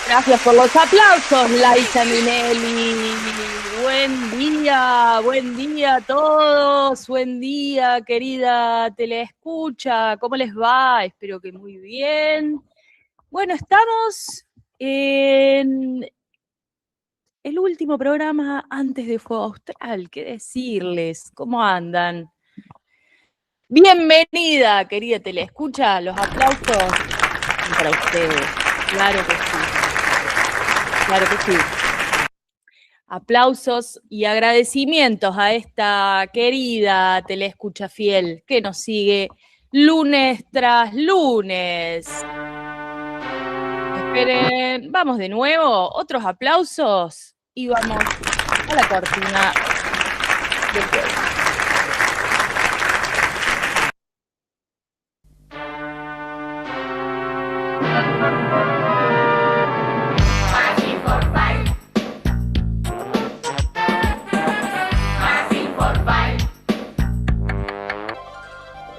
Gracias por los aplausos, Laisa Minelli. Buen día a todos. Buen día, querida teleescucha. ¿Cómo les va? Espero que muy bien. Bueno, estamos en el último programa antes de Fuego Austral. ¿Qué decirles? ¿Cómo andan? Bienvenida, querida teleescucha. Los aplausos son para ustedes. Claro que sí. Claro que sí. Aplausos y agradecimientos a esta querida teleescucha fiel que nos sigue lunes tras lunes. Esperen, vamos de nuevo, otros aplausos y vamos a la cortina del juego.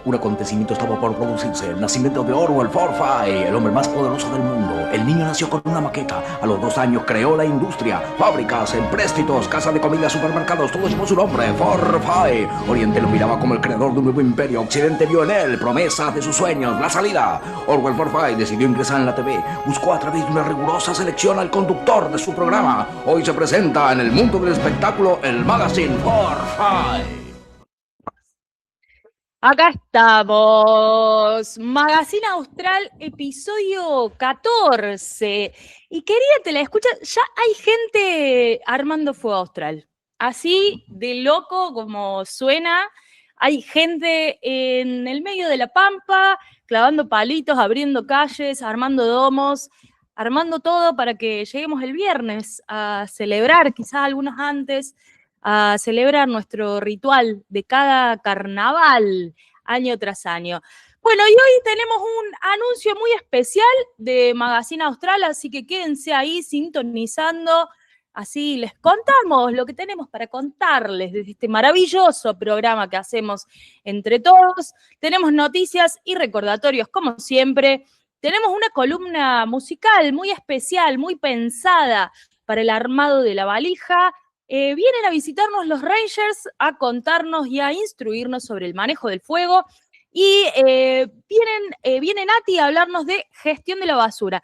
Un acontecimiento estaba por producirse, el nacimiento de Orwell Forsyth, el hombre más poderoso del mundo. El niño nació con una maqueta, a los 2 años creó la industria, fábricas, empréstitos, casas de comida, supermercados, todo llevó su nombre, Forsyth. Oriente lo miraba como el creador de un nuevo imperio, Occidente vio en él promesas de sus sueños, la salida. Orwell Forsyth decidió ingresar en la TV, buscó a través de una rigurosa selección al conductor de su programa. Hoy se presenta en el mundo del espectáculo el Magazine Forsyth. Acá estamos, Magazine Austral, episodio 14. Y querida teleescucha, ya hay gente armando Fuego Austral. Así de loco como suena, hay gente en el medio de la pampa, clavando palitos, abriendo calles, armando domos, armando todo para que lleguemos el viernes a celebrar, quizás algunos antes, a celebrar nuestro ritual de cada carnaval, año tras año. Bueno, y hoy tenemos un anuncio muy especial de Magazine Austral, así que quédense ahí sintonizando, así les contamos lo que tenemos para contarles de este maravilloso programa que hacemos entre todos. Tenemos noticias y recordatorios, como siempre. Tenemos una columna musical muy especial, muy pensada para el armado de la valija. Vienen a visitarnos los Rangers a contarnos y a instruirnos sobre el manejo del fuego y viene Nati a hablarnos de gestión de la basura.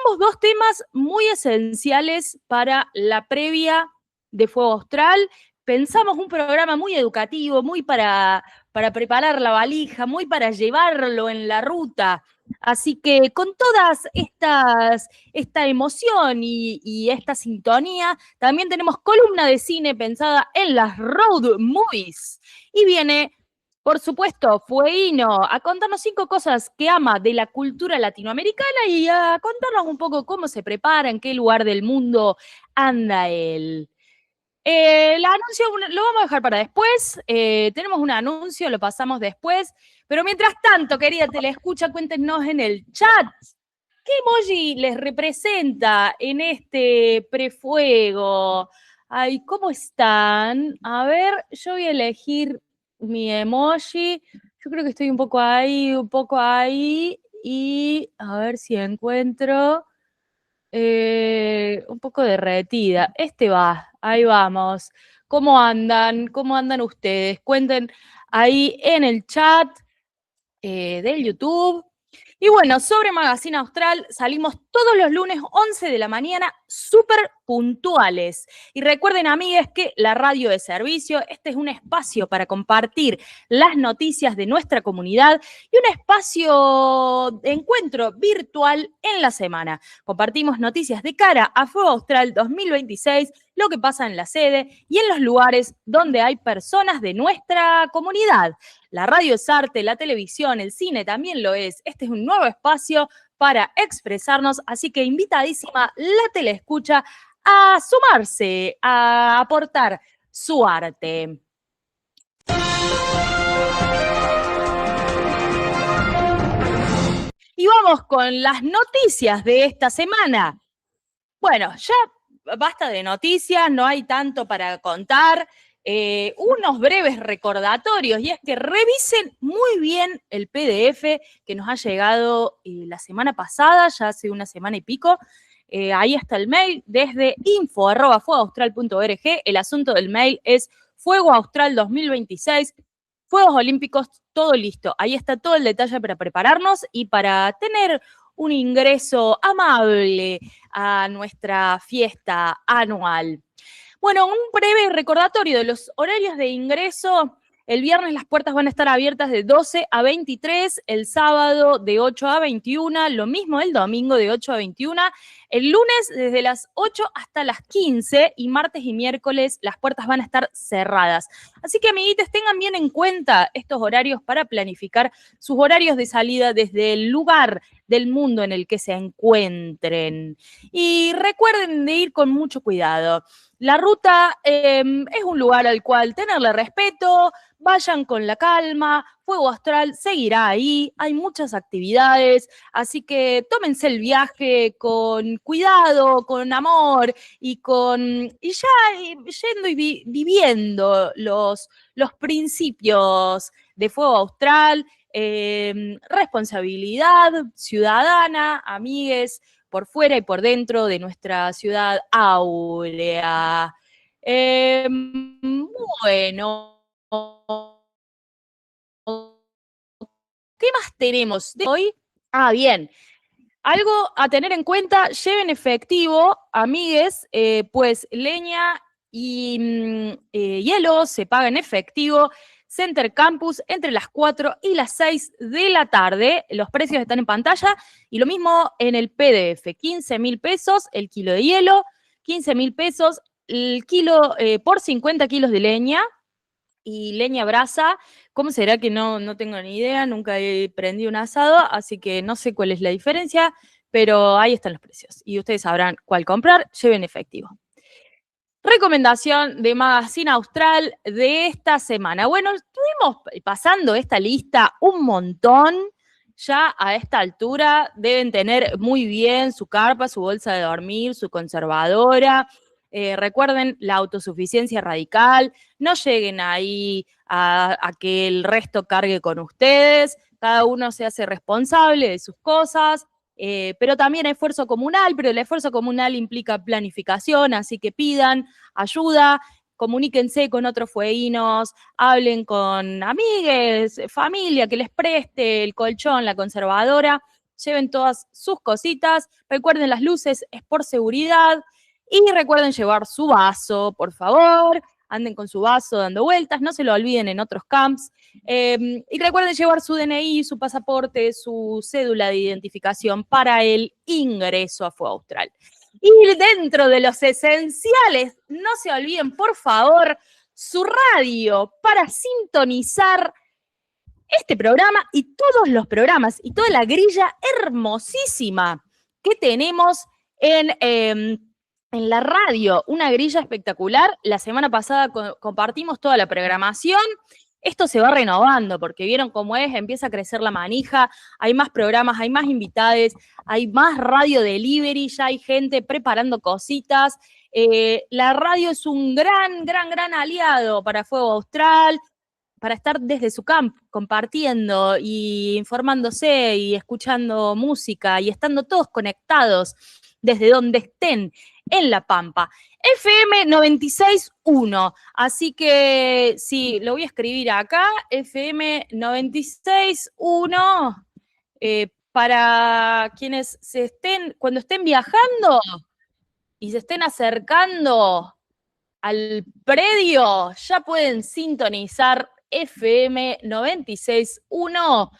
Ambos dos temas muy esenciales para la previa de Fuego Austral. Pensamos un programa muy educativo, muy para preparar la valija, muy para llevarlo en la ruta. Así que con todas esta emoción y esta sintonía, también tenemos columna de cine pensada en las road movies. Y viene, por supuesto, Fueguino a contarnos 5 cosas que ama de la cultura latinoamericana y a contarnos un poco cómo se prepara, en qué lugar del mundo anda él. El anuncio lo vamos a dejar para después. Tenemos un anuncio, lo pasamos después. Pero mientras tanto, querida teleescucha, cuéntenos en el chat qué emoji les representa en este prefuego. Ay, ¿cómo están? A ver, yo voy a elegir mi emoji. Yo creo que estoy un poco ahí. Y a ver si encuentro un poco derretida. Este va, ahí vamos. ¿Cómo andan? ¿Cómo andan ustedes? Cuenten ahí en el chat del YouTube. Y bueno, sobre Magazine Austral salimos todos los lunes 11 de la mañana, súper puntuales. Y recuerden, amigues, que la radio de servicio, este es un espacio para compartir las noticias de nuestra comunidad y un espacio de encuentro virtual en la semana. Compartimos noticias de cara a Fuego Austral 2026, lo que pasa en la sede y en los lugares donde hay personas de nuestra comunidad. La radio es arte, la televisión, el cine también lo es. Este es un nuevo espacio para expresarnos, así que invitadísima la teleescucha a sumarse, a aportar su arte. Y vamos con las noticias de esta semana. Bueno, ya basta de noticias, no hay tanto para contar. Unos breves recordatorios, y es que revisen muy bien el PDF que nos ha llegado la semana pasada, ya hace una semana y pico, ahí está el mail, desde info@fuegoaustral.org. El asunto del mail es Fuego Austral 2026, Juegos Olímpicos, todo listo. Ahí está todo el detalle para prepararnos y para tener un ingreso amable a nuestra fiesta anual. Bueno, un breve recordatorio de los horarios de ingreso. El viernes las puertas van a estar abiertas de 12 a 23, el sábado de 8 a 21, lo mismo el domingo de 8 a 21, el lunes desde las 8 hasta las 15 y martes y miércoles las puertas van a estar cerradas. Así que, amiguitos, tengan bien en cuenta estos horarios para planificar sus horarios de salida desde el lugar del mundo en el que se encuentren. Y recuerden de ir con mucho cuidado. La ruta es un lugar al cual tenerle respeto, vayan con la calma, Fuego Austral seguirá ahí, hay muchas actividades, así que tómense el viaje con cuidado, con amor y ya yendo y viviendo los principios de Fuego Austral, responsabilidad ciudadana, amigues, por fuera y por dentro de nuestra ciudad áurea. Bueno, ¿qué más tenemos de hoy? Ah, bien. Algo a tener en cuenta, lleven efectivo, amigues, pues leña y hielo se paga en efectivo. Center Campus entre las 4 y las 6 de la tarde. Los precios están en pantalla. Y lo mismo en el PDF. 15.000 pesos el kilo de hielo, 15.000 pesos el kilo por 50 kilos de leña. Y leña brasa, ¿cómo será que no tengo ni idea? Nunca he prendido un asado, así que no sé cuál es la diferencia, pero ahí están los precios. Y ustedes sabrán cuál comprar, lleven efectivo. Recomendación de Magazine Austral de esta semana. Bueno, estuvimos pasando esta lista un montón. Ya a esta altura deben tener muy bien su carpa, su bolsa de dormir, su conservadora. Recuerden la autosuficiencia radical. No lleguen ahí a que el resto cargue con ustedes. Cada uno se hace responsable de sus cosas. Pero también esfuerzo comunal, pero el esfuerzo comunal implica planificación, así que pidan ayuda, comuníquense con otros fueguinos, hablen con amigues, familia, que les preste el colchón, la conservadora, lleven todas sus cositas, recuerden las luces, es por seguridad, y recuerden llevar su vaso, por favor, anden con su vaso dando vueltas, no se lo olviden en otros camps. Y recuerden llevar su DNI, su pasaporte, su cédula de identificación para el ingreso a Fuego Austral. Y dentro de los esenciales, no se olviden, por favor, su radio para sintonizar este programa y todos los programas y toda la grilla hermosísima que tenemos en la radio, una grilla espectacular. La semana pasada compartimos toda la programación. Esto se va renovando porque vieron cómo es, empieza a crecer la manija, hay más programas, hay más invitades, hay más radio delivery, ya hay gente preparando cositas. La radio es un gran aliado para Fuego Austral, para estar desde su camp, compartiendo y informándose y escuchando música y estando todos conectados desde donde estén en La Pampa. FM 96.1, así que sí, lo voy a escribir acá, FM 96.1, para quienes cuando estén viajando y se estén acercando al predio, ya pueden sintonizar FM 96.1,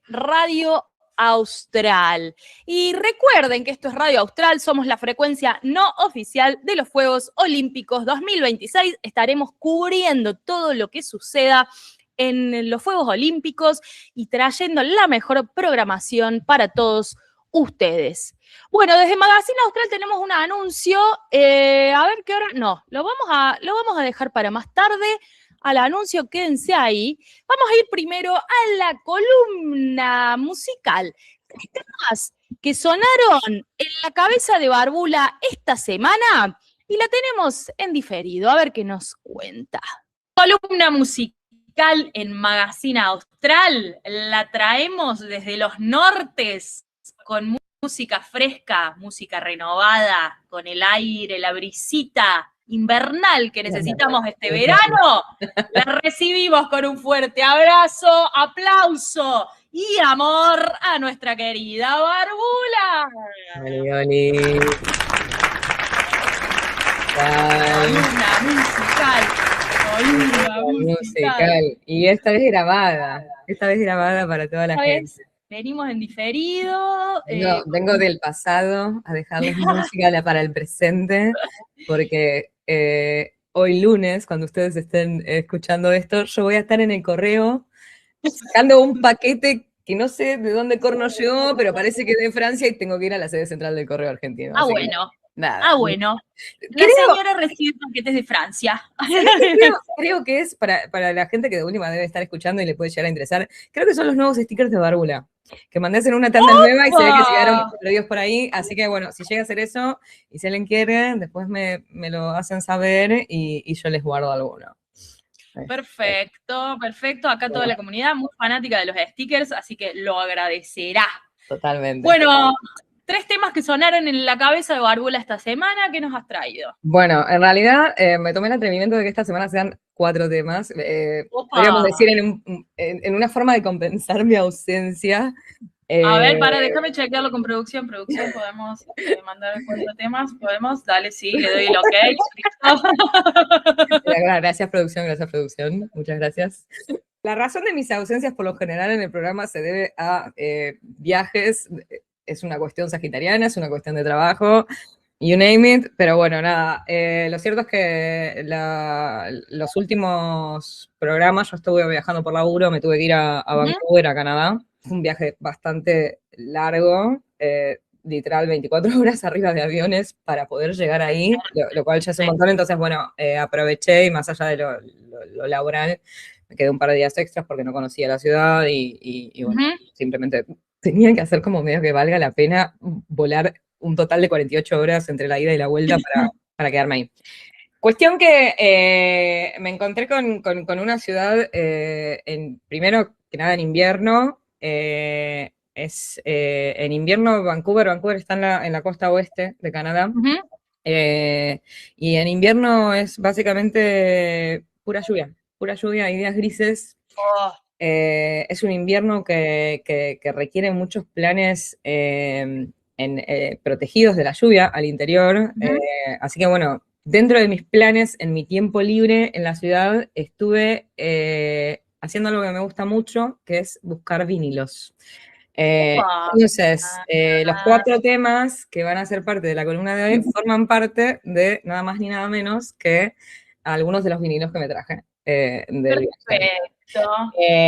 Radio Austral. Y recuerden que esto es Radio Austral, somos la frecuencia no oficial de los Juegos Olímpicos 2026. Estaremos cubriendo todo lo que suceda en los Juegos Olímpicos y trayendo la mejor programación para todos ustedes. Bueno, desde Magazine Austral tenemos un anuncio. A ver qué hora. No, lo vamos a dejar para más tarde. Al anuncio, quédense ahí. Vamos a ir primero a la columna musical. Temas que sonaron en la cabeza de Barbula esta semana y la tenemos en diferido. A ver qué nos cuenta. Columna musical en Magazine Austral la traemos desde los nortes con música fresca, música renovada, con el aire, la brisita invernal que necesitamos este verano, la recibimos con un fuerte abrazo, aplauso y amor a nuestra querida Barbula. Oli, oli. Columna musical. Y esta vez grabada para toda la gente. Venimos en diferido. Vengo del pasado a dejarles música para el presente, porque hoy lunes, cuando ustedes estén escuchando esto, yo voy a estar en el correo sacando un paquete que no sé de dónde corno llegó, pero parece que es de Francia y tengo que ir a la sede central del correo argentino. Bueno. Nada. Bueno. La señora recibe paquetes de Francia. Creo que es para la gente que de última debe estar escuchando y le puede llegar a interesar. Creo que son los nuevos stickers de Barbula, que mandé a hacer una tanda nueva y se ve que llegaron perdidos por ahí. Así que bueno, si llega a hacer eso y si alguien quiere, después me lo hacen saber y yo les guardo alguno. Perfecto. Acá toda la comunidad muy fanática de los stickers, así que lo agradecerá. Totalmente. Bueno, 3 temas que sonaron en la cabeza de Barbula esta semana. ¿Qué nos has traído? Bueno, en realidad me tomé el atrevimiento de que esta semana sean 4 temas. Podríamos decir en una forma de compensar mi ausencia. A ver, déjame chequearlo con producción. Producción, ¿podemos mandar 4 temas? ¿Podemos? Dale, sí, le doy el ok. Gracias, producción. Muchas gracias. La razón de mis ausencias por lo general en el programa se debe a viajes. Es una cuestión sagitariana, es una cuestión de trabajo, you name it, pero bueno, nada, lo cierto es que los últimos programas yo estuve viajando por laburo, me tuve que ir a Vancouver, a Canadá, fue un viaje bastante largo, literal 24 horas arriba de aviones para poder llegar ahí, lo cual ya es un montón, entonces bueno, aproveché y más allá de lo laboral, me quedé un par de días extras porque no conocía la ciudad y bueno, simplemente tenía que hacer como medio que valga la pena volar un total de 48 horas entre la ida y la vuelta para quedarme ahí. Cuestión que me encontré con una ciudad, primero que nada en invierno, en invierno Vancouver está en la costa oeste de Canadá, y en invierno es básicamente pura lluvia y días grises. Es un invierno que requiere muchos planes protegidos de la lluvia al interior. Así que bueno, dentro de mis planes, en mi tiempo libre en la ciudad, estuve haciendo algo que me gusta mucho, que es buscar vinilos. Entonces, los 4 temas que van a ser parte de la columna de hoy forman parte de nada más ni nada menos que algunos de los vinilos que me traje. Perfecto.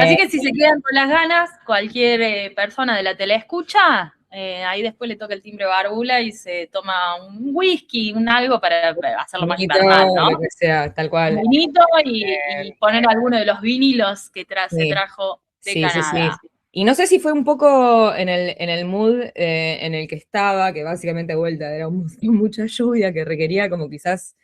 Así que si se quedan con las ganas, cualquier persona de la tele escucha, ahí después le toca el timbre Barbula y se toma un whisky, un algo para hacerlo más invernal, ¿no? Lo que sea, tal cual. Un vinito y poner alguno de los vinilos que se trajo de Canadá. Sí. Y no sé si fue un poco en el mood en el que estaba, que básicamente vuelta era mucha lluvia, que requería como quizás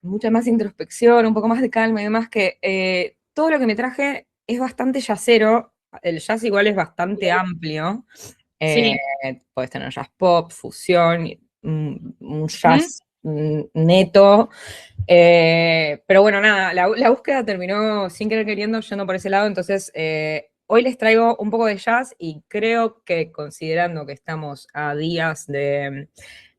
mucha más introspección, un poco más de calma y demás, que todo lo que me traje es bastante jazzero. El jazz igual es bastante amplio. Puedes tener jazz pop, fusión, un jazz neto. Pero bueno, nada, la búsqueda terminó sin querer queriendo yendo por ese lado, entonces hoy les traigo un poco de jazz y creo que considerando que estamos a días de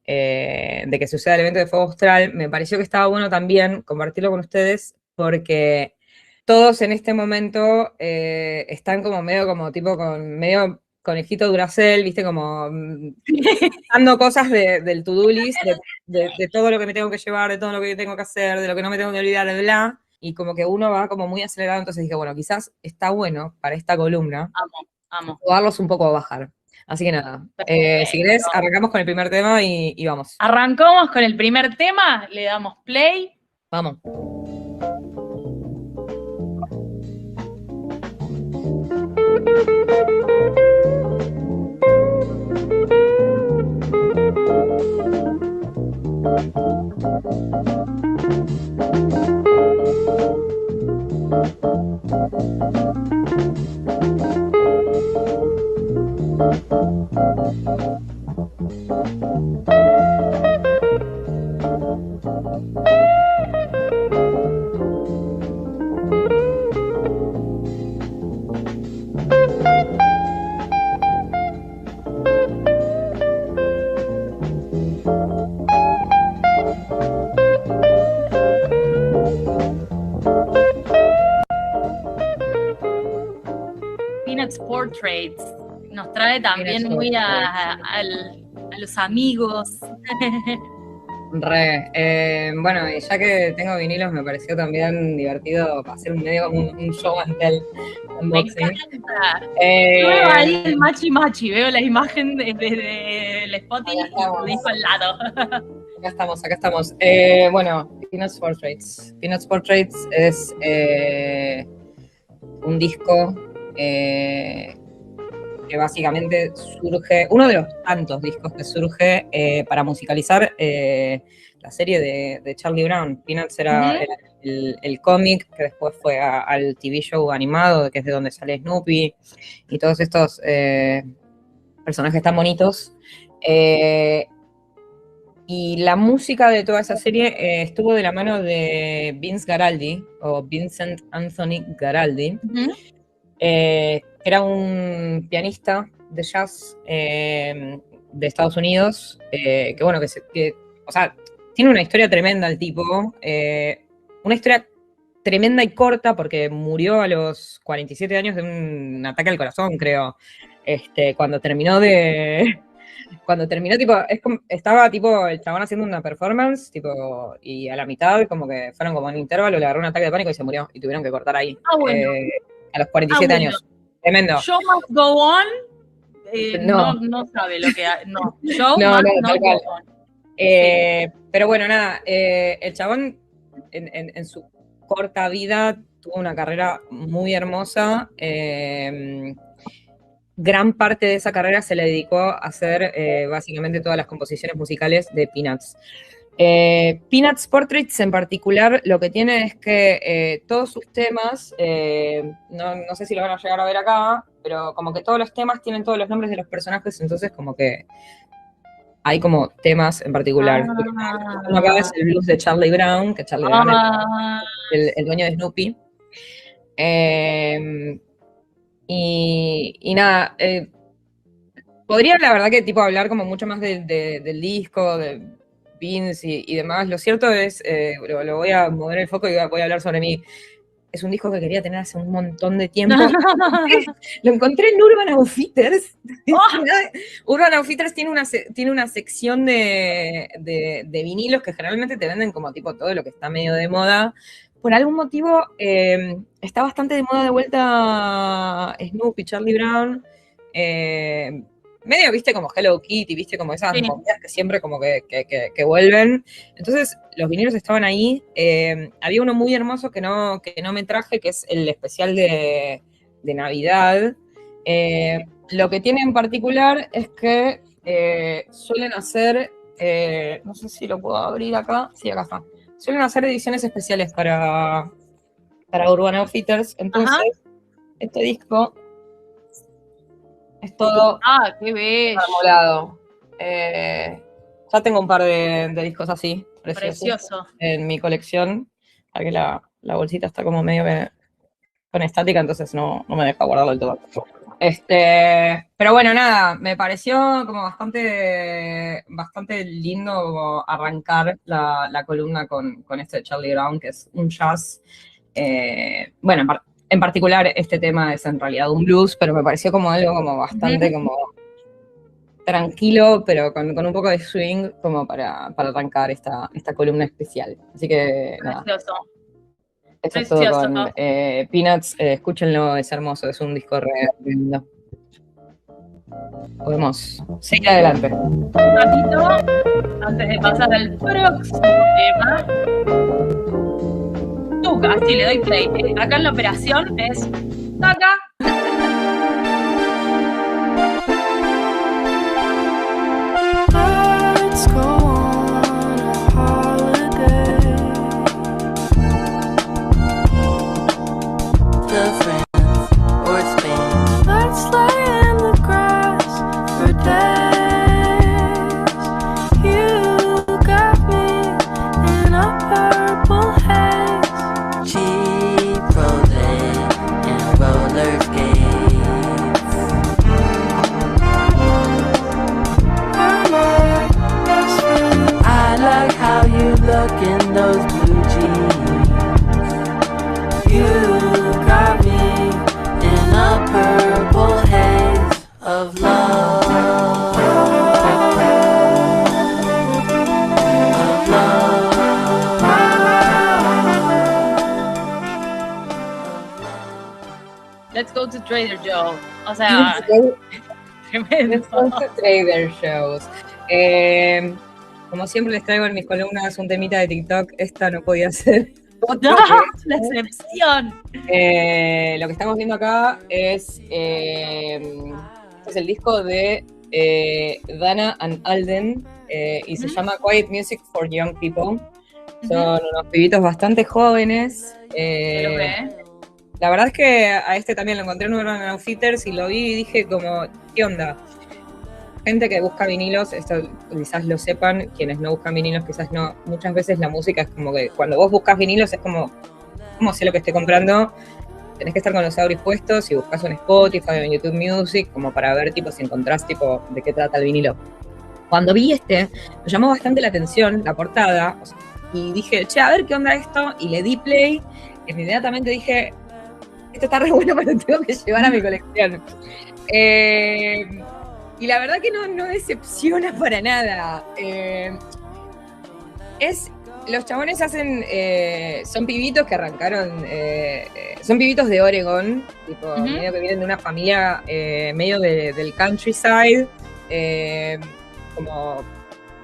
que suceda el evento de Fuego Austral, me pareció que estaba bueno también compartirlo con ustedes porque todos en este momento están como medio como tipo con medio conejito Duracell, viste, como dando cosas del to-do list, de todo lo que me tengo que llevar, de todo lo que tengo que hacer, de lo que no me tengo que olvidar, bla, y como que uno va como muy acelerado, entonces dije, bueno, quizás está bueno para esta columna darlos un poco a bajar. Así que nada, si querés, arrancamos con el primer tema y vamos. Arrancamos con el primer tema, le damos play. Vamos. Portraits. Nos trae también muy a los amigos. Bueno, y ya que tengo vinilos, me pareció también divertido hacer un show and tell unboxing. Me encanta. Veo ahí el machi, veo la imagen del Spotify y disco al lado. Acá estamos. Bueno, Peanuts Portraits. Peanuts Portraits es un disco que básicamente surge, uno de los tantos discos que surge para musicalizar la serie de Charlie Brown. Peanuts era el cómic que después fue al TV show animado, que es de donde sale Snoopy y todos estos personajes tan bonitos. Y la música de toda esa serie estuvo de la mano de Vince Guaraldi, o Vincent Anthony Guaraldi, era un pianista de jazz de Estados Unidos, o sea, tiene una historia tremenda el tipo, una historia tremenda y corta porque murió a los 47 años de un ataque al corazón, creo, cuando terminó, estaba el chabón haciendo una performance, y a la mitad, como que fueron como en intervalo, le agarró un ataque de pánico y se murió, y tuvieron que cortar ahí. Bueno. A los 47 años. Tremendo. Show must go on. No sabe lo que hay. No, show must go on. Pero bueno, nada, el chabón en su corta vida tuvo una carrera muy hermosa. Gran parte de esa carrera se le dedicó a hacer básicamente todas las composiciones musicales de Peanuts. Peanuts Portraits en particular lo que tiene es que todos sus temas, no sé si lo van a llegar a ver acá, pero como que todos los temas tienen todos los nombres de los personajes, entonces como que hay como temas en particular. Uno acá es el blues de Charlie Brown, que Charlie Brown es el dueño de Snoopy. Y nada, podría la verdad que hablar como mucho más del disco, de Vince y demás. Lo cierto es, lo voy a mover el foco y voy a hablar sobre mí. Es un disco que quería tener hace un montón de tiempo. Lo encontré en Urban Outfitters. Urban Outfitters tiene una sección de vinilos que generalmente te venden como todo lo que está medio de moda. Por algún motivo está bastante de moda de vuelta Snoopy, Charlie Brown. Medio, viste, como Hello Kitty, viste, como esas movidas que siempre como que vuelven. Entonces, los vinilos estaban ahí. Había uno muy hermoso que no me traje, que es el especial de Navidad. Lo que tiene en particular es que suelen hacer, no sé si lo puedo abrir acá. Sí, acá está. Suelen hacer ediciones especiales para Urban Outfitters. Entonces, este disco es todo qué bello. armolado. Ya tengo un par de discos así, precioso, en mi colección. Que la bolsita está como medio con estática, entonces no me deja guardarlo del todo. Pero bueno, nada, me pareció como bastante lindo como arrancar la columna con esto de Charlie Brown, que es un jazz. Bueno, en particular este tema es en realidad un blues, pero me pareció como algo como bastante como tranquilo, pero con un poco de swing como para arrancar esta columna especial. Así que nada. Precioso. Eso es todo con Peanuts. Escúchenlo, es hermoso, es un disco re lindo. Podemos seguir adelante. Un ratito, antes de pasar al próximo tema. Así le doy play. Acá en la operación es taca. Roller of love, of love. Let's go to Trader Joe. O sea, tremendo. Trader Joe's. Como siempre les traigo en mis columnas un temita de TikTok. Esta no podía ser. No, la excepción. Lo que estamos viendo acá es el disco de Dana and Alden y se llama Quiet Music for Young People. Son unos pibitos bastante jóvenes. La verdad es que a este también lo encontré en Urban Outfitters y lo vi y dije como, ¿qué onda? Gente que busca vinilos, esto quizás lo sepan, quienes no buscan vinilos quizás no. Muchas veces la música es como que cuando vos buscas vinilos es como sé lo que estoy comprando, tenés que estar con los auris puestos y buscas en Spotify o en YouTube Music como para ver tipo si encontrás tipo de qué trata el vinilo. Cuando vi me llamó bastante la atención la portada y dije, che, a ver qué onda esto, y le di play y inmediatamente dije, esto está re bueno, pero lo tengo que llevar a mi colección. Y la verdad que no decepciona para nada. Los chabones hacen, son pibitos que arrancaron, son pibitos de Oregon, tipo, medio que vienen de una familia medio del countryside, y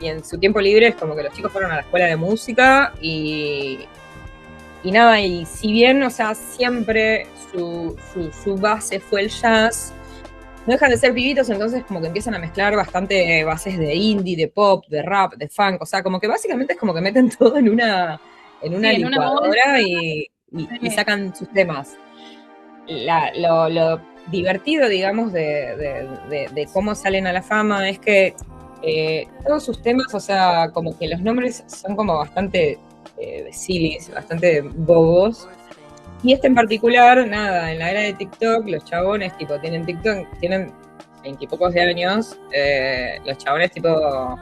en su tiempo libre es como que los chicos fueron a la escuela de música y nada, y si bien, o sea, siempre su base fue el jazz, no dejan de ser pibitos, entonces como que empiezan a mezclar bastante bases de indie, de pop, de rap, de funk, o sea, como que básicamente es como que meten todo en una licuadora y sacan sus temas. Lo divertido, digamos, de cómo salen a la fama es que todos sus temas, o sea, como que los nombres son como bastante silly, bastante bobos. Y en particular, nada, en la era de TikTok, los chabones, tipo, tienen TikTok, tienen 20 y pocos de años, los chabones, tipo,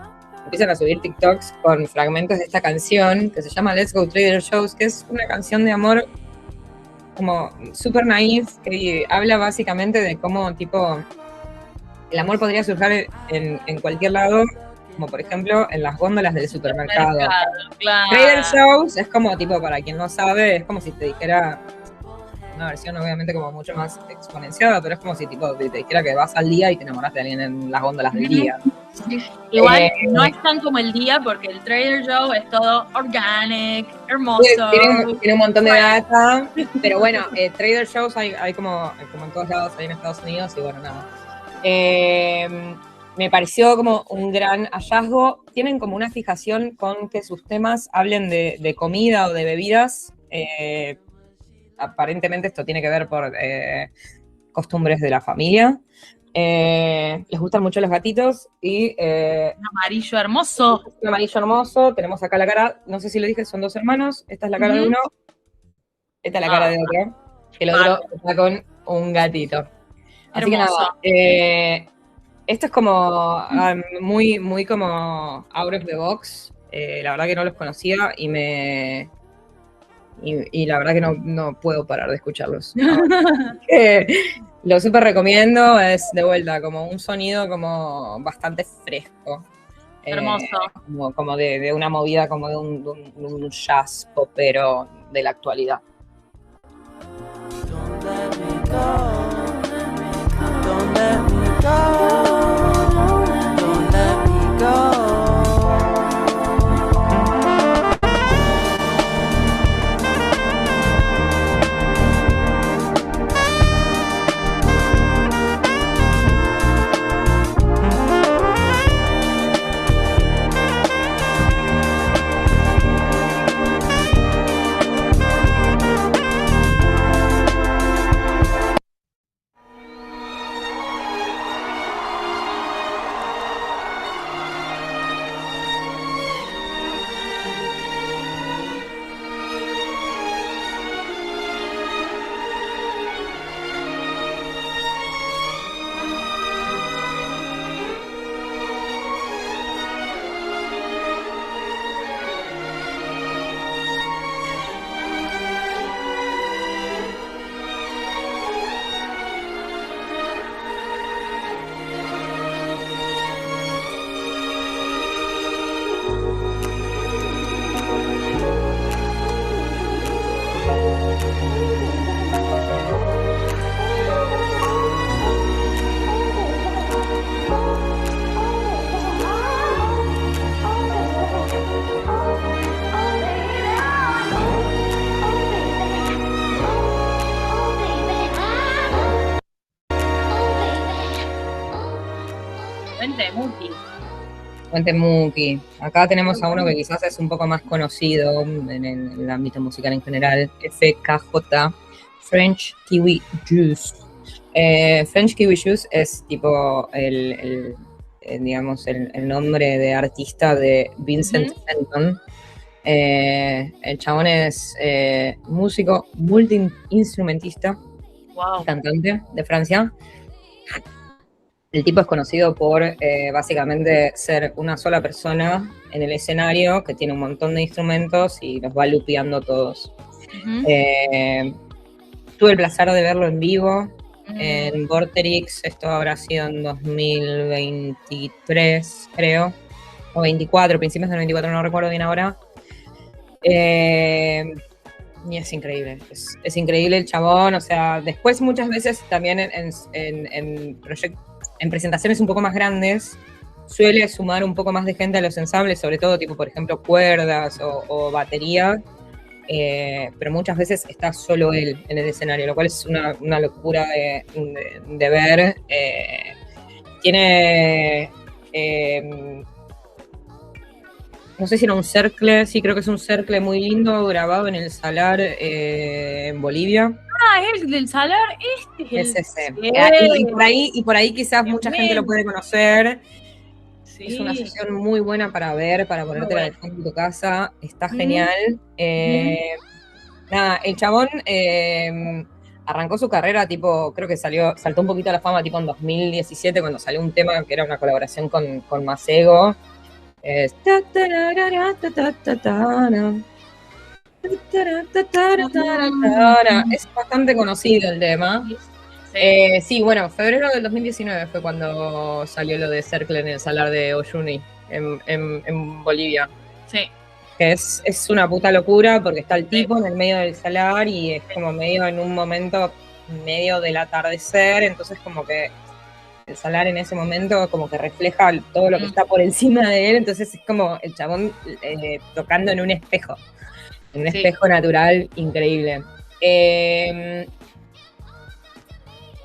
empiezan a subir TikToks con fragmentos de esta canción que se llama Let's Go Trader Joe's, que es una canción de amor como súper naif, que habla básicamente de cómo, tipo, el amor podría surgir en cualquier lado, como por ejemplo en las góndolas del supermercado. Claro. Trader Joe's es como, tipo, para quien no sabe, es como si te dijera, una versión obviamente como mucho más exponenciada, pero es como si tipo te dijera que vas al día y te enamoras de alguien en las góndolas del día. Igual no es tan como el día, porque el Trader Joe es todo organic, hermoso. Tiene un montón de data, pero bueno, Trader Joe's hay como en todos lados, hay en Estados Unidos, y bueno, nada. Me pareció como un gran hallazgo. Tienen como una fijación con que sus temas hablen de comida o de bebidas. Aparentemente esto tiene que ver por costumbres de la familia. Les gustan mucho los gatitos y... un amarillo hermoso. Un amarillo hermoso. Tenemos acá la cara, no sé si lo dije, son dos hermanos. Esta es la cara de uno, esta es la cara de otro. El otro está con un gatito. Así hermoso. que nada, esto es como muy, muy como out of the box. La verdad que no los conocía y la verdad que no puedo parar de escucharlos. Lo súper recomiendo, es de vuelta como un sonido como bastante fresco. Hermoso. Como de una movida, como de un jazz popero de la actualidad. Don't let me go. Don't let me go. Fuente Muti. Fuente Muki. Acá tenemos a uno que quizás es un poco más conocido en el ámbito musical en general, FKJ, French Kiwi Juice. French Kiwi Juice es tipo digamos, el nombre de artista de Vincent Fenton. El chabón es músico, multi-instrumentista, cantante de Francia. El tipo es conocido por básicamente ser una sola persona en el escenario que tiene un montón de instrumentos y los va lupeando todos. Tuve el placer de verlo en vivo en Vorterix, esto habrá sido en 2023, creo, o 24, principios del 24, no recuerdo bien ahora. Y es increíble, es increíble el chabón, o sea, después muchas veces también en presentaciones un poco más grandes, suele sumar un poco más de gente a los ensambles, sobre todo tipo, por ejemplo, cuerdas o batería, pero muchas veces está solo él en el escenario, lo cual es una locura de ver. Tiene... no sé si era un cercle, sí, creo que es un cercle muy lindo, grabado en el Salar en Bolivia. Ah, es el del Salar, este es ese. Sí. Y por ahí quizás mucha gente lo puede conocer. Sí. Es una sesión muy buena para ver, para ponértela de fondo en tu casa. Está genial. Nada, el chabón arrancó su carrera, tipo, creo que saltó un poquito a la fama tipo en 2017 cuando salió un tema que era una colaboración con Masego. Es bastante conocido el tema. Sí, bueno, febrero del 2019 fue cuando salió lo de Cercle en el Salar de Uyuni, en Bolivia. Sí. Que es una puta locura porque está el tipo en el medio del salar y es como medio en un momento medio del atardecer, entonces como que el salar en ese momento como que refleja todo lo que está por encima de él, entonces es como el chabón tocando en un espejo natural increíble.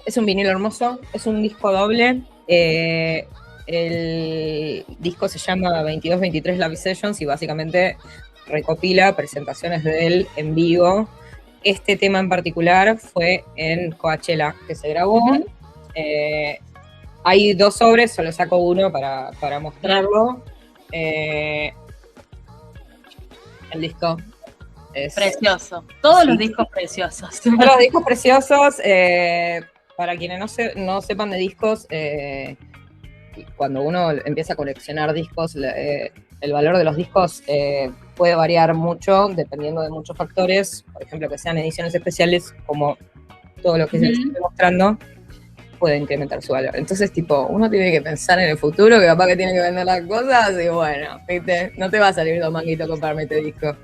Es un vinilo hermoso, es un disco doble. El disco se llama 2223 Live Sessions y básicamente recopila presentaciones de él en vivo. Este tema en particular fue en Coachella, que se grabó. Hay 2 sobres, solo saco uno para mostrarlo. El disco es precioso. Todos los discos preciosos. Todos los discos preciosos. Para quienes no sepan de discos, cuando uno empieza a coleccionar discos, el valor de los discos puede variar mucho dependiendo de muchos factores. Por ejemplo, que sean ediciones especiales, como todo lo que se estoy mostrando, puede incrementar su valor. Entonces, tipo, uno tiene que pensar en el futuro, que capaz que tiene que vender las cosas, y bueno, ¿viste? No te va a salir 2 manguitos comprarme este disco.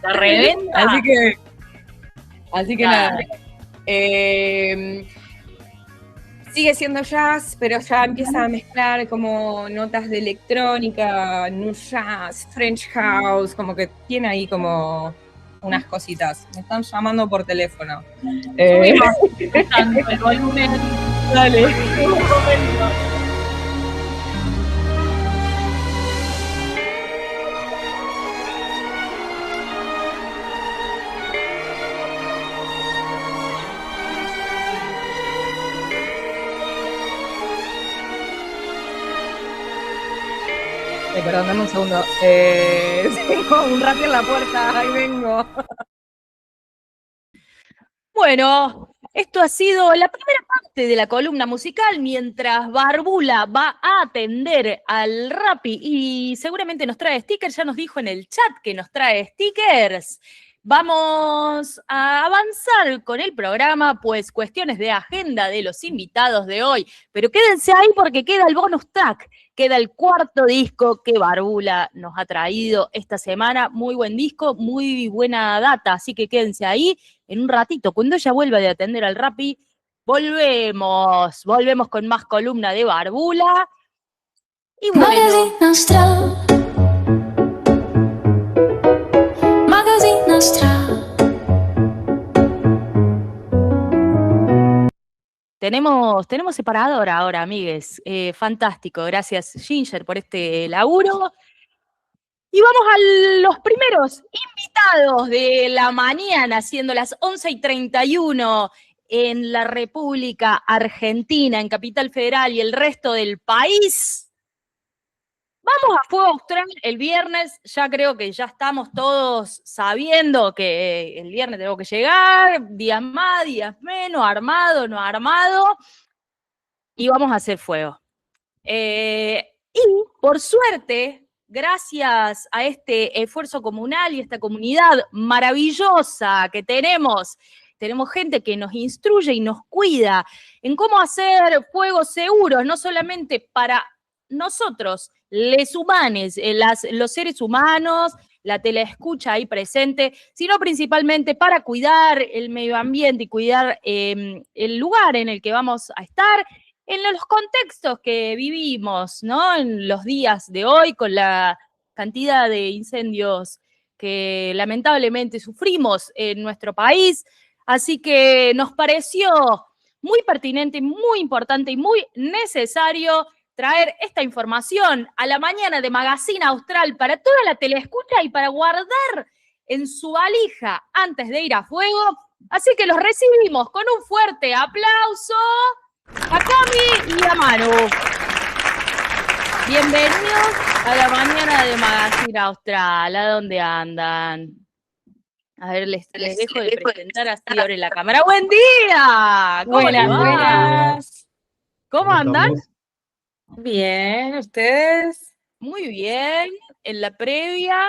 La reventa. Así que nada. Sigue siendo jazz, pero ya empieza a mezclar como notas de electrónica, new jazz, French house, como que tiene ahí como unas cositas. Me están llamando por teléfono. Subimos el volumen. Dale. Perdón, dame un segundo. Tengo un rato en la puerta, ahí vengo. Bueno, esto ha sido la primera parte de la columna musical, mientras Barbula va a atender al Rappi y seguramente nos trae stickers. Ya nos dijo en el chat que nos trae stickers. Vamos a avanzar con el programa, pues cuestiones de agenda de los invitados de hoy. Pero quédense ahí porque queda el bonus track, queda el 4º disco que Barbula nos ha traído esta semana. Muy buen disco, muy buena data, así que quédense ahí. En un ratito, cuando ella vuelva de atender al Rappi, volvemos con más columna de Barbula. Y bueno... Tenemos separador ahora, amigues. Fantástico, gracias Ginger por este laburo. Y vamos a los primeros invitados de la mañana, siendo las 11:31 en la República Argentina, en Capital Federal y el resto del país. Vamos a Fuego Austral el viernes, ya creo que ya estamos todos sabiendo que el viernes tengo que llegar, días más, días menos, armado, no armado, y vamos a hacer fuego. Y por suerte, gracias a este esfuerzo comunal y esta comunidad maravillosa que tenemos gente que nos instruye y nos cuida en cómo hacer fuegos seguros, no solamente para nosotros, les humanes, los seres humanos, la teleescucha ahí presente, sino principalmente para cuidar el medio ambiente y cuidar el lugar en el que vamos a estar, en los contextos que vivimos, ¿no? En los días de hoy, con la cantidad de incendios que lamentablemente sufrimos en nuestro país. Así que nos pareció muy pertinente, muy importante y muy necesario traer esta información a la mañana de Magazine Austral para toda la teleescucha y para guardar en su valija antes de ir a fuego. Así que los recibimos con un fuerte aplauso a Cami y a Manu. Bienvenidos a la mañana de Magazine Austral. ¿A dónde andan? A ver, les dejo de presentar así abre la cámara. ¡Buen día! ¿Cómo les va? Buenas. ¿Cómo andan? Bien, ¿ustedes? Muy bien. En la previa,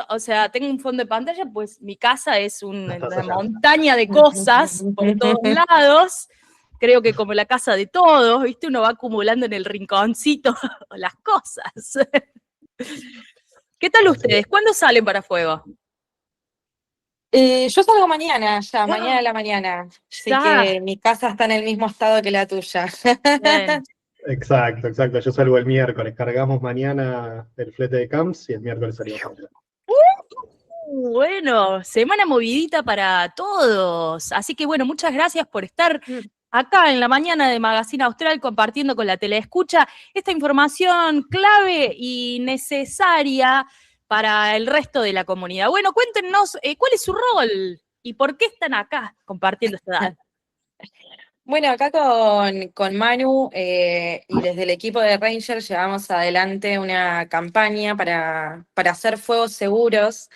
o sea, tengo un fondo de pantalla, pues mi casa es una montaña de cosas por todos lados. Creo que como la casa de todos, ¿viste? Uno va acumulando en el rinconcito las cosas. ¿Qué tal ustedes? ¿Cuándo salen para fuego? Yo salgo mañana, mañana a la mañana. Así Ya. que mi casa está en el mismo estado que la tuya. Bien. Exacto. Yo salgo el miércoles. Cargamos mañana el flete de Camps y el miércoles salimos. Bueno, semana movidita para todos. Así que bueno, muchas gracias por estar acá en la mañana de Magazine Austral compartiendo con la teleescucha esta información clave y necesaria para el resto de la comunidad. Bueno, cuéntenos cuál es su rol y por qué están acá compartiendo esta edad. Bueno, acá con Manu y desde el equipo de Rangers llevamos adelante una campaña para hacer fuegos seguros.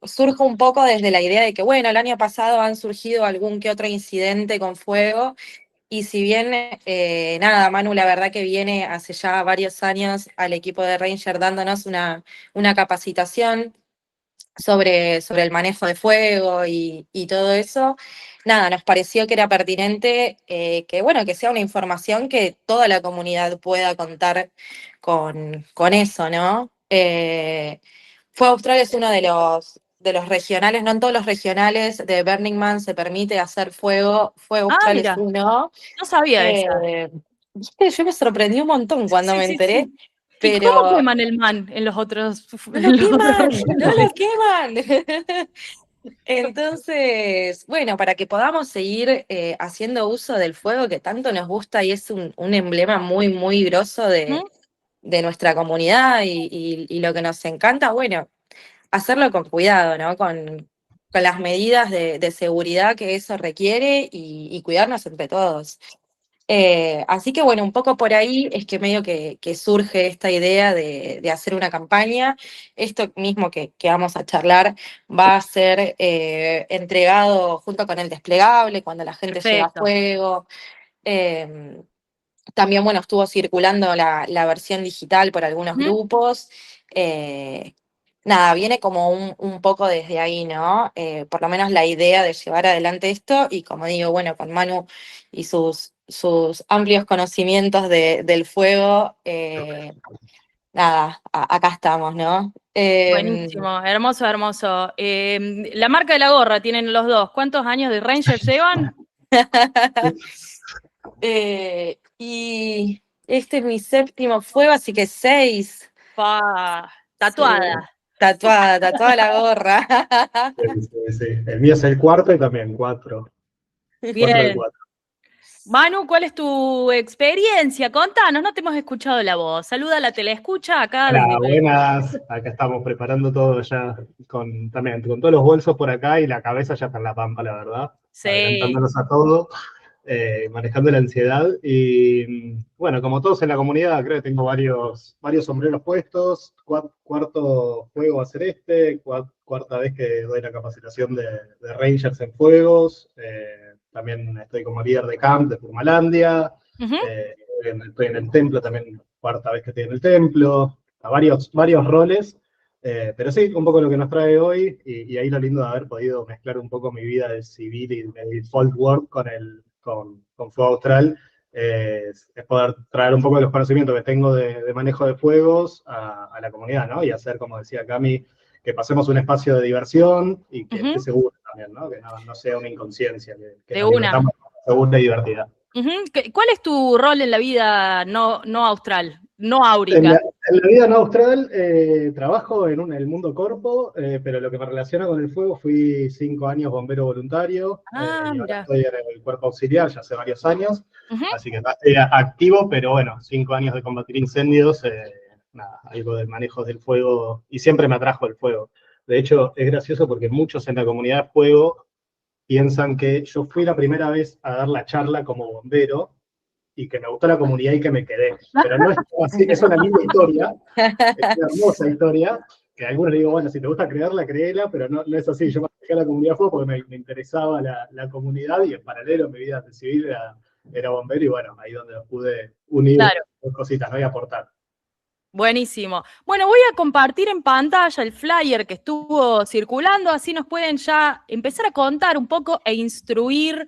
Surge un poco desde la idea de que, bueno, el año pasado han surgido algún que otro incidente con fuego, y si bien, nada, Manu la verdad que viene hace ya varios años al equipo de Rangers dándonos una capacitación sobre el manejo de fuego y todo eso. Nada, nos pareció que era pertinente que sea una información que toda la comunidad pueda contar con eso, ¿no? Fuego Austral es uno de los regionales, no en todos los regionales de Burning Man se permite hacer fuego. Fuego Austral es uno. No sabía eso. ¿Viste? Yo me sorprendí un montón cuando me enteré. Sí. Pero... ¿Y cómo queman el man en los otros? ¡No lo queman! Entonces, bueno, para que podamos seguir haciendo uso del fuego que tanto nos gusta y es un emblema muy, muy grosso de nuestra comunidad y lo que nos encanta, bueno, hacerlo con cuidado, ¿no? Con las medidas de seguridad que eso requiere y cuidarnos entre todos. Así que bueno, un poco por ahí es que medio que surge esta idea de hacer una campaña. Esto mismo que vamos a charlar va a ser entregado junto con el desplegable cuando la gente llega a fuego. También, bueno, estuvo circulando la versión digital por algunos grupos. Nada, viene como un poco desde ahí, ¿no? Por lo menos la idea de llevar adelante esto, y como digo, bueno, con Manu y sus amplios conocimientos del fuego, nada, acá estamos, ¿no? Buenísimo, hermoso, hermoso. La marca de la gorra tienen los dos. ¿Cuántos años de Ranger llevan? Y este es mi séptimo fuego, así que 6. Tatuada. Sí. Tatuada la gorra. Sí. El mío es el cuarto y también 4. Bien. 4. Manu, ¿cuál es tu experiencia? Contanos, no te hemos escuchado la voz. Saluda a la teleescucha acá Hola, desde... buenas. Acá estamos preparando todo ya también con todos los bolsos por acá y la cabeza ya está en la pampa, la verdad. Sí. Adelantándonos a todo, manejando la ansiedad. Y bueno, como todos en la comunidad, creo que tengo varios sombreros puestos. Cuarto juego va a ser cuarta vez que doy la capacitación de Rangers en juegos. También estoy como líder de camp de Furmalandia. Estoy en el templo también, cuarta vez que estoy en el templo, a varios roles, pero sí, un poco lo que nos trae hoy, y ahí lo lindo de haber podido mezclar un poco mi vida de civil y de default work con Fuego Austral, es poder traer un poco de los conocimientos que tengo de manejo de fuegos a la comunidad, ¿no? Y hacer, como decía Cami, que pasemos un espacio de diversión y que esté seguro también, ¿no? Que no sea una inconsciencia, que nos divertamos segura y divertida. ¿Cuál es tu rol en la vida no austral, no áurica? En la vida no austral, trabajo en el mundo corpo, pero lo que me relaciona con el fuego, fui 5 años bombero voluntario, y ahora estoy en el cuerpo auxiliar ya hace varios años, así que estoy activo, pero bueno, 5 años de combatir incendios, nada, algo del manejo del fuego, y siempre me atrajo el fuego. De hecho, es gracioso porque muchos en la comunidad de fuego piensan que yo fui la primera vez a dar la charla como bombero y que me gustó la comunidad y que me quedé. Pero no es así, es una linda historia, es una hermosa historia, que a algunos le digo, bueno, si te gusta creerla, créela, pero no es así. Yo me acerqué a la comunidad fue porque me interesaba la comunidad y en paralelo mi vida civil era bombero y bueno, ahí donde pude unir dos cositas, ¿no? Y aportar. Buenísimo. Bueno, voy a compartir en pantalla el flyer que estuvo circulando, así nos pueden ya empezar a contar un poco e instruir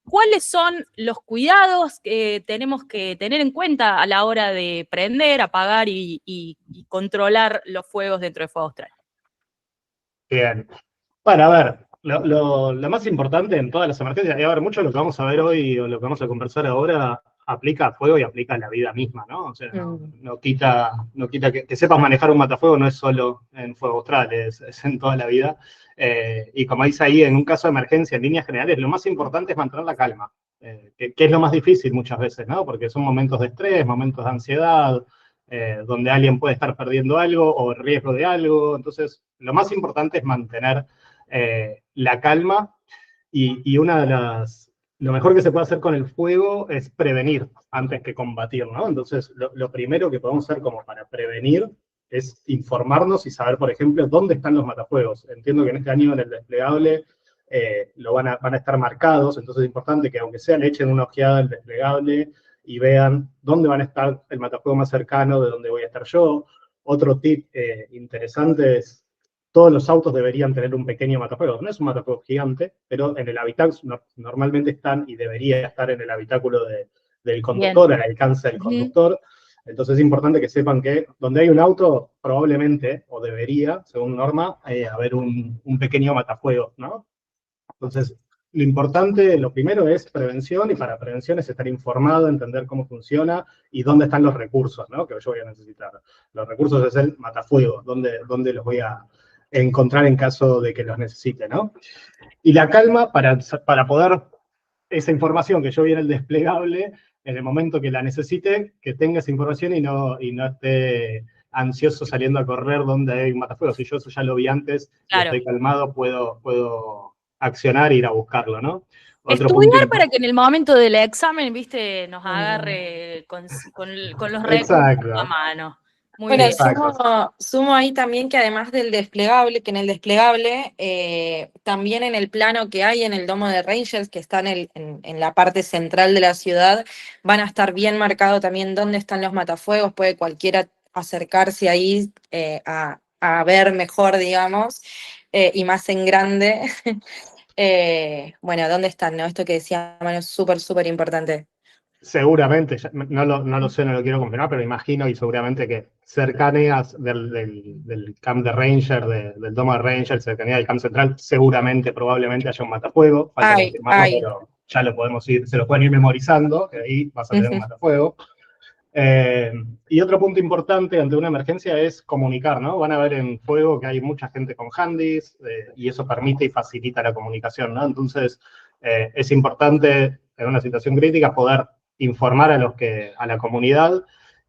cuáles son los cuidados que tenemos que tener en cuenta a la hora de prender, apagar y controlar los fuegos dentro de Fuego Austral. Bien. Bueno, a ver, lo más importante en todas las emergencias, y a ver, mucho de lo que vamos a ver hoy o lo que vamos a conversar ahora aplica a fuego y aplica a la vida misma, ¿no? O sea, no quita que sepas manejar un matafuego, no es solo en Fuego Austral, es en toda la vida. Y como dice ahí, en un caso de emergencia, en líneas generales, lo más importante es mantener la calma, que es lo más difícil muchas veces, ¿no? Porque son momentos de estrés, momentos de ansiedad, donde alguien puede estar perdiendo algo o el riesgo de algo. Entonces, lo más importante es mantener la calma y lo mejor que se puede hacer con el fuego es prevenir antes que combatir, ¿no? Entonces, lo primero que podemos hacer como para prevenir es informarnos y saber, por ejemplo, dónde están los matafuegos. Entiendo que en este año en el desplegable van a estar marcados, entonces es importante que aunque sea le echen una ojeada al desplegable y vean dónde van a estar el matafuego más cercano de donde voy a estar yo. Otro tip interesante es todos los autos deberían tener un pequeño matafuegos. No es un matafuego gigante, pero en el habitáculo normalmente están y debería estar en el habitáculo del conductor, al alcance del conductor. Entonces es importante que sepan que donde hay un auto, probablemente, o debería, según norma, haber un pequeño matafuegos, ¿no? Entonces, lo importante, lo primero es prevención, y para prevención es estar informado, entender cómo funciona y dónde están los recursos, ¿no? Que yo voy a necesitar. Los recursos es el matafuego, dónde los voy a encontrar en caso de que los necesite, ¿no? Y la calma para poder, esa información que yo vi en el desplegable, en el momento que la necesite, que tenga esa información y no esté ansioso saliendo a correr donde hay un matafuego. Si yo eso ya lo vi antes, y estoy calmado, puedo accionar e ir a buscarlo, ¿no? Estudiar para que en el momento del examen, viste, nos agarre con los recursos a mano. Muy bueno, bien. sumo ahí también que además del desplegable, que en el desplegable, también en el plano que hay en el domo de Rangers, que está en la parte central de la ciudad, van a estar bien marcado también dónde están los matafuegos, puede cualquiera acercarse ahí a ver mejor, digamos, y más en grande. Bueno, ¿dónde están? ¿No? Esto que decía Manu es súper, súper importante. Seguramente, no lo sé, no lo quiero confirmar, pero imagino y seguramente que cercanías del camp de Ranger, del domo de Ranger, cercanía del camp central, seguramente, probablemente haya un matafuego. Falta confirmarlo, pero ya lo podemos se lo pueden ir memorizando, que ahí vas a tener un matafuego. Y otro punto importante ante una emergencia es comunicar, ¿no? Van a ver en fuego que hay mucha gente con handys, y eso permite y facilita la comunicación, ¿no? Entonces, es importante en una situación crítica, poder informar a la comunidad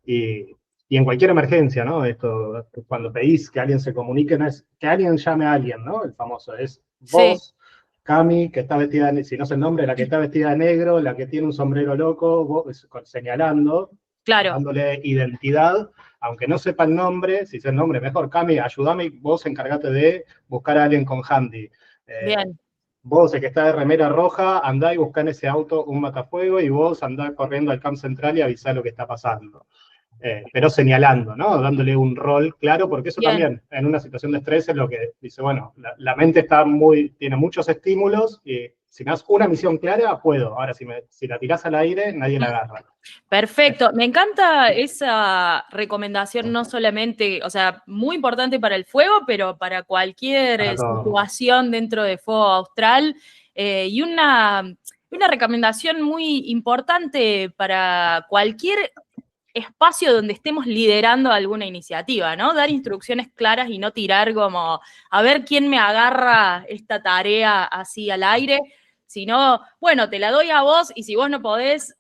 y en cualquier emergencia, ¿no? Esto, cuando pedís que alguien se comunique, no es que alguien llame a alguien, ¿no? El famoso, es vos, Cami, que está vestida, si no sé el nombre, la que está vestida de negro, la que tiene un sombrero loco, vos, señalando, dándole identidad, aunque no sepa el nombre, si sé el nombre, mejor, Cami, ayúdame, vos encargate de buscar a alguien con handy. Bien. Vos, el que está de remera roja, andá y buscá en ese auto un matafuego y vos andá corriendo al camp central y avisá lo que está pasando. Pero señalando, ¿no? Dándole un rol claro, porque eso también, en una situación de estrés, es lo que dice, bueno, la mente tiene muchos estímulos y si me das una misión clara, puedo. Ahora, si la tirás al aire, nadie la agarra. Perfecto, me encanta esa recomendación, no solamente, o sea, muy importante para el fuego, pero para cualquier situación dentro de fuego austral, y una recomendación muy importante para cualquier espacio donde estemos liderando alguna iniciativa, ¿no? Dar instrucciones claras y no tirar como, a ver quién me agarra esta tarea así al aire, sino, bueno, te la doy a vos y si vos no podés,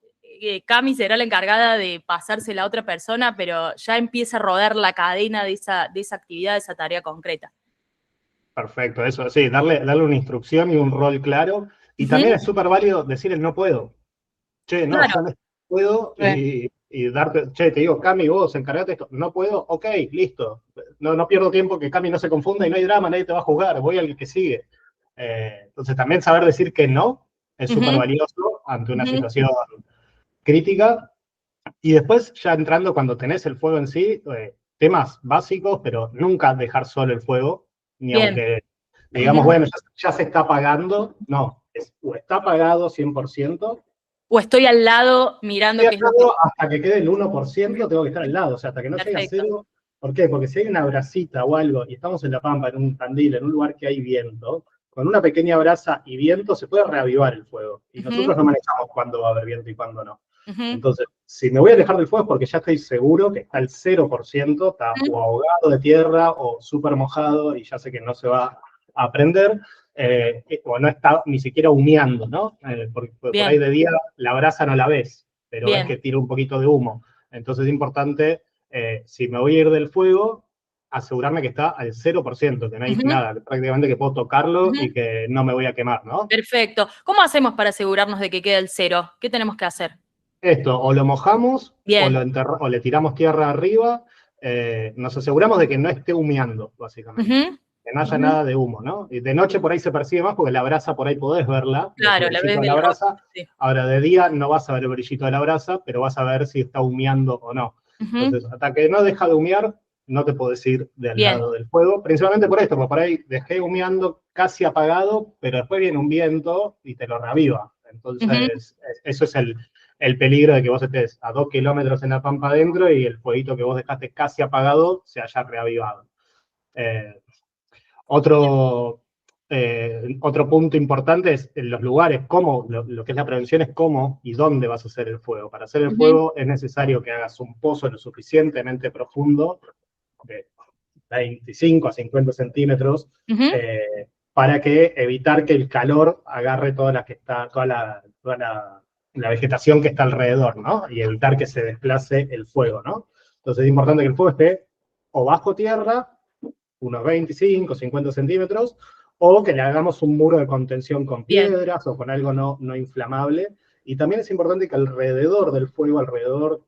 Cami será la encargada de pasársela a otra persona, pero ya empieza a rodar la cadena de esa actividad, de esa tarea concreta. Perfecto, eso, sí, darle una instrucción y un rol claro. Y también es súper válido decir el no puedo. Che, no, yo no puedo y darte, che, te digo, Cami, vos encargate de esto. No puedo, ok, listo. No pierdo tiempo, que Cami no se confunda y no hay drama, nadie te va a juzgar, voy al que sigue. Entonces también saber decir que no es súper valioso ante una situación crítica. Y después, ya entrando cuando tenés el fuego en sí, temas básicos, pero nunca dejar solo el fuego, ni aunque digamos, bueno, ya se está apagando, no, o está apagado 100%, o estoy al lado mirando que hasta que quede el 1%, tengo que estar al lado, o sea, hasta que no llegue a cero. ¿Por qué? Porque si hay una brasita o algo, y estamos en La Pampa, en un Tandil, en un lugar que hay viento, con una pequeña brasa y viento se puede reavivar el fuego. Y nosotros no manejamos cuándo va a haber viento y cuándo no. Entonces, si me voy a alejar del fuego es porque ya estoy seguro que está al 0%, está o ahogado de tierra o súper mojado y ya sé que no se va a prender, o no está ni siquiera humeando, ¿no? Porque por ahí de día la brasa no la ves, pero ves que tira un poquito de humo. Entonces es importante, si me voy a ir del fuego, asegurarme que está al 0%, que no hay nada, prácticamente que puedo tocarlo y que no me voy a quemar, ¿no? Perfecto. ¿Cómo hacemos para asegurarnos de que quede el 0? ¿Qué tenemos que hacer? Esto, o lo mojamos, o le tiramos tierra arriba, nos aseguramos de que no esté humeando, básicamente. Que no haya nada de humo, ¿no? Y de noche por ahí se percibe más porque la brasa por ahí podés verla. Claro, la ves de la brasa. Ahora, de día no vas a ver el brillito de la brasa, pero vas a ver si está humeando o no. Entonces, hasta que no deja de humear, no te podés ir del lado del fuego. Principalmente por esto, porque por ahí dejé humeando casi apagado, pero después viene un viento y te lo reaviva. Entonces, eso es el peligro de que vos estés a 2 kilómetros en La Pampa adentro y el fueguito que vos dejaste casi apagado se haya reavivado. Otro punto importante es en los lugares, cómo, lo que es la prevención es cómo y dónde vas a hacer el fuego. Para hacer el fuego es necesario que hagas un pozo lo suficientemente profundo, de 25 a 50 centímetros, para evitar que el calor agarre toda la vegetación que está alrededor, ¿no? Y evitar que se desplace el fuego, ¿no? Entonces es importante que el fuego esté o bajo tierra, unos 25, 50 centímetros, o que le hagamos un muro de contención con piedras o con algo no inflamable. Y también es importante que alrededor del fuego,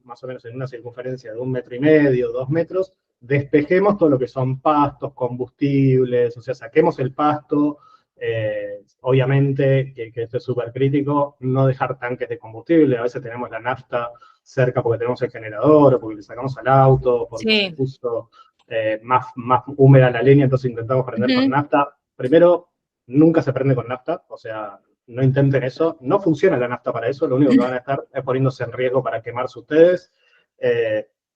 más o menos en una circunferencia de 1,5 metros, 2 metros, despejemos todo lo que son pastos, combustibles, o sea, saquemos el pasto. Obviamente, que esto es súper crítico, no dejar tanques de combustible. A veces tenemos la nafta cerca porque tenemos el generador, o porque le sacamos al auto, porque se puso más húmeda la leña, entonces intentamos prender con nafta. Primero, nunca se prende con nafta, o sea, no intenten eso. No funciona la nafta para eso, lo único que van a estar es poniéndose en riesgo para quemarse ustedes,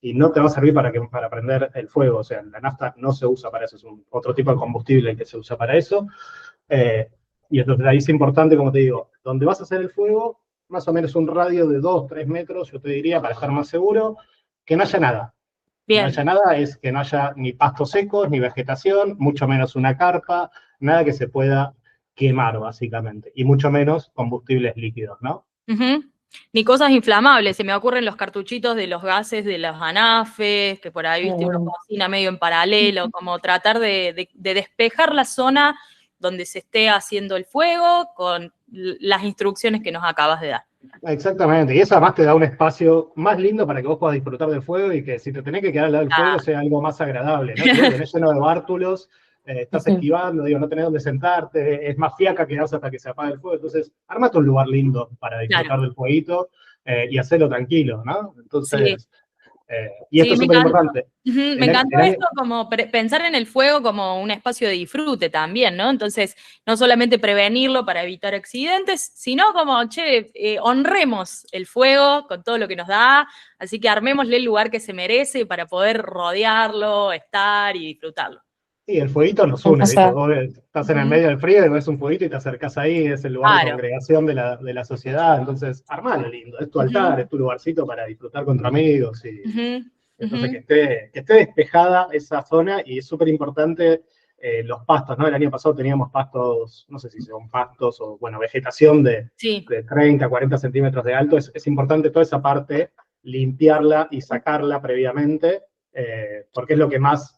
y no te va a servir para prender el fuego. O sea, la nafta no se usa para eso, es otro tipo de combustible que se usa para eso. Y entonces ahí es importante, como te digo, donde vas a hacer el fuego, más o menos un radio de 2, 3 metros, yo te diría, para estar más seguro, que no haya nada. Que no haya nada es que no haya ni pastos secos, ni vegetación, mucho menos una carpa, nada que se pueda quemar, básicamente, y mucho menos combustibles líquidos, ¿no? Ni cosas inflamables, se me ocurren los cartuchitos de los gases de los anafes, que por ahí, viste, uno cocina medio en paralelo, como tratar de despejar la zona donde se esté haciendo el fuego con las instrucciones que nos acabas de dar. Exactamente, y eso además te da un espacio más lindo para que vos puedas disfrutar del fuego y que si te tenés que quedar al lado del fuego sea algo más agradable, ¿no? Si lo tenés lleno de bártulos, estás esquivando, digo, no tenés dónde sentarte, es más fiaca quedarse hasta que se apague el fuego, entonces armate un lugar lindo para disfrutar del fueguito y hacerlo tranquilo, ¿no? Entonces, y esto es súper importante. Me encantó esto, como pensar en el fuego como un espacio de disfrute también, ¿no? Entonces, no solamente prevenirlo para evitar accidentes, sino como, che, honremos el fuego con todo lo que nos da, así que armémosle el lugar que se merece para poder rodearlo, estar y disfrutarlo. Sí, el fueguito nos une, ¿viste? Vos estás en el medio del frío y ves un fueguito y te acercás ahí, es el lugar de congregación de la sociedad, entonces armalo lindo, es tu altar, es tu lugarcito para disfrutar con tus amigos, y entonces que esté despejada esa zona, y es súper importante los pastos, ¿no? El año pasado teníamos pastos, no sé si son pastos o, bueno, vegetación de 30, 40 centímetros de alto, es importante toda esa parte, limpiarla y sacarla previamente, porque es lo que más...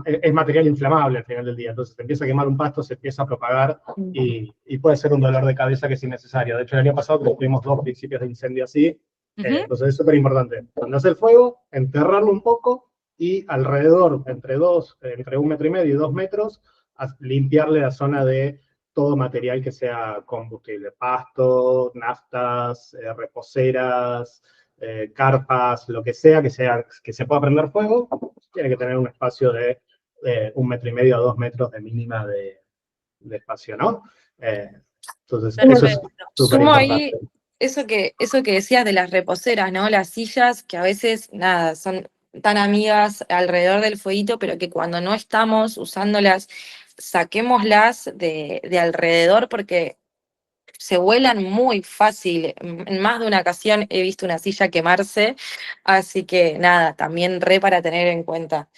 es material inflamable al final del día, entonces te empieza a quemar un pasto, se empieza a propagar y puede ser un dolor de cabeza que es innecesario. De hecho, el año pasado tuvimos 2 principios de incendio así, entonces es súper importante. Cuando hace el fuego, enterrarlo un poco y alrededor, entre 1,5 metros y 2 metros, limpiarle la zona de todo material que sea combustible, pasto, naftas, reposeras, carpas, lo que sea que se pueda prender fuego, tiene que tener un espacio de 1,5 metros a 2 metros de mínima de espacio, ¿no? Entonces, eso es súper importante. Ahí eso que decías de las reposeras, ¿no? Las sillas que a veces, nada, son tan amigas alrededor del fueguito, pero que cuando no estamos usándolas, saquémoslas de alrededor porque se vuelan muy fácil. En más de una ocasión he visto una silla quemarse, así que nada, también para tener en cuenta.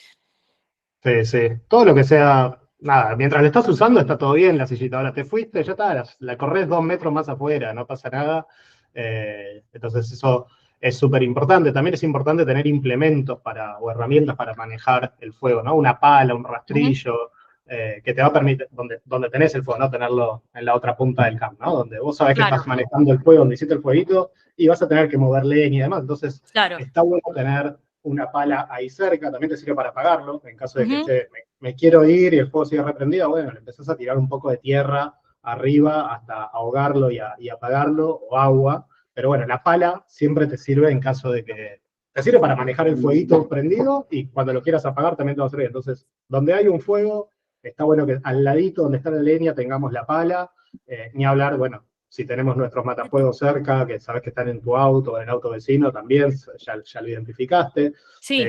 Sí, sí. Todo lo que sea, nada, mientras la estás usando está todo bien la sillita. Ahora te fuiste, ya está, la corres 2 metros más afuera, no pasa nada. Entonces eso es súper importante. También es importante tener implementos o herramientas para manejar el fuego, ¿no? Una pala, un rastrillo, que te va a permitir, donde tenés el fuego, no tenerlo en la otra punta del campo, ¿no? Donde vos sabés que estás manejando el fuego, donde hiciste el fueguito, y vas a tener que mover leña y demás. Entonces, está bueno tener una pala ahí cerca, también te sirve para apagarlo, en caso de que me quiero ir y el fuego sigue reprendido, bueno, le empezás a tirar un poco de tierra arriba hasta ahogarlo y apagarlo, o agua, pero bueno, la pala siempre te sirve en caso de que... Te sirve para manejar el fueguito prendido, y cuando lo quieras apagar también te va a servir. Entonces, donde hay un fuego, está bueno que al ladito donde está la leña tengamos la pala, ni hablar, bueno, si tenemos nuestros matafuegos cerca, que sabes que están en tu auto o en el auto vecino, también ya lo identificaste. Sí.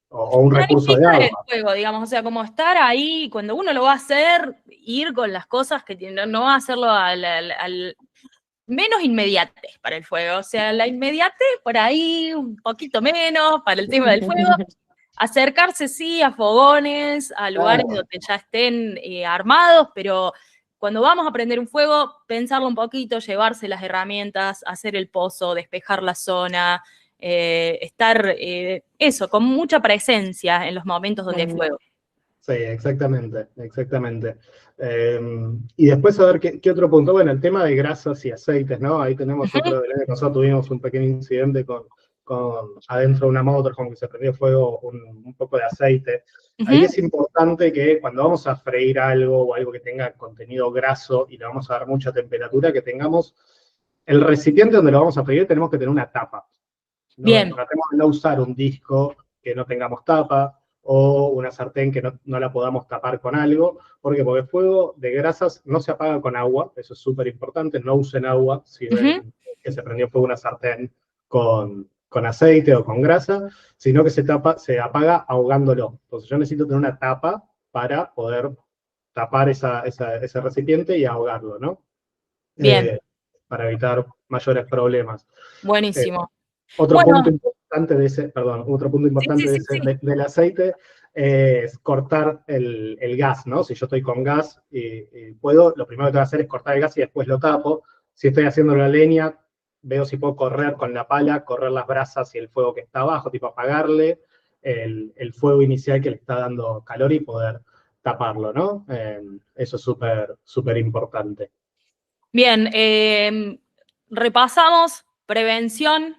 O un recurso de agua. El fuego, digamos, o sea, como estar ahí, cuando uno lo va a hacer, ir con las cosas que tiene, no hacerlo al menos inmediatez para el fuego, o sea, la inmediatez por ahí un poquito menos para el tema del fuego. Acercarse, sí, a fogones, a lugares donde ya estén armados, pero cuando vamos a prender un fuego, pensarlo un poquito, llevarse las herramientas, hacer el pozo, despejar la zona, estar, eso, con mucha presencia en los momentos donde hay fuego. Sí, exactamente, exactamente. Y después, a ver, ¿qué otro punto? Bueno, el tema de grasas y aceites, ¿no? Ahí tenemos otro, del año pasado tuvimos un pequeño incidente con adentro de una motorhome que se prendió fuego un poco de aceite. Ahí es importante que cuando vamos a freír algo o algo que tenga contenido graso y le vamos a dar mucha temperatura, que tengamos el recipiente donde lo vamos a freír, tenemos que tener una tapa. ¿No? Bien. Tratemos de no usar un disco que no tengamos tapa, o una sartén que no la podamos tapar con algo, porque el fuego de grasas no se apaga con agua, eso es súper importante, no usen agua si ven que se prendió fuego una sartén con aceite o con grasa, sino que se apaga ahogándolo. Entonces yo necesito tener una tapa para poder tapar ese recipiente y ahogarlo, ¿no? Bien. Para evitar mayores problemas. Buenísimo. Otro punto importante del aceite es cortar el gas, ¿no? Si yo estoy con gas y puedo, lo primero que tengo que hacer es cortar el gas y después lo tapo. Si estoy haciendo la leña, veo si puedo correr con la pala, correr las brasas y el fuego que está abajo, tipo apagarle el fuego inicial que le está dando calor y poder taparlo, ¿no? Eso es súper, súper importante. Bien, repasamos prevención,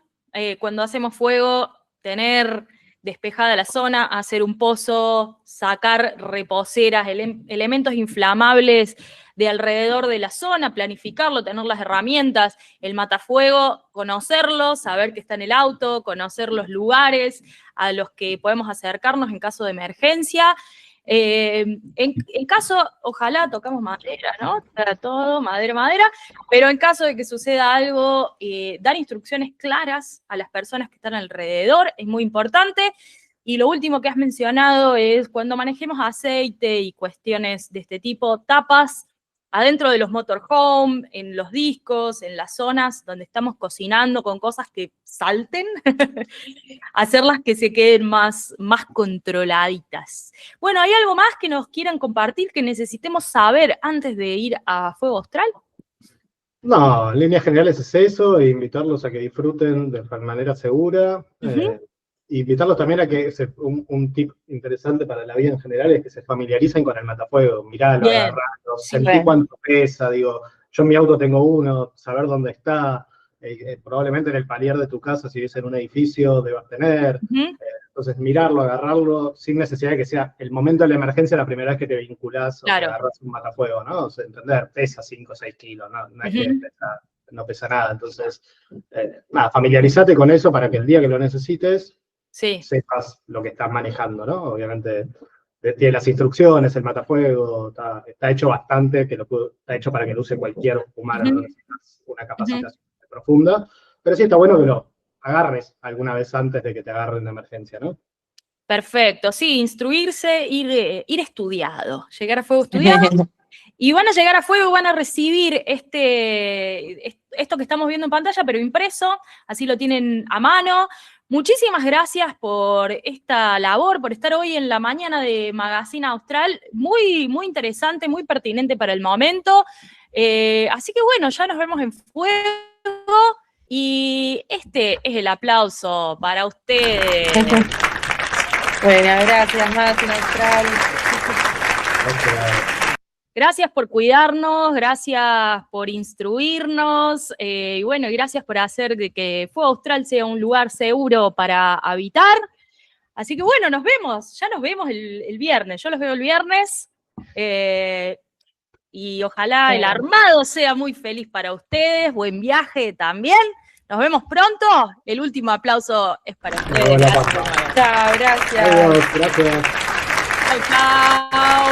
cuando hacemos fuego, tener despejada la zona, hacer un pozo, sacar reposeras, elementos inflamables de alrededor de la zona, planificarlo, tener las herramientas, el matafuego, conocerlo, saber que está en el auto, conocer los lugares a los que podemos acercarnos en caso de emergencia. En caso, ojalá tocamos madera, ¿no? Todo, madera, pero en caso de que suceda algo, dar instrucciones claras a las personas que están alrededor es muy importante. Y lo último que has mencionado es cuando manejemos aceite y cuestiones de este tipo, tapas adentro de los motorhome, en los discos, en las zonas donde estamos cocinando con cosas que salten, hacerlas que se queden más controladitas. Bueno, ¿hay algo más que nos quieran compartir que necesitemos saber antes de ir a Fuego Austral? No, en líneas generales es eso, e invitarlos a que disfruten de manera segura. Invitarlos también a que, un tip interesante para la vida en general es que se familiaricen con el matafuego, miralo, agarrarlo, sentí cuánto pesa, digo, yo en mi auto tengo uno, saber dónde está, probablemente en el palier de tu casa, si vives en un edificio, debas tener, entonces mirarlo, agarrarlo, sin necesidad de que sea el momento de la emergencia la primera vez que te vinculás o agarras un matafuego, ¿no? O sea, entender, pesa 5 o 6 kilos, no es que no pesa nada, entonces, nada, familiarizate con eso para que el día que lo necesites, sepas lo que estás manejando, ¿no? Obviamente tiene las instrucciones, el matafuego, está hecho bastante, está hecho para que lo use cualquier humano, no necesitas una capacitación profunda, pero sí está bueno que lo agarres alguna vez antes de que te agarren de emergencia, ¿no? Perfecto, sí, instruirse, ir estudiado, llegar a fuego estudiado, y van a llegar a fuego, van a recibir esto que estamos viendo en pantalla, pero impreso, así lo tienen a mano. Muchísimas gracias por esta labor, por estar hoy en la mañana de Magazine Austral, muy, muy interesante, muy pertinente para el momento. Así que bueno, ya nos vemos en fuego, y este es el aplauso para ustedes. Bueno, gracias, Magazine Austral. Gracias por cuidarnos, gracias por instruirnos, y bueno, gracias por hacer de que Fuego Austral sea un lugar seguro para habitar. Así que bueno, ya nos vemos el viernes. Yo los veo el viernes, y ojalá el armado sea muy feliz para ustedes, buen viaje también. Nos vemos pronto. El último aplauso es para ustedes. Chao, gracias. Adiós, gracias. Chao.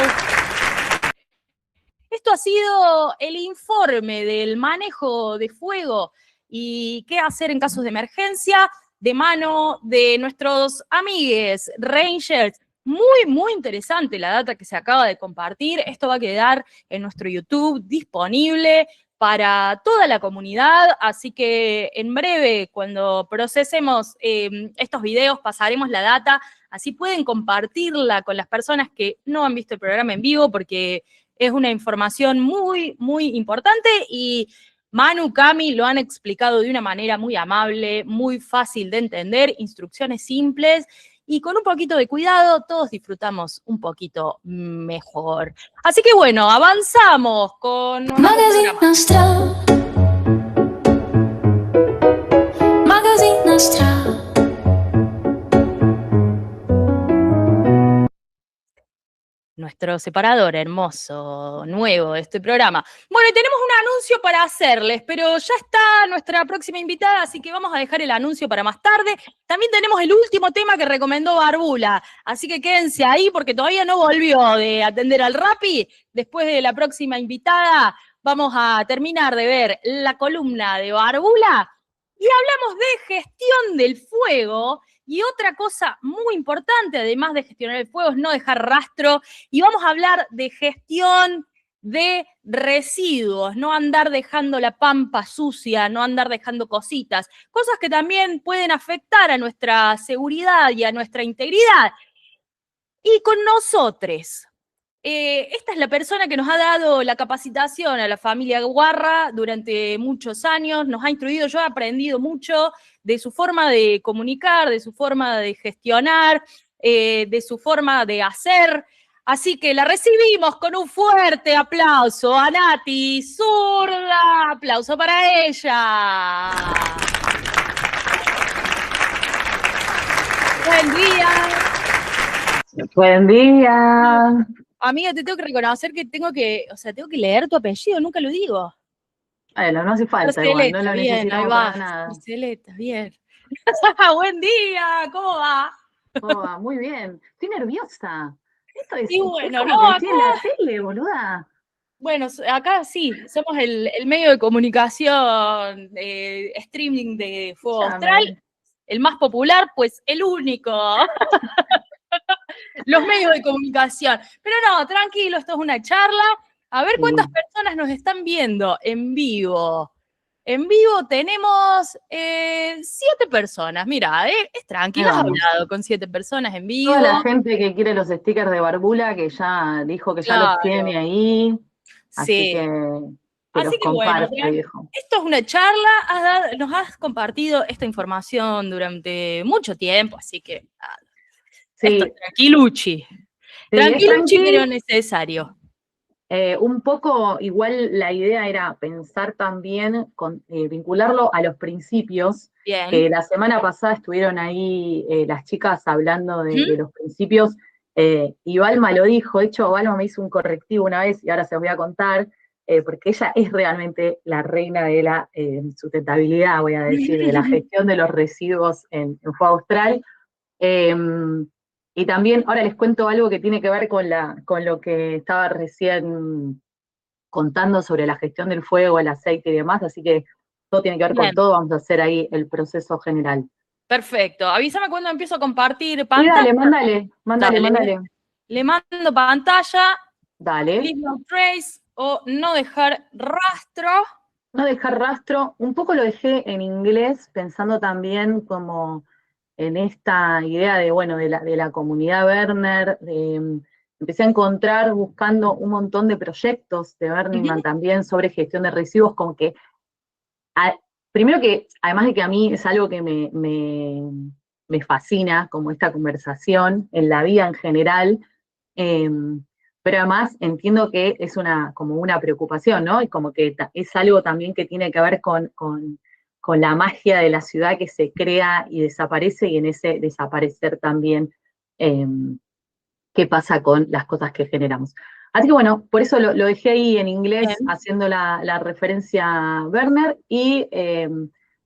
Esto ha sido el informe del manejo de fuego y qué hacer en casos de emergencia de mano de nuestros amigues Rangers. Muy, muy interesante la data que se acaba de compartir. Esto va a quedar en nuestro YouTube disponible para toda la comunidad, así que en breve, cuando procesemos estos videos, pasaremos la data, así pueden compartirla con las personas que no han visto el programa en vivo, porque es una información muy, muy importante, y Manu, Cami lo han explicado de una manera muy amable, muy fácil de entender, instrucciones simples, y con un poquito de cuidado todos disfrutamos un poquito mejor. Así que bueno, avanzamos con Magazine Austral. Magazine Austral. nuestro separador hermoso, nuevo de este programa. Bueno, y tenemos un anuncio para hacerles, pero ya está nuestra próxima invitada, así que vamos a dejar el anuncio para más tarde. También tenemos el último tema que recomendó Barbula, así que quédense ahí porque todavía no volvió de atender al Rappi. Después de la próxima invitada vamos a terminar de ver la columna de Barbula y hablamos de gestión del fuego. Y otra cosa muy importante, además de gestionar el fuego, es no dejar rastro. Y vamos a hablar de gestión de residuos, no andar dejando la pampa sucia, no andar dejando cositas, cosas que también pueden afectar a nuestra seguridad y a nuestra integridad. Y con nosotros, esta es la persona que nos ha dado la capacitación a la familia Guarra durante muchos años, nos ha instruido, yo he aprendido mucho de su forma de comunicar, de su forma de gestionar, de su forma de hacer. Así que la recibimos con un fuerte aplauso a Nati Zurda. Aplauso para ella. Buen día. Buen día. Amiga, te tengo que reconocer que tengo que leer tu apellido, nunca lo digo. Bueno, no hace falta igual, no lo bien, ahí necesitamos va. para nada. Marceleta, bien. Buen día, ¿cómo va? ¿Cómo va? Muy bien. Estoy nerviosa. Esto es, Y bueno, es como no, que estoy en la tele, boluda. Bueno, acá sí, somos el medio de comunicación, streaming de Fuego Austral, el más popular, pues el único. Los medios de comunicación. Pero no, tranquilo, esto es una charla. A ver cuántas personas nos están viendo en vivo. En vivo tenemos 7 personas. Mira, es tranquilo, has hablado con 7 personas en vivo. Toda la gente que quiere los stickers de Barbula, que ya dijo que ya los tiene ahí. Así que los comparte, bueno, viejo. Esto es una charla, nos has compartido esta información durante mucho tiempo, así que esto es tranquilucci. Tranquilucci, pero necesario. Un poco, igual la idea era pensar también, vincularlo a los principios, que la semana pasada estuvieron ahí las chicas hablando de los principios, y Valma lo dijo, de hecho Valma me hizo un correctivo una vez, y ahora se los voy a contar, porque ella es realmente la reina de la sustentabilidad, voy a decir, de la gestión de los residuos en Fuego Austral. Y también, ahora les cuento algo que tiene que ver con lo que estaba recién contando sobre la gestión del fuego, el aceite y demás, así que todo tiene que ver con todo, vamos a hacer ahí el proceso general. Perfecto, avísame cuando empiezo a compartir pantalla. Dale, mándale. Le mando pantalla. Dale. Leave no trace o no dejar rastro. No dejar rastro, un poco lo dejé en inglés, pensando también como en esta idea de, bueno, de la comunidad Werner, empecé a encontrar buscando un montón de proyectos de Burning Man también sobre gestión de residuos, como que, primero que, además de que a mí es algo que me fascina, como esta conversación en la vida en general, pero además entiendo que es como una preocupación, ¿no? Y como que es algo también que tiene que ver con la magia de la ciudad que se crea y desaparece, y en ese desaparecer también qué pasa con las cosas que generamos. Así que bueno, por eso lo dejé ahí en inglés, haciendo la referencia a Werner, y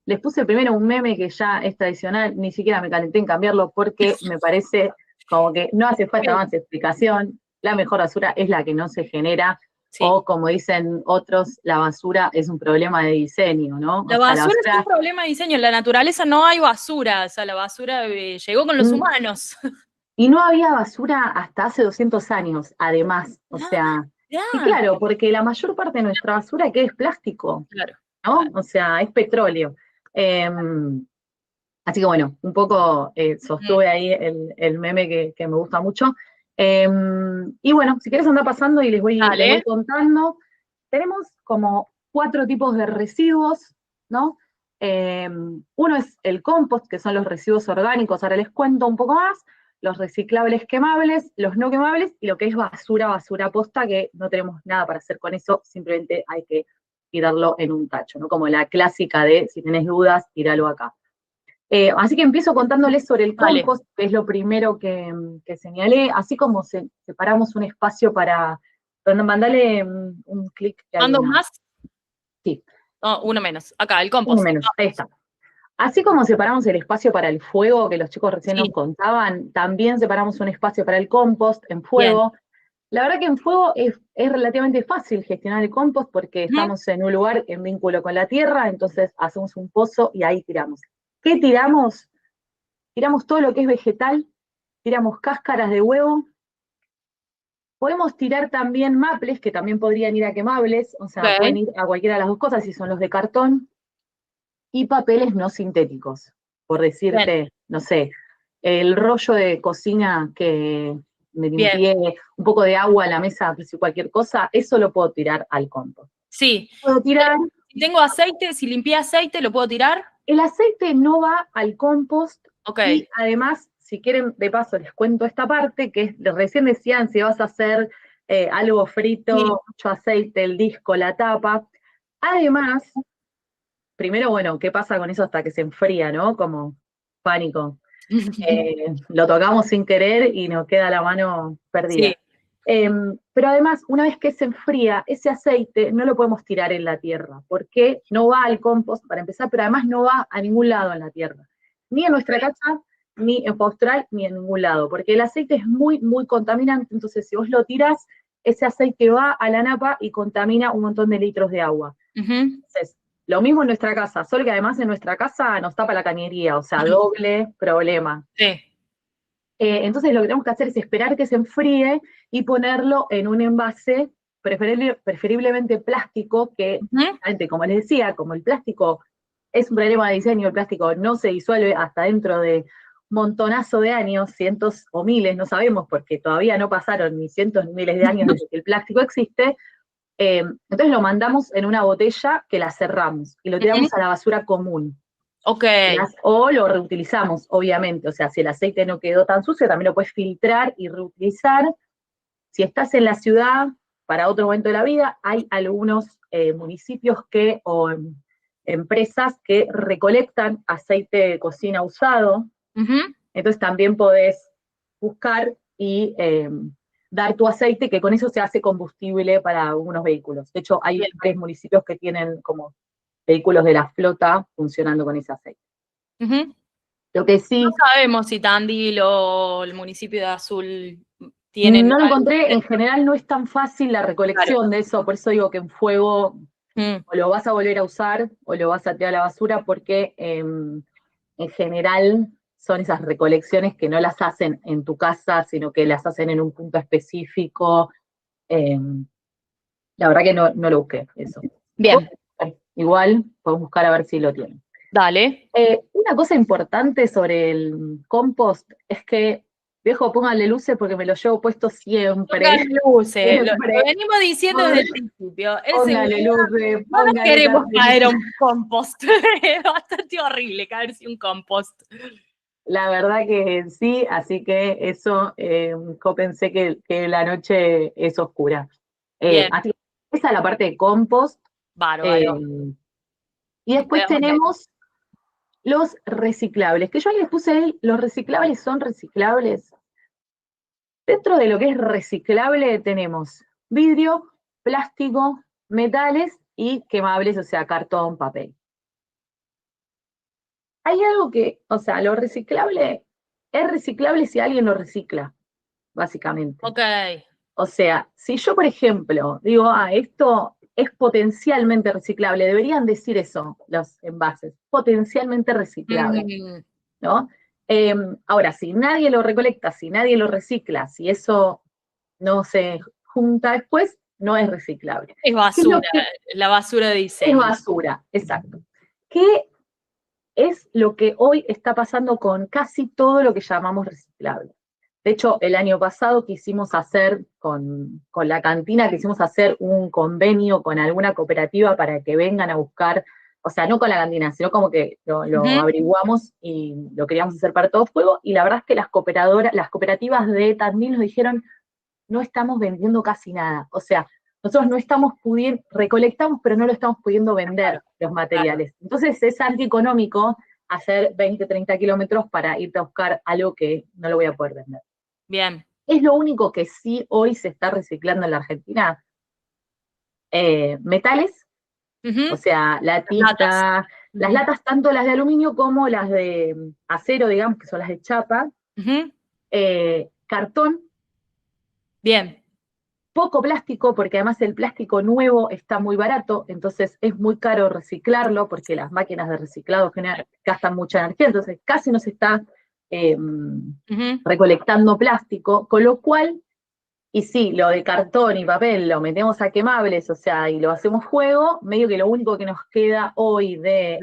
les puse primero un meme que ya es tradicional, ni siquiera me calenté en cambiarlo, porque me parece como que no hace falta más explicación, la mejor basura es la que no se genera, o como dicen otros, la basura es un problema de diseño, ¿no? La basura es un problema de diseño, en la naturaleza no hay basura, o sea, la basura llegó con los humanos. Y no había basura hasta hace 200 años, además, o sea, y claro, porque la mayor parte de nuestra basura, ¿qué es? Plástico, ¿no? O sea, es petróleo. Así que bueno, un poco sostuve ahí el meme que me gusta mucho. Y bueno, si quieres andar pasando y les voy contando, tenemos como 4 tipos de residuos, ¿no? Uno es el compost, que son los residuos orgánicos, ahora les cuento un poco más, los reciclables quemables, los no quemables, y lo que es basura posta, que no tenemos nada para hacer con eso, simplemente hay que tirarlo en un tacho, ¿no? Como la clásica de, si tenés dudas, tíralo acá. Así que empiezo contándoles sobre el compost, que es lo primero que señalé, así como separamos un espacio para, mandale un clic. ¿Mando más? Sí. No, uno menos, acá, el compost. Uno menos, ahí está. Así como separamos el espacio para el fuego, que los chicos recién nos contaban, también separamos un espacio para el compost en fuego. Bien. La verdad que en fuego es relativamente fácil gestionar el compost, porque estamos en un lugar en vínculo con la tierra, entonces hacemos un pozo y ahí tiramos. ¿Qué tiramos? Tiramos todo lo que es vegetal, tiramos cáscaras de huevo, podemos tirar también maples, que también podrían ir a quemables, o sea, pueden ir a cualquiera de las dos cosas, si son los de cartón, y papeles no sintéticos, por decirte, no sé, el rollo de cocina que me limpié un poco de agua en la mesa, si cualquier cosa, eso lo puedo tirar al compost. Sí. Puedo tirar. Si tengo aceite, si limpié aceite, ¿lo puedo tirar? El aceite no va al compost. Ok. Y además, si quieren, de paso les cuento esta parte, que es, recién decían si vas a hacer algo frito, Sí. mucho aceite, el disco, la tapa. Además, primero, bueno, ¿qué pasa con eso hasta que se enfría, no? Como pánico. Lo tocamos sin querer y nos queda la mano perdida. Sí. Pero además, una vez que se enfría, ese aceite no lo podemos tirar en la tierra, porque no va al compost, para empezar, pero además no va a ningún lado en la tierra. Ni en nuestra casa, ni en Austral, ni en ningún lado, porque el aceite es muy, muy contaminante, entonces si vos lo tirás, ese aceite va a la napa y contamina un montón de litros de agua. Entonces, lo mismo en nuestra casa, solo que además en nuestra casa nos tapa la cañería, o sea, doble problema. Sí. Entonces lo que tenemos que hacer es esperar que se enfríe y ponerlo en un envase, preferiblemente plástico, que, como les decía, como el plástico es un problema de diseño, el plástico no se disuelve hasta dentro de montonazo de años, cientos o miles, no sabemos, porque todavía no pasaron ni cientos ni miles de años desde que el plástico existe. Entonces lo mandamos en una botella que la cerramos y lo tiramos a la basura común. Ok. O lo reutilizamos, obviamente. O sea, si el aceite no quedó tan sucio, también lo puedes filtrar y reutilizar. Si estás en la ciudad, para otro momento de la vida, hay algunos municipios o empresas que recolectan aceite de cocina usado. Entonces también podés buscar y dar tu aceite, que con eso se hace combustible para algunos vehículos. De hecho, hay varios municipios que tienen como vehículos de la flota funcionando con ese aceite. Lo que sí... No sabemos si Tandil o el municipio de Azul tienen... No lo encontré, en general no es tan fácil la recolección de eso, por eso digo que en fuego o lo vas a volver a usar o lo vas a tirar a la basura, porque en general son esas recolecciones que no las hacen en tu casa, sino que las hacen en un punto específico. La verdad que no lo busqué, eso. Bien. Igual, podemos buscar a ver si lo tienen. Dale. Una cosa importante sobre el compost es que, viejo, póngale luces porque me lo llevo puesto siempre. Póngale luces, Siempre. lo venimos diciendo desde el principio. Póngale luces, No nos póngale queremos luces. caer a un compost. Es bastante horrible caerse un compost. La verdad que sí, así que eso, yo pensé que la noche es oscura. Así que esa es la parte de compost. Bárbaro. Y después tenemos los reciclables, que yo les puse ahí, los reciclables son reciclables. Dentro de lo que es reciclable tenemos vidrio, plástico, metales y quemables, o sea, cartón, papel. Hay algo que, o sea, lo reciclable es reciclable si alguien lo recicla, básicamente. Ok. O sea, si yo, por ejemplo, digo, esto es potencialmente reciclable, deberían decir eso los envases, potencialmente reciclable, ¿no? Ahora, si nadie lo recolecta, si nadie lo recicla, si eso no se junta después, no es reciclable. Es basura, la basura de diseño. Es basura, exacto. ¿Qué es lo que hoy está pasando con casi todo lo que llamamos reciclable? De hecho, el año pasado quisimos hacer, con la cantina, quisimos hacer un convenio con alguna cooperativa para que vengan a buscar, o sea, no con la cantina, sino como que lo averiguamos y lo queríamos hacer para todo fuego, y la verdad es que las cooperativas de Tandil nos dijeron, no estamos vendiendo casi nada, o sea, nosotros no estamos pudiendo, recolectamos, pero no lo estamos pudiendo vender los materiales. Entonces es antieconómico hacer 20, 30 kilómetros para irte a buscar algo que no lo voy a poder vender. Bien. Es lo único que sí hoy se está reciclando en la Argentina. Metales, o sea, latita, las latas, tanto las de aluminio como las de acero, digamos, que son las de chapa. Cartón. Bien. Poco plástico, porque además el plástico nuevo está muy barato, entonces es muy caro reciclarlo, porque las máquinas de reciclado gastan mucha energía, entonces casi no se está recolectando plástico, con lo cual, y sí, lo de cartón y papel lo metemos a quemables, o sea, y lo hacemos fuego, medio que lo único que nos queda hoy de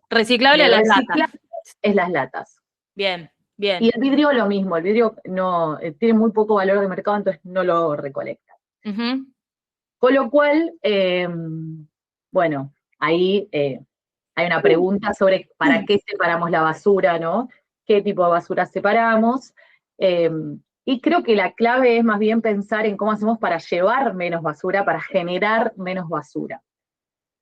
reciclable de las latas. es las latas. Bien. Bien. Y el vidrio lo mismo, el vidrio no tiene muy poco valor de mercado, entonces no lo recolectan. Con lo cual, bueno, ahí hay una pregunta sobre para qué separamos la basura, ¿no? ¿Qué tipo de basura separamos? Y creo que la clave es más bien pensar en cómo hacemos para llevar menos basura, para generar menos basura.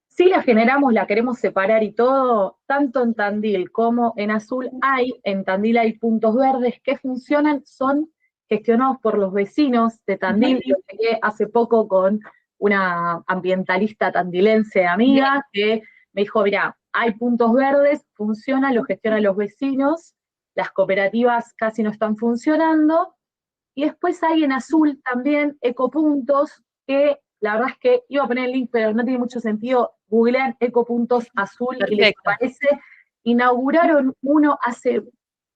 Si la generamos, la queremos separar y todo, tanto en Tandil como en Azul en Tandil hay puntos verdes que funcionan, son gestionados por los vecinos de Tandil. Yo llegué hace poco con una ambientalista tandilense amiga que me dijo, mira, hay puntos verdes, funcionan, los gestionan los vecinos, las cooperativas casi no están funcionando, y después hay en Azul también ecopuntos que la verdad es que iba a poner el link, pero no tiene mucho sentido. Googlean Ecopuntos Azul y les aparece. Inauguraron uno hace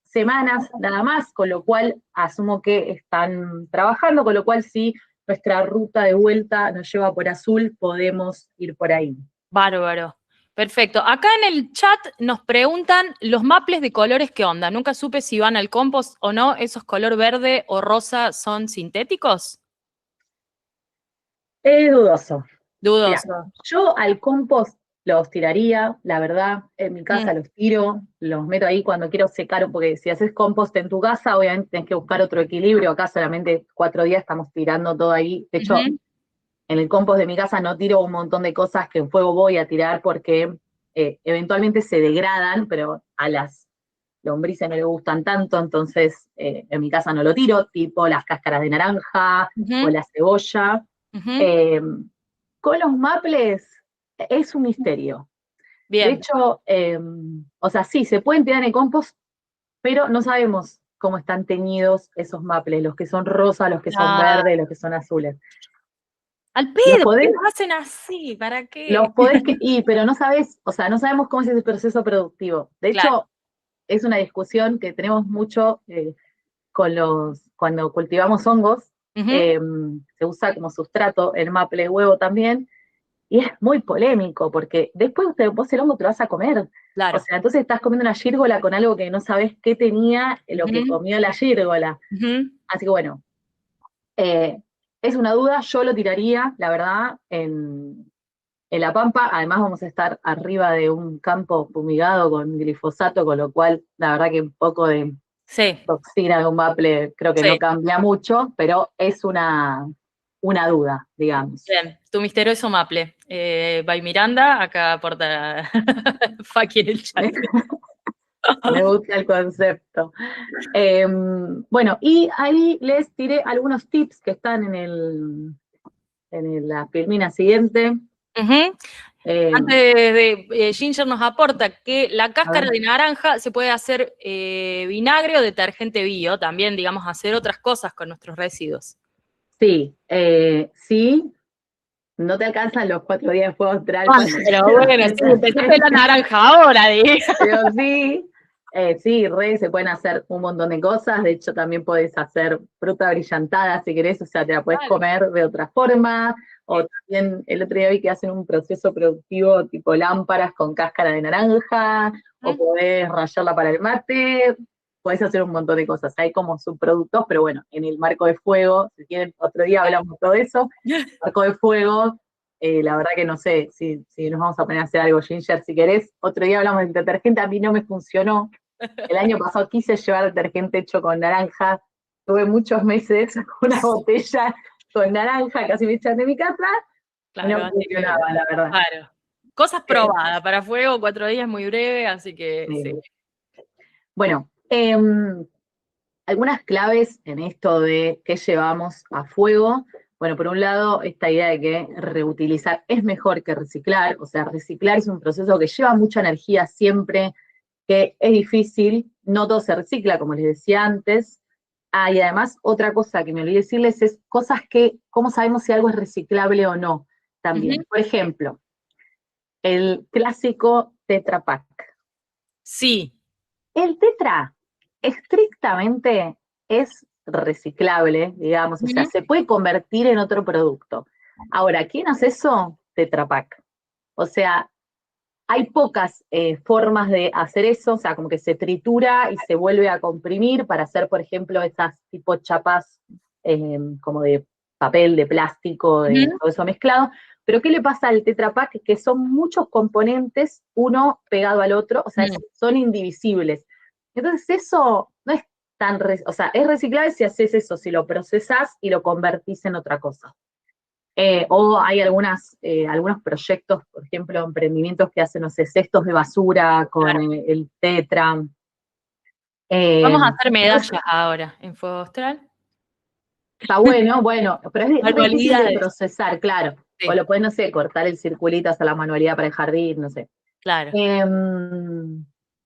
semanas nada más, con lo cual asumo que están trabajando, con lo cual si nuestra ruta de vuelta nos lleva por Azul, podemos ir por ahí. Bárbaro. Perfecto. Acá en el chat nos preguntan los maples de colores, ¿qué onda? Nunca supe si van al compost o no. ¿Esos color verde o rosa son sintéticos? Dudoso. Dudoso. Mirá, yo al compost los tiraría, la verdad, en mi casa los tiro, los meto ahí cuando quiero secar, porque si haces compost en tu casa, obviamente tenés que buscar otro equilibrio. Acá solamente 4 días estamos tirando todo ahí. De hecho, en el compost de mi casa no tiro un montón de cosas que en fuego voy a tirar porque eventualmente se degradan, pero a las lombrices no le gustan tanto, entonces en mi casa no lo tiro, tipo las cáscaras de naranja o la cebolla. Con los maples es un misterio. Bien. De hecho, o sea, sí, se pueden tirar en el compost, pero no sabemos cómo están teñidos esos maples, los que son rosas, los que son verdes, los que son azules. Al pedo, ¿por qué los hacen así? ¿Para qué? Los podés pero no sabes, o sea, no sabemos cómo es ese proceso productivo. De hecho, es una discusión que tenemos mucho cuando cultivamos hongos, se usa como sustrato el maple huevo también, y es muy polémico, porque después vos el hongo te lo vas a comer. Claro. O sea, entonces estás comiendo una gírgola con algo que no sabés qué tenía lo que comió la gírgola. Así que bueno, es una duda, yo lo tiraría, la verdad, en La Pampa. Además vamos a estar arriba de un campo fumigado con glifosato, con lo cual la verdad que un poco de toxina de un maple creo que no cambia mucho, pero es una duda, digamos. Bien, tu misterioso maple. By Miranda, acá aporta Faki en el chat. Me gusta el concepto. Bueno, y ahí les tiré algunos tips que están en la filmina siguiente. Antes de Ginger nos aporta que la cáscara de naranja se puede hacer vinagre o detergente bio, también, digamos, hacer otras cosas con nuestros residuos. Sí, sí, no te alcanzan los 4 días de fuego austral. Pero bueno, sí, empezaste la naranja ahora, pero sí, se pueden hacer un montón de cosas. De hecho, también podés hacer fruta brillantada si querés, o sea, te la podés comer de otra forma. O también el otro día vi que hacen un proceso productivo tipo lámparas con cáscara de naranja, o podés rallarla para el mate, podés hacer un montón de cosas. Hay como subproductos, pero bueno, en el marco de fuego, si quieren, otro día hablamos de todo eso. Marco de fuego, la verdad que no sé si nos vamos a poner a hacer algo, Ginger, si querés. Otro día hablamos del detergente, a mí no me funcionó. El año pasado quise llevar detergente hecho con naranja, tuve muchos meses una botella con naranja, casi me echan de mi casa, no funcionaba, la verdad. Claro. Cosas probadas, para fuego 4 días muy breve, así que sí. Bueno, algunas claves en esto de qué llevamos a fuego. Bueno, por un lado, esta idea de que reutilizar es mejor que reciclar, o sea, reciclar es un proceso que lleva mucha energía siempre, que es difícil, no todo se recicla, como les decía antes. Y además, otra cosa que me olvidé decirles es cosas cómo sabemos si algo es reciclable o no, también. Por ejemplo, el clásico Tetra Pak. Sí. El Tetra estrictamente es reciclable, digamos, o sea, se puede convertir en otro producto. Ahora, ¿quién hace eso? Tetra Pak. O sea, hay pocas formas de hacer eso, o sea, como que se tritura y se vuelve a comprimir para hacer, por ejemplo, esas tipo chapas como de papel, de plástico, de todo eso mezclado. Pero ¿qué le pasa al Tetra Pak? Que son muchos componentes, uno pegado al otro, o sea, son indivisibles. Entonces eso no es tan, o sea, es reciclable si haces eso, si lo procesás y lo convertís en otra cosa. O hay algunos proyectos, por ejemplo, emprendimientos que hacen, no sé, cestos de basura con el Tetra. Vamos a hacer medallas ahora en Fuego Austral. Está bueno, pero es difícil de Manualidades. procesar, claro. Sí. O lo puedes, no sé, cortar el circulito, hacer la manualidad para el jardín, no sé. Claro.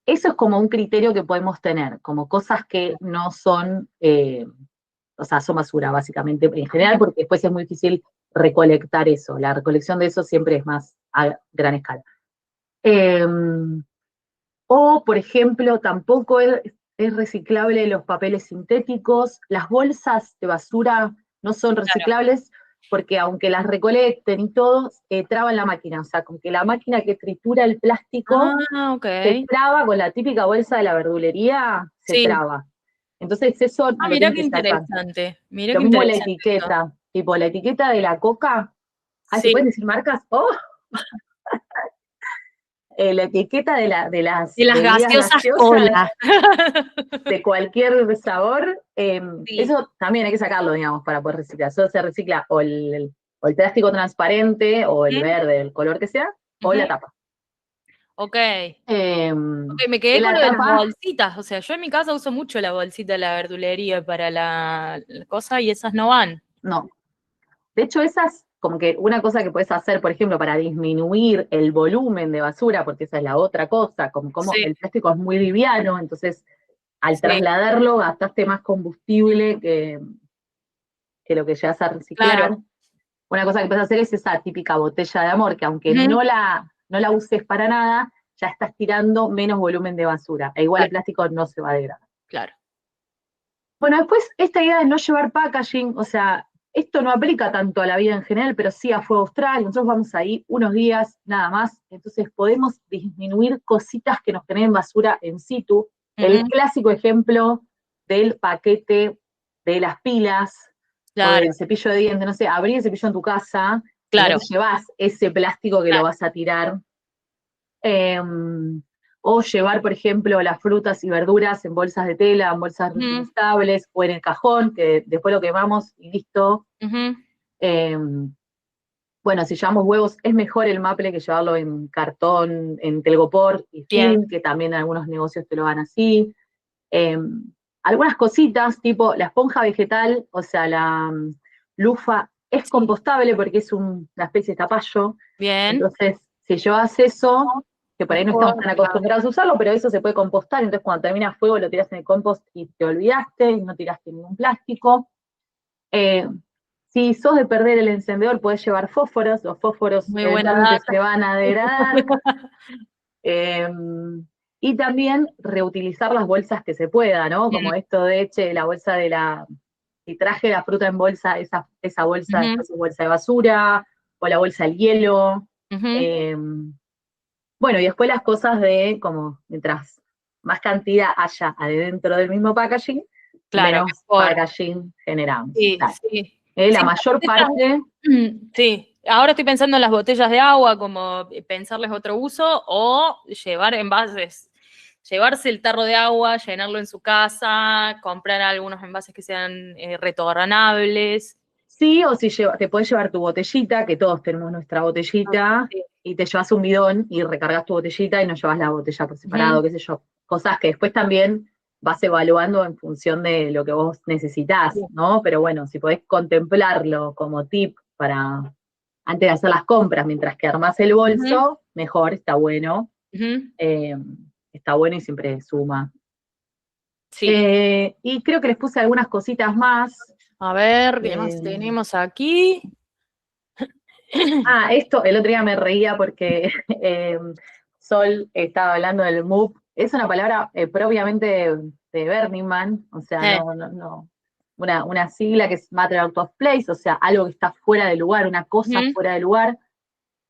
Eso es como un criterio que podemos tener, como cosas que no son, o sea, son basura, básicamente, en general, porque después es muy difícil recolectar eso. La recolección de eso siempre es más a gran escala. O, por ejemplo, tampoco es reciclable los papeles sintéticos. Las bolsas de basura no son reciclables porque aunque las recolecten y todo, traban la máquina. O sea, con que la máquina que tritura el plástico se traba con la típica bolsa de la verdulería, se traba. Entonces eso lo mirá tienen qué que sacar. interesante. Lo mismo la etiqueta, tipo la etiqueta de la Coca. ¿Se pueden decir marcas? ¡Oh! La etiqueta de las bebidas gaseosas cola. de cualquier sabor, eso también hay que sacarlo, digamos, para poder reciclar. Solo se recicla o el plástico transparente, o el verde, el color que sea, o la tapa. Ok. Me quedé con lo de las bolsitas. O sea, yo en mi casa uso mucho la bolsita de la verdulería para la cosa y esas no van. No. De hecho, esas, como que una cosa que puedes hacer, por ejemplo, para disminuir el volumen de basura, porque esa es la otra cosa, como el plástico es muy liviano, entonces al trasladarlo gastaste más combustible que lo que llegas a reciclar. Claro. Una cosa que puedes hacer es esa típica botella de amor, que aunque no la uses para nada, ya estás tirando menos volumen de basura. E igual el plástico no se va a degradar. Claro. Bueno, después esta idea de no llevar packaging, o sea, esto no aplica tanto a la vida en general, pero sí a Fuego Austral. Nosotros vamos ahí unos días nada más, entonces podemos disminuir cositas que nos generen basura en situ. El clásico ejemplo del paquete de las pilas, o del cepillo de dientes, no sé, abrir el cepillo en tu casa, y no te llevas ese plástico que lo vas a tirar. O llevar, por ejemplo, las frutas y verduras en bolsas de tela, en bolsas reutilizables, o en el cajón, que después lo quemamos y listo. Bueno, si llevamos huevos, es mejor el maple que llevarlo en cartón, en telgopor y fin, que también algunos negocios te lo dan así. Algunas cositas, tipo la esponja vegetal, o sea, la lufa, es compostable porque es una especie de zapallo. Bien. Entonces, si llevas eso, que por ahí no estamos tan acostumbrados a usarlo, pero eso se puede compostar, entonces cuando termina fuego lo tiras en el compost y te olvidaste, y no tiraste ningún plástico. Si sos de perder el encendedor, podés llevar fósforos, los fósforos eventualmente se van a degradar. Y también reutilizar las bolsas que se pueda, ¿no? Como esto de, la bolsa de si traje la fruta en bolsa, esa bolsa es bolsa de basura, o la bolsa del hielo. Bueno, y después las cosas de, como, mientras más cantidad haya adentro del mismo packaging, menos packaging generamos. Sí. La mayor parte... Sí, ahora estoy pensando en las botellas de agua, como pensarles otro uso, o llevar envases, llevarse el tarro de agua, llenarlo en su casa, comprar algunos envases que sean retornables. Sí, o si te podés llevar tu botellita, que todos tenemos nuestra botellita, y te llevas un bidón y recargas tu botellita y no llevas la botella por separado, qué sé yo. Cosas que después también vas evaluando en función de lo que vos necesitás, ¿no? Pero bueno, si podés contemplarlo como tip para antes de hacer las compras, mientras que armás el bolso, mejor, está bueno. Está bueno y siempre suma. Sí. Y creo que les puse algunas cositas más. A ver, ¿qué más tenemos aquí? Esto, el otro día me reía porque Sol estaba hablando del MOOC. Es una palabra propiamente de Burning Man, o sea, no. Una sigla que es Matter Out of Place, o sea, algo que está fuera de lugar, una cosa fuera de lugar.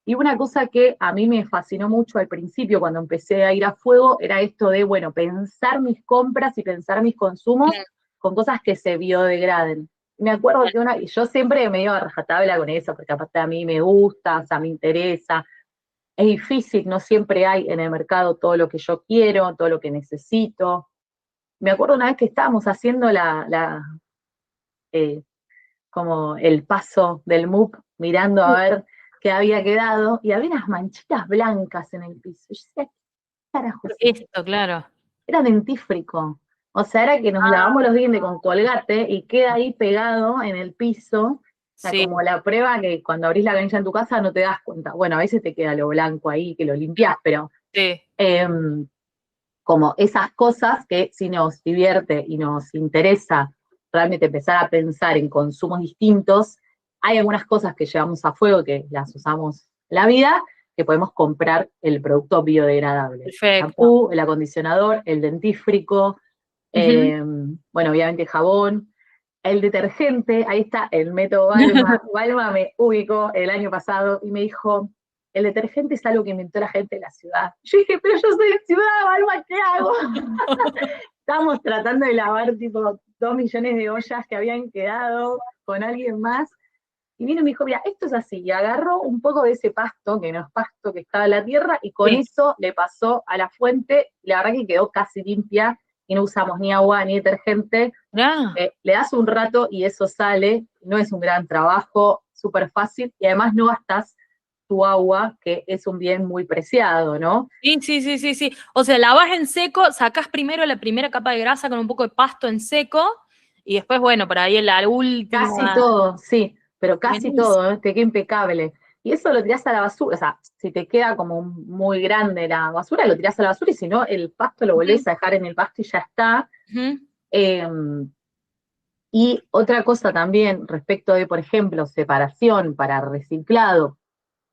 Y una cosa que a mí me fascinó mucho al principio, cuando empecé a ir a fuego, era esto de, bueno, pensar mis compras y pensar mis consumos con cosas que se biodegraden. Me acuerdo que y yo siempre me iba a rajatabla con eso, porque aparte a mí me gusta, o sea, me interesa. Es difícil, no siempre hay en el mercado todo lo que yo quiero, todo lo que necesito. Me acuerdo una vez que estábamos haciendo como el paso del MUP, mirando a ver qué había quedado, y había unas manchitas blancas en el piso. Yo decía, ¿qué carajo es esto? Esto, claro. Era dentífrico. O sea, era que nos lavamos los dientes con Colgate y queda ahí pegado en el piso. O sea, Sí. como la prueba que cuando abrís la canilla en tu casa no te das cuenta. Bueno, a veces te queda lo blanco ahí, que lo limpiás, pero Sí. como esas cosas que si nos divierte y nos interesa realmente empezar a pensar en consumos distintos, hay algunas cosas que llevamos a fuego que las usamos en la vida, que podemos comprar el producto biodegradable. Perfecto. El shampoo, el acondicionador, el dentífrico, bueno, obviamente jabón, el detergente, ahí está el método Balma. Balma me ubicó el año pasado y me dijo, el detergente es algo que inventó la gente de la ciudad. Yo dije, pero yo soy de ciudad, Balma, ¿qué hago? Estábamos tratando de lavar tipo 2 millones de ollas que habían quedado con alguien más. Y vino y me dijo, mira, esto es así. Y agarró un poco de ese pasto, que no es pasto que estaba en la tierra, y con eso le pasó a la fuente. La verdad que quedó casi limpia y no usamos ni agua ni detergente. Le das un rato y eso sale. No es un gran trabajo, súper fácil. Y además no gastas tu agua, que es un bien muy preciado, ¿no? Sí. O sea, lavas en seco, sacás primero la primera capa de grasa con un poco de pasto en seco, y después, bueno, por ahí en la última... Casi todo, sí, pero casi todo, ¿eh? Te queda impecable. Y eso lo tirás a la basura, o sea, si te queda como muy grande la basura, lo tirás a la basura, y si no, el pasto lo volvés a dejar en el pasto y ya está. Y otra cosa también, respecto de, por ejemplo, separación para reciclado.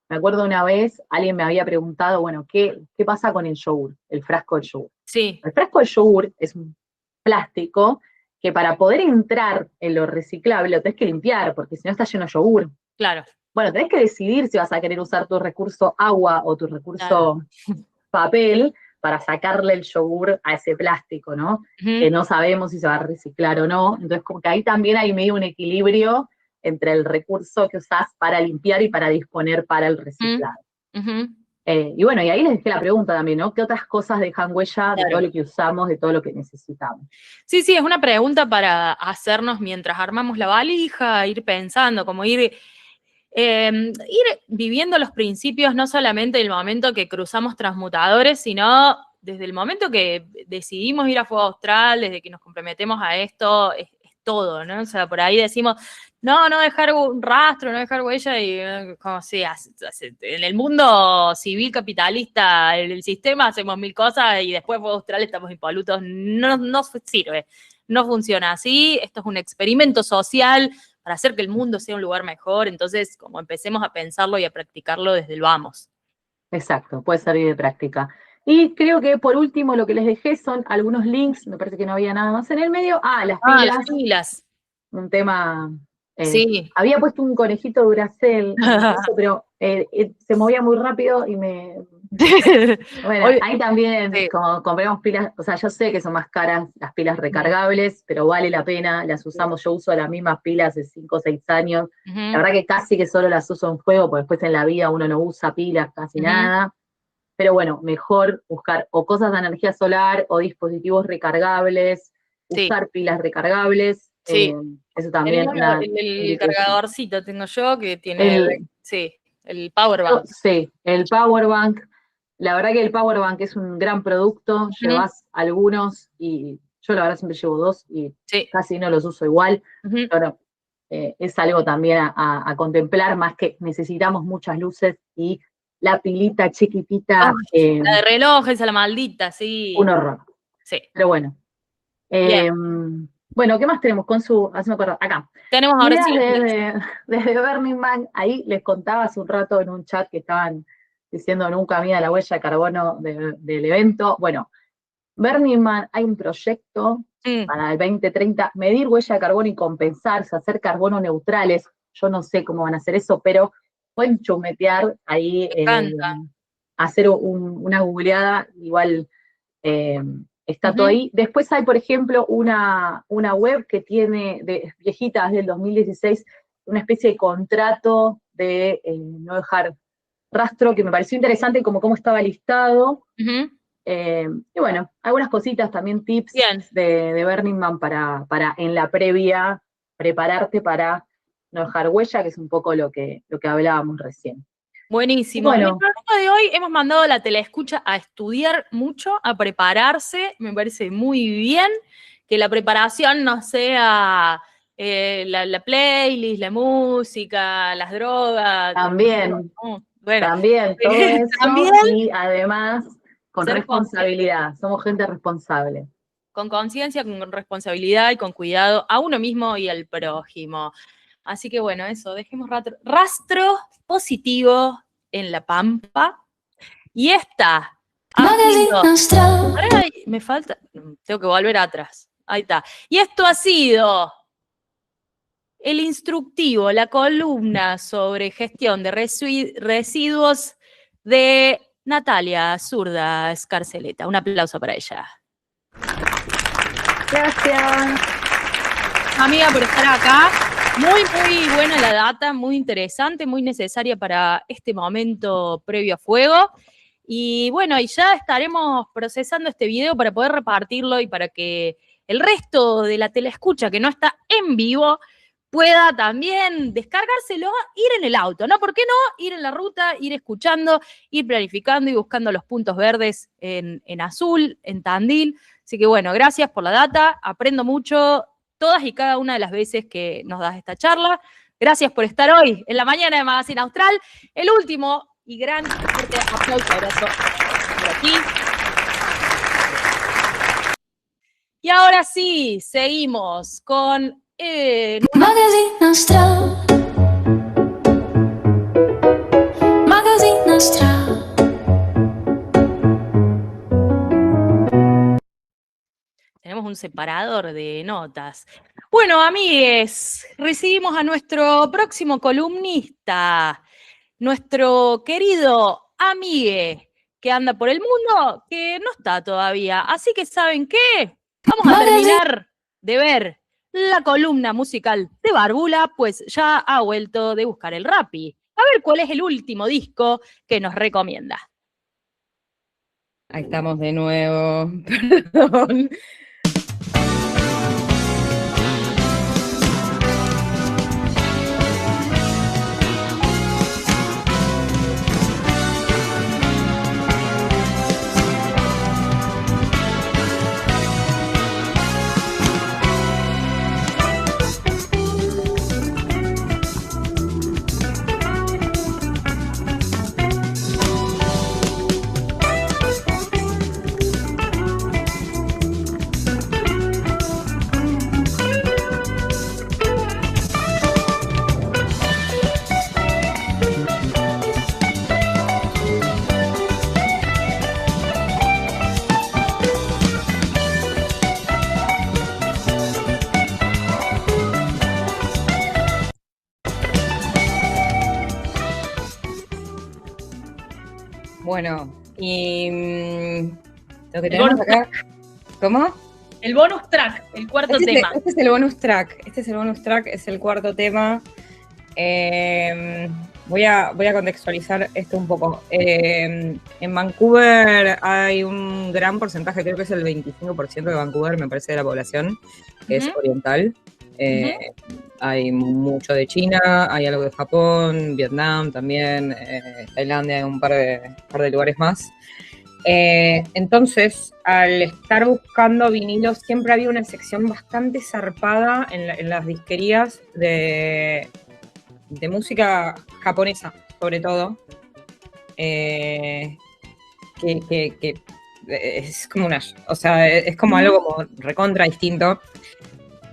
Me acuerdo una vez, alguien me había preguntado, bueno, ¿qué pasa con el yogur, el frasco de yogur? Sí. El frasco de yogur es un plástico que para poder entrar en lo reciclable lo tenés que limpiar, porque si no está lleno de yogur. Claro. Bueno, tenés que decidir si vas a querer usar tu recurso agua o tu recurso papel para sacarle el yogur a ese plástico, ¿no? Que no sabemos si se va a reciclar o no. Entonces, como que ahí también hay medio un equilibrio entre el recurso que usás para limpiar y para disponer para el reciclado. Y bueno, y ahí les dejé la pregunta también, ¿no? ¿Qué otras cosas dejan huella de todo lo que usamos, de todo lo que necesitamos? Sí, es una pregunta para hacernos mientras armamos la valija, ir pensando, como ir viviendo los principios, no solamente del momento que cruzamos transmutadores, sino desde el momento que decidimos ir a Fuego Austral, desde que nos comprometemos a esto, es todo, ¿no? O sea, por ahí decimos, no dejar un rastro, no dejar huella, y como sea, en el mundo civil capitalista, el sistema, hacemos 1000 cosas y después Fuego Austral estamos impolutos, no sirve, no funciona así, esto es un experimento social para hacer que el mundo sea un lugar mejor, entonces como empecemos a pensarlo y a practicarlo desde el vamos. Exacto, puede servir de práctica. Y creo que por último lo que les dejé son algunos links, me parece que no había nada más en el medio. Las pilas. Las pilas. Un tema, sí. Había puesto un conejito Duracell, pero se movía muy rápido y me... Bueno, ahí también, como compramos pilas, o sea, yo sé que son más caras las pilas recargables, pero vale la pena, las usamos, yo uso las mismas pilas hace 5 o 6 años, la verdad que casi que solo las uso en fuego, porque después en la vida uno no usa pilas casi nada, pero bueno, mejor buscar o cosas de energía solar o dispositivos recargables, usar pilas recargables. Eso también. El cargadorcito tengo yo que tiene el Powerbank. Sí, el Powerbank. La verdad que el Powerbank es un gran producto, llevas algunos y yo la verdad siempre llevo 2 y casi no los uso igual, pero es algo también a contemplar, más que necesitamos muchas luces y la pilita chiquitita. La de reloj, esa la maldita, sí. Un horror. Sí. Pero bueno. Bueno, ¿qué más tenemos? Hazme acordar, acá. Tenemos ahora desde Burning Man, ahí les contaba hace un rato en un chat que estaban diciendo nunca mida la huella de carbono del evento. Bueno, Burning Man, hay un proyecto para el 2030, medir huella de carbono y compensarse, hacer carbono neutrales. Yo no sé cómo van a hacer eso, pero pueden chumetear ahí, hacer una googleada, igual está todo ahí. Después hay, por ejemplo, una web que tiene, viejita, desde el 2016, una especie de contrato de no dejar rastro, que me pareció interesante como cómo estaba listado. Y bueno, algunas cositas también, tips de Burning Man para en la previa prepararte para no dejar huella, que es un poco lo que hablábamos recién. Buenísimo. Bueno. En el programa de hoy hemos mandado a la teleescucha a estudiar mucho, a prepararse. Me parece muy bien que la preparación no sea la playlist, la música, las drogas. También, bueno, también, todo eso. También, y además con responsabilidad. Somos gente responsable. Con conciencia, con responsabilidad y con cuidado a uno mismo y al prójimo. Así que bueno, eso, dejemos rastro positivo en la pampa. Y esta me falta, tengo que volver atrás. Ahí está. Y esto ha sido el instructivo, la columna sobre gestión de residuos de Natalia Zurda Escarceleta. Un aplauso para ella. Gracias. Amiga, por estar acá. Muy, muy buena la data, muy interesante, muy necesaria para este momento previo a fuego. Y bueno, y ya estaremos procesando este video para poder repartirlo y para que el resto de la teleescucha que no está en vivo pueda también descargárselo, ir en el auto, ¿no? ¿Por qué no? Ir en la ruta, ir escuchando, ir planificando y buscando los puntos verdes en Azul, en Tandil. Así que bueno, gracias por la data, aprendo mucho todas y cada una de las veces que nos das esta charla. Gracias por estar hoy en la mañana de Magazine Austral. El último y gran fuerte aplauso, abrazo por aquí. Y ahora sí, seguimos con Magazine Austral. Magazine Austral. Tenemos un separador de notas. Bueno, amigues, recibimos a nuestro próximo columnista, nuestro querido amigue que anda por el mundo, que no está todavía. Así que, ¿saben qué? Vamos a terminar de ver la columna musical de Barbula, pues ya ha vuelto de buscar el Rappi. A ver cuál es el último disco que nos recomienda. Ahí estamos de nuevo, perdón. Bueno, y lo que tenemos acá. ¿Cómo? El bonus track, el cuarto tema. Este es el bonus track. Es el cuarto tema. Voy a contextualizar esto un poco. En Vancouver hay un gran porcentaje, creo que es el 25% de Vancouver, me parece, de la población, que es oriental. Hay mucho de China, hay algo de Japón, Vietnam también, Tailandia, hay un par de lugares más. Entonces, al estar buscando vinilos, siempre había una sección bastante zarpada en las disquerías de música japonesa, sobre todo. Que es como es como algo como recontra distinto.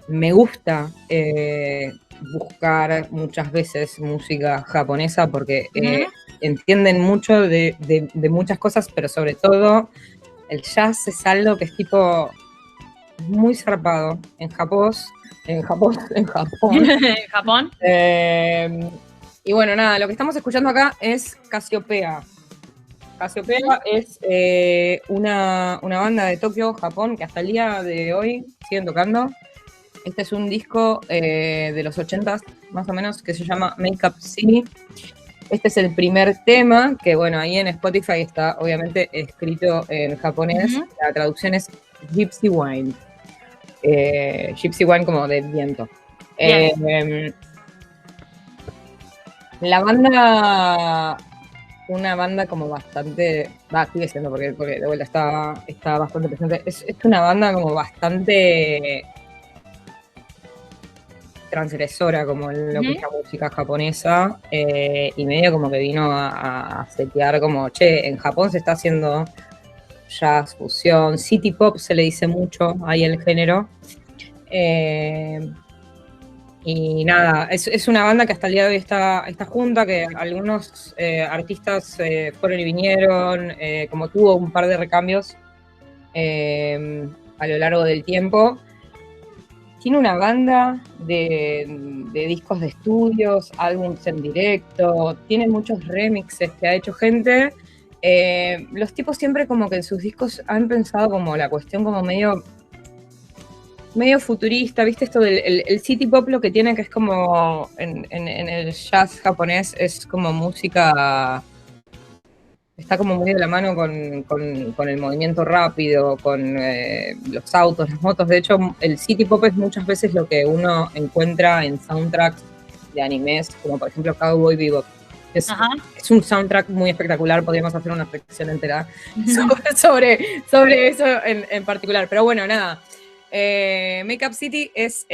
Me gusta buscar muchas veces música japonesa porque entienden mucho de muchas cosas, pero sobre todo el jazz es algo que es tipo muy zarpado. En Japón. ¿En Japón? Y bueno, nada, lo que estamos escuchando acá es Casiopea. Casiopea es una banda de Tokio, Japón, que hasta el día de hoy siguen tocando. Este es un disco de los 80s, más o menos, que se llama Make Up City. Este es el primer tema, que bueno, ahí en Spotify está obviamente escrito en japonés. La traducción es Gypsy Wine. Gypsy Wine como de viento. La banda, una banda como bastante, sigue siendo porque de vuelta está bastante presente. Es una banda como bastante transgresora como en lo que es la música japonesa, y medio como que vino a setear como, che, en Japón se está haciendo jazz, fusión, city pop se le dice mucho ahí el género. Y nada, es una banda que hasta el día de hoy está junta, que algunos artistas fueron y vinieron, como tuvo un par de recambios a lo largo del tiempo. Tiene una banda de discos de estudios, álbumes en directo, tiene muchos remixes que ha hecho gente. Los tipos siempre como que en sus discos han pensado como la cuestión como medio futurista, ¿viste? Esto del el city pop, lo que tiene que es como en el jazz japonés es como música, está como muy de la mano con el movimiento rápido, con los autos, las motos. De hecho, el city pop es muchas veces lo que uno encuentra en soundtracks de animes, como por ejemplo Cowboy Bebop. Es un soundtrack muy espectacular, podríamos hacer una sección entera sobre eso en particular. Pero bueno, nada. Make Up City es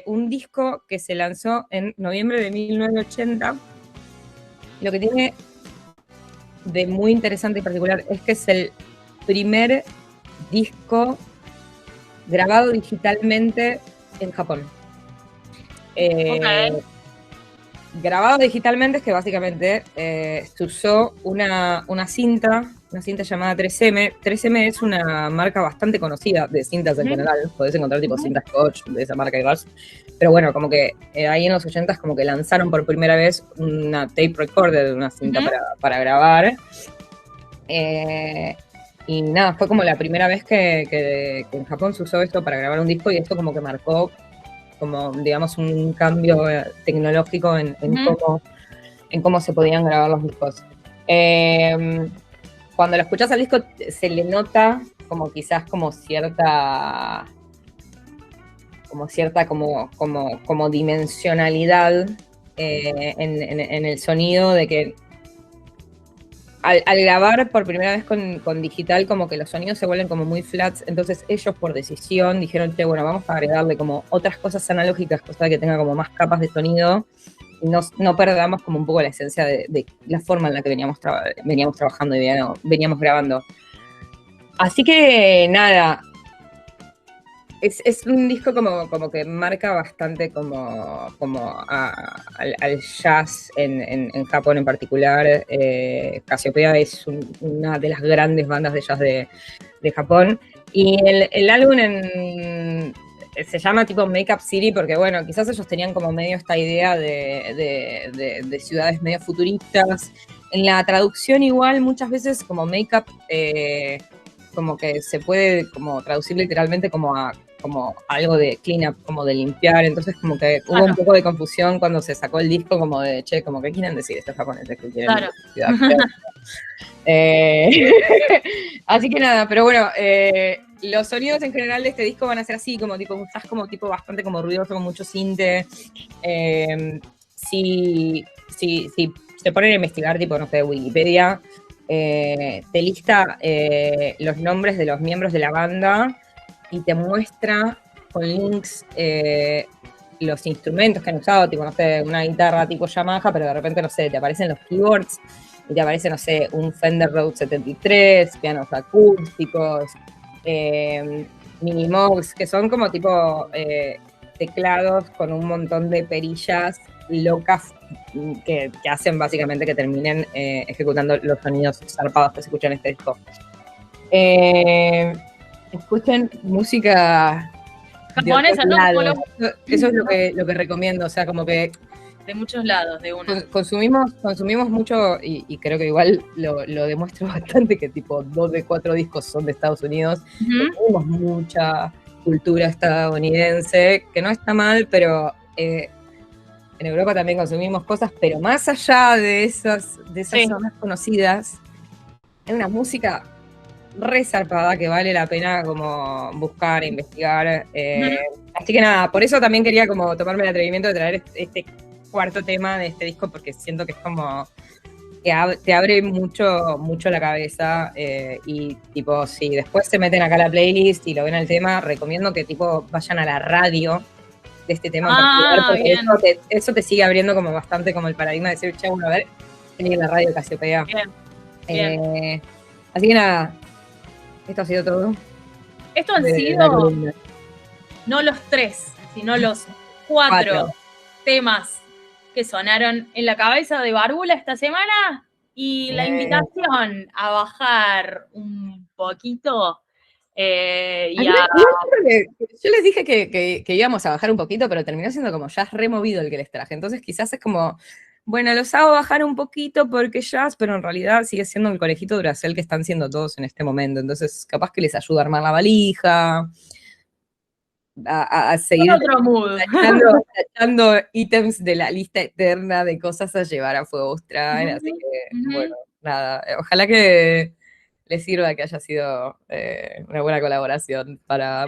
un disco que se lanzó en noviembre de 1980. Lo que tiene de muy interesante y particular es que es el primer disco grabado digitalmente en Japón. Grabado digitalmente es que básicamente se usó una cinta llamada 3M. 3M es una marca bastante conocida de cintas en general. Podés encontrar tipo cintas Scotch de esa marca y demás. Pero bueno, como que ahí en los 80s como que lanzaron por primera vez una tape recorder, una cinta para grabar. Y nada, fue como la primera vez que en Japón se usó esto para grabar un disco, y esto como que marcó como, digamos, un cambio tecnológico en cómo se podían grabar los discos. Cuando lo escuchás al disco se le nota como quizás como cierta como dimensionalidad en el sonido, de que al grabar por primera vez con digital, como que los sonidos se vuelven como muy flats. Entonces ellos por decisión dijeron, che, bueno, vamos a agregarle como otras cosas analógicas, cosa que tenga como más capas de sonido, y no perdamos como un poco la esencia de la forma en la que veníamos trabajando y veníamos grabando. Así que nada, es un disco como que marca bastante como al jazz en Japón en particular. Casiopea es una de las grandes bandas de jazz de Japón. Y el álbum se llama tipo Make Up City porque, bueno, quizás ellos tenían como medio esta idea de ciudades medio futuristas. En la traducción igual muchas veces como Make Up como que se puede como traducir literalmente como algo de clean up, como de limpiar. Entonces como que hubo un poco de confusión cuando se sacó el disco, como de, che, como que quieren decir estos japoneses que quieren ciudad. Así que nada, pero bueno, los sonidos en general de este disco van a ser así, como tipo, estás como tipo bastante como ruidoso, con mucho sinte. Si se ponen a investigar, tipo, no sé, Wikipedia, te lista los nombres de los miembros de la banda y te muestra con links los instrumentos que han usado, tipo, no sé, una guitarra tipo Yamaha, pero de repente, no sé, te aparecen los keyboards y te aparece, no sé, un Fender Rhodes 73, pianos acústicos, Minimogs, que son como tipo teclados con un montón de perillas locas que hacen básicamente que terminen ejecutando los sonidos zarpados que se escuchan en este disco. Escuchen música japonesa, ¿no? Eso es lo que recomiendo, o sea, como que de muchos lados, de una. Consumimos mucho, y creo que igual lo demuestro bastante, que tipo 2 de 4 discos son de Estados Unidos. Consumimos mucha cultura estadounidense, que no está mal, pero en Europa también consumimos cosas, pero más allá de esas zonas conocidas, hay una música re zarpada que vale la pena como buscar, investigar. Así que nada, por eso también quería como tomarme el atrevimiento de traer este cuarto tema de este disco, porque siento que es como que te abre mucho la cabeza, y tipo, si después se meten acá a la playlist y lo ven al tema, recomiendo que tipo vayan a la radio de este tema en particular, porque eso te sigue abriendo como bastante como el paradigma de decir, che, bueno, a ver, venir a la radio de Casiopea. Bien. Así que nada, esto ha sido todo. Esto han sido no los 3, sino los 4 temas que sonaron en la cabeza de Barbula esta semana, y la invitación a bajar un poquito. Yo les dije que íbamos a bajar un poquito, pero terminó siendo como jazz removido el que les traje. Entonces quizás es como, bueno, los hago bajar un poquito porque jazz, pero en realidad sigue siendo el conejito Duracell que están siendo todos en este momento. Entonces capaz que les ayuda a armar la valija, a seguir tachando ítems de la lista eterna de cosas a llevar a Fuego Austral. Así que, bueno, nada, ojalá que les sirva, que haya sido una buena colaboración para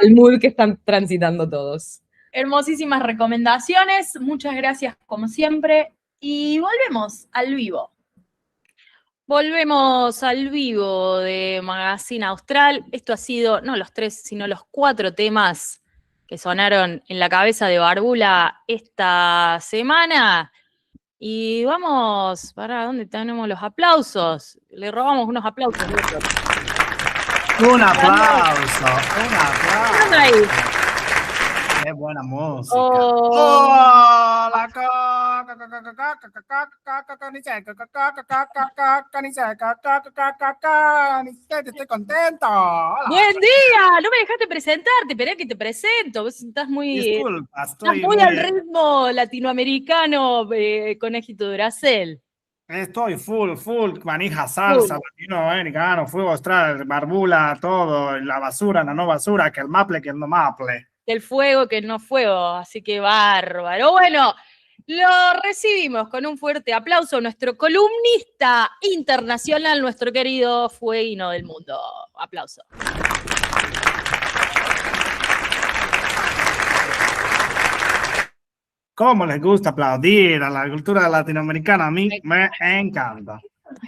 el mood que están transitando todos. Hermosísimas recomendaciones, muchas gracias como siempre, y volvemos al vivo. Volvemos al vivo de Magazine Austral. Esto ha sido, no los 3, sino los 4 temas que sonaron en la cabeza de Barbula esta semana. Y vamos, ¿para dónde tenemos los aplausos? Le robamos unos aplausos. Un aplauso, un aplauso. Ahí. Qué buena música. ¡Oh! La estoy contento. Hola. Buen día, no me dejaste presentarte, esperá que te presento. Vos estás muy, estás muy al ritmo latinoamericano, conejito Duracell. Estoy full, manija, salsa, latinoamericano, Fuego Austral, Barbula, todo, la basura, la no basura, que el maple, que el no maple. El fuego, que no fuego, así que bárbaro. Bueno, lo recibimos con un fuerte aplauso, nuestro columnista internacional, nuestro querido fueguino del mundo. Aplauso. ¿Cómo les gusta aplaudir a la cultura latinoamericana? A mí me encanta. Nos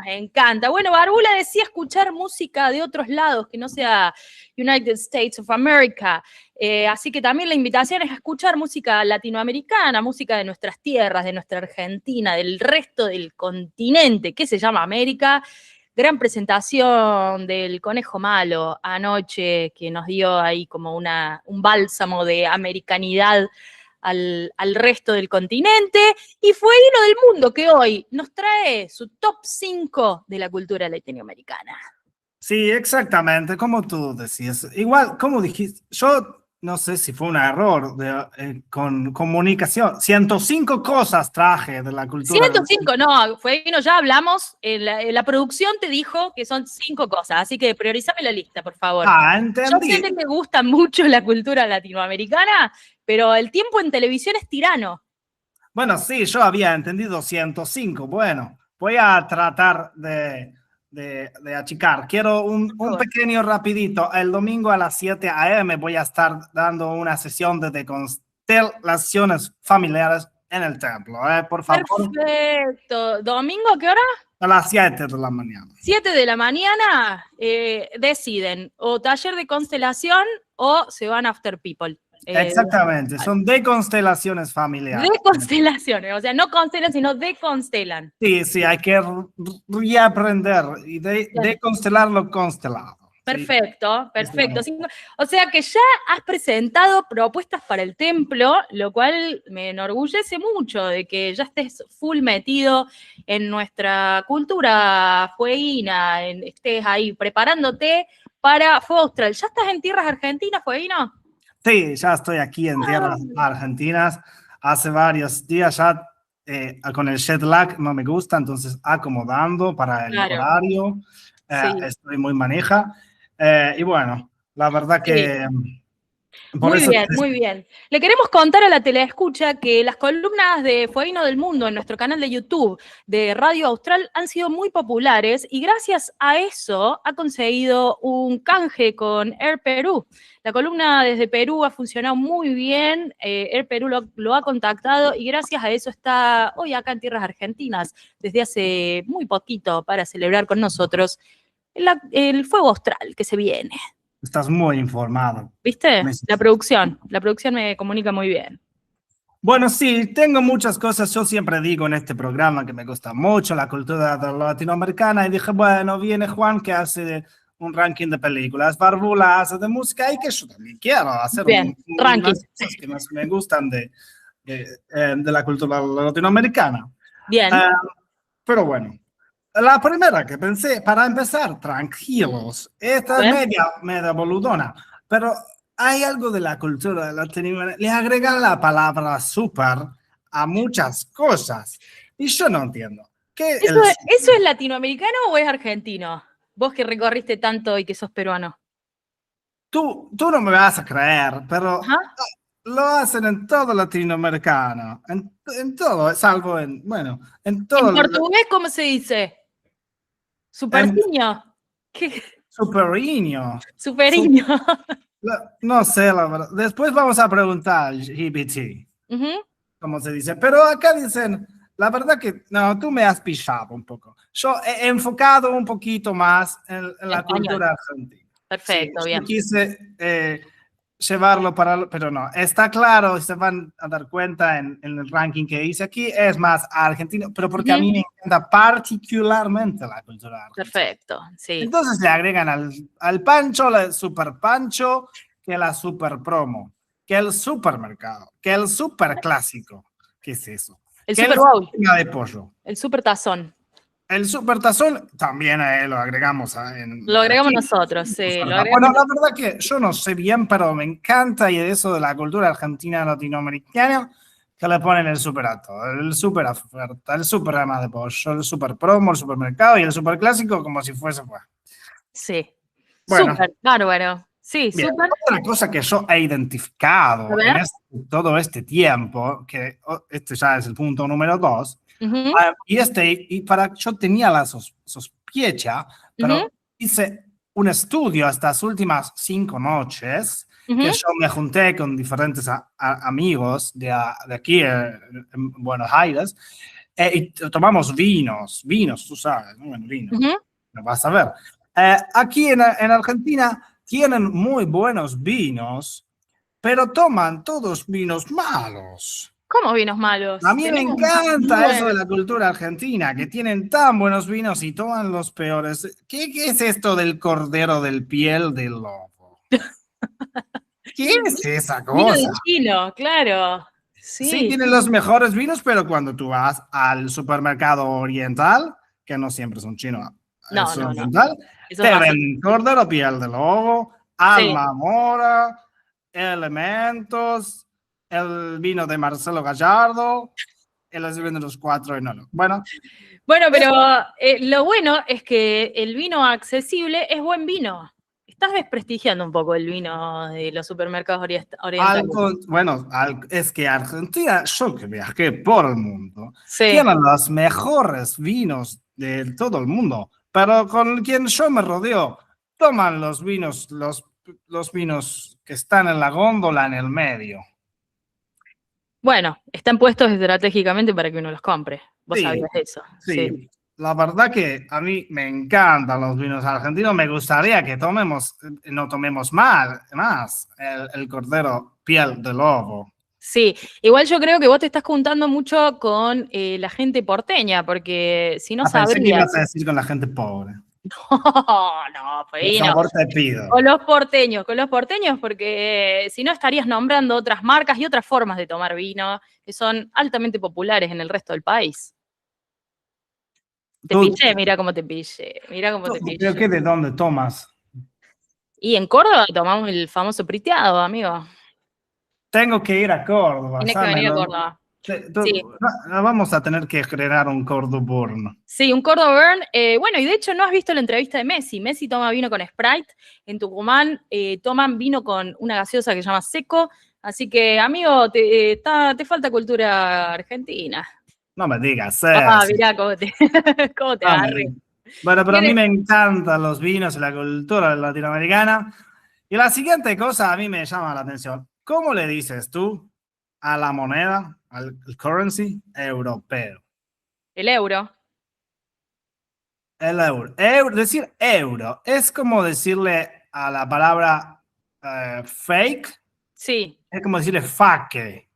encanta. Bueno, Barbula decía escuchar música de otros lados, que no sea United States of America. Así que también la invitación es a escuchar música latinoamericana, música de nuestras tierras, de nuestra Argentina, del resto del continente, que se llama América. Gran presentación del Conejo Malo anoche, que nos dio ahí como un bálsamo de americanidad al resto del continente, y Fueguino del Mundo, que hoy nos trae su top 5 de la cultura latinoamericana. Sí, exactamente, como tú decías. Igual, como dijiste, yo no sé si fue un error con comunicación. 105 cosas traje de la cultura. 105, no, Fueguino, ya hablamos, la producción te dijo que son 5 cosas, así que priorizame la lista, por favor. Entendí. Yo sé que te gusta mucho la cultura latinoamericana, pero el tiempo en televisión es tirano. Bueno, sí, yo había entendido 105. Bueno, voy a tratar de achicar. Quiero un pequeño rapidito. El domingo a las 7 a.m. voy a estar dando una sesión de constelaciones familiares en el templo. Por favor. Perfecto. ¿Domingo qué hora? A las 7 de la mañana. 7 de la mañana deciden o taller de constelación o se van a After People. Exactamente, son de constelaciones familiares. De constelaciones, o sea, no constelan, sino deconstelan. Sí, hay que reaprender y de constelar lo constelado. Perfecto, perfecto. Sí. O sea que ya has presentado propuestas para el templo, lo cual me enorgullece mucho de que ya estés full metido en nuestra cultura fueguina, estés ahí preparándote para Fuego Austral. ¿Ya estás en tierras argentinas, Fueguino? Sí, ya estoy aquí en tierras argentinas. hace varios días ya con el jet lag no me gusta, entonces acomodando para el horario, estoy muy maneja. Y bueno, la verdad que... Muy bien, muy bien. Le queremos contar a la teleescucha que las columnas de Fueguino del Mundo en nuestro canal de YouTube de Radio Austral han sido muy populares y gracias a eso ha conseguido un canje con Air Perú. La columna desde Perú ha funcionado muy bien, Air Perú lo ha contactado y gracias a eso está hoy acá en tierras argentinas, desde hace muy poquito, para celebrar con nosotros el Fuego Austral que se viene. Estás muy informado. ¿Viste? La producción me comunica muy bien. Bueno, sí, tengo muchas cosas. Yo siempre digo en este programa que me gusta mucho la cultura latinoamericana y dije, bueno, viene Juan que hace un ranking de películas, Barbula hace de música y que yo también quiero hacer bien, ranking. unas cosas que más me gustan de la cultura latinoamericana. Bien. Pero bueno. La primera que pensé, para empezar, tranquilos, esta es media boludona, pero hay algo de la cultura latinoamericana, le agregan la palabra super a muchas cosas, y yo no entiendo. ¿Eso es latinoamericano o es argentino? Vos que recorriste tanto y que sos peruano. Tú no me vas a creer, pero lo hacen en todo latinoamericano, en todo, salvo en todo. ¿En portugués cómo se dice? ¿Superniño? ¿Qué? Superiño. Superiño. No sé, la verdad. Después vamos a preguntar GPT. ¿Cómo se dice? Pero acá dicen, la verdad que, no, tú me has pillado un poco. Yo he enfocado un poquito más en la cultura argentina. Perfecto, bien. Yo quise llevarlo pero no, está claro, se van a dar cuenta en el ranking que hice aquí, es más argentino, pero porque a mí me encanta particularmente la cultura argentina. Perfecto, sí. Entonces le agregan al pancho, el super pancho, que la super promo, que el supermercado, que el super clásico. ¿Qué es eso? El Super Bowl. De pollo. El super tazón. El super tazón también lo agregamos. Lo agregamos nosotros, sí. Bueno, la verdad que yo no sé bien, pero me encanta y eso de la cultura argentina latinoamericana, que le ponen el super a todo, el super oferta, el super rama de pollo, el super promo, el supermercado y el super clásico como si fuese. Sí. Bueno. Súper, bárbaro. Sí, bien, súper. otra cosa que yo he identificado en todo este tiempo, que este ya es el punto número 2, yo tenía la sospecha, pero hice un estudio estas últimas 5 noches, que yo me junté con diferentes amigos de aquí en Buenos Aires, y tomamos vinos, tú sabes, ¿no? Bueno, vinos, lo vas a ver. Aquí en Argentina tienen muy buenos vinos, pero toman todos vinos malos. ¿Cómo vinos malos? A mí me encanta eso de la cultura argentina, que tienen tan buenos vinos y toman los peores. ¿Qué es esto del cordero del piel del lobo? ¿Qué es esa cosa? Vino de chino, claro. Sí, tienen los mejores vinos, pero cuando tú vas al supermercado oriental, que no siempre son chinos, son oriental, te venden cordero, piel de lobo, alma mora, elementos, el vino de Marcelo Gallardo, él les vende los 4 y no. Bueno, pero lo bueno es que el vino accesible es buen vino. Estás desprestigiando un poco el vino de los supermercados orientales. Es que Argentina, yo que viajé por el mundo, tiene los mejores vinos de todo el mundo, pero con quien yo me rodeo, toman los vinos, los vinos que están en la góndola en el medio. Bueno, están puestos estratégicamente para que uno los compre. Vos sabías eso. Sí. La verdad que a mí me encantan los vinos argentinos. Me gustaría que no tomemos más el cordero piel de lobo. Sí, igual yo creo que vos te estás juntando mucho con la gente porteña, porque si no sabrías... Pensé que ibas a decir con la gente pobre. No, pues por favor, te pido. Con los porteños, porque si no estarías nombrando otras marcas y otras formas de tomar vino que son altamente populares en el resto del país. Te pillé, mira cómo te pillé. ¿Pero qué de dónde tomas? Y en Córdoba tomamos el famoso priteado, amigo. Tengo que ir a Córdoba. Tienes que venir a Córdoba. Sí. Vamos a tener que crear un Cordoborn. Sí, un Cordoburn. Bueno, y de hecho no has visto la entrevista de Messi. Messi toma vino con Sprite. En Tucumán toman vino con una gaseosa que se llama Seco. Así que, amigo, te falta cultura argentina. No me digas. Mirá cómo te agarré. Bueno, pero a mí me encantan los vinos y la cultura latinoamericana. Y la siguiente cosa a mí me llama la atención. ¿Cómo le dices tú a la moneda, al currency europeo? El euro. El euro. Decir euro es como decirle a la palabra fake. Sí. Es como decirle fake.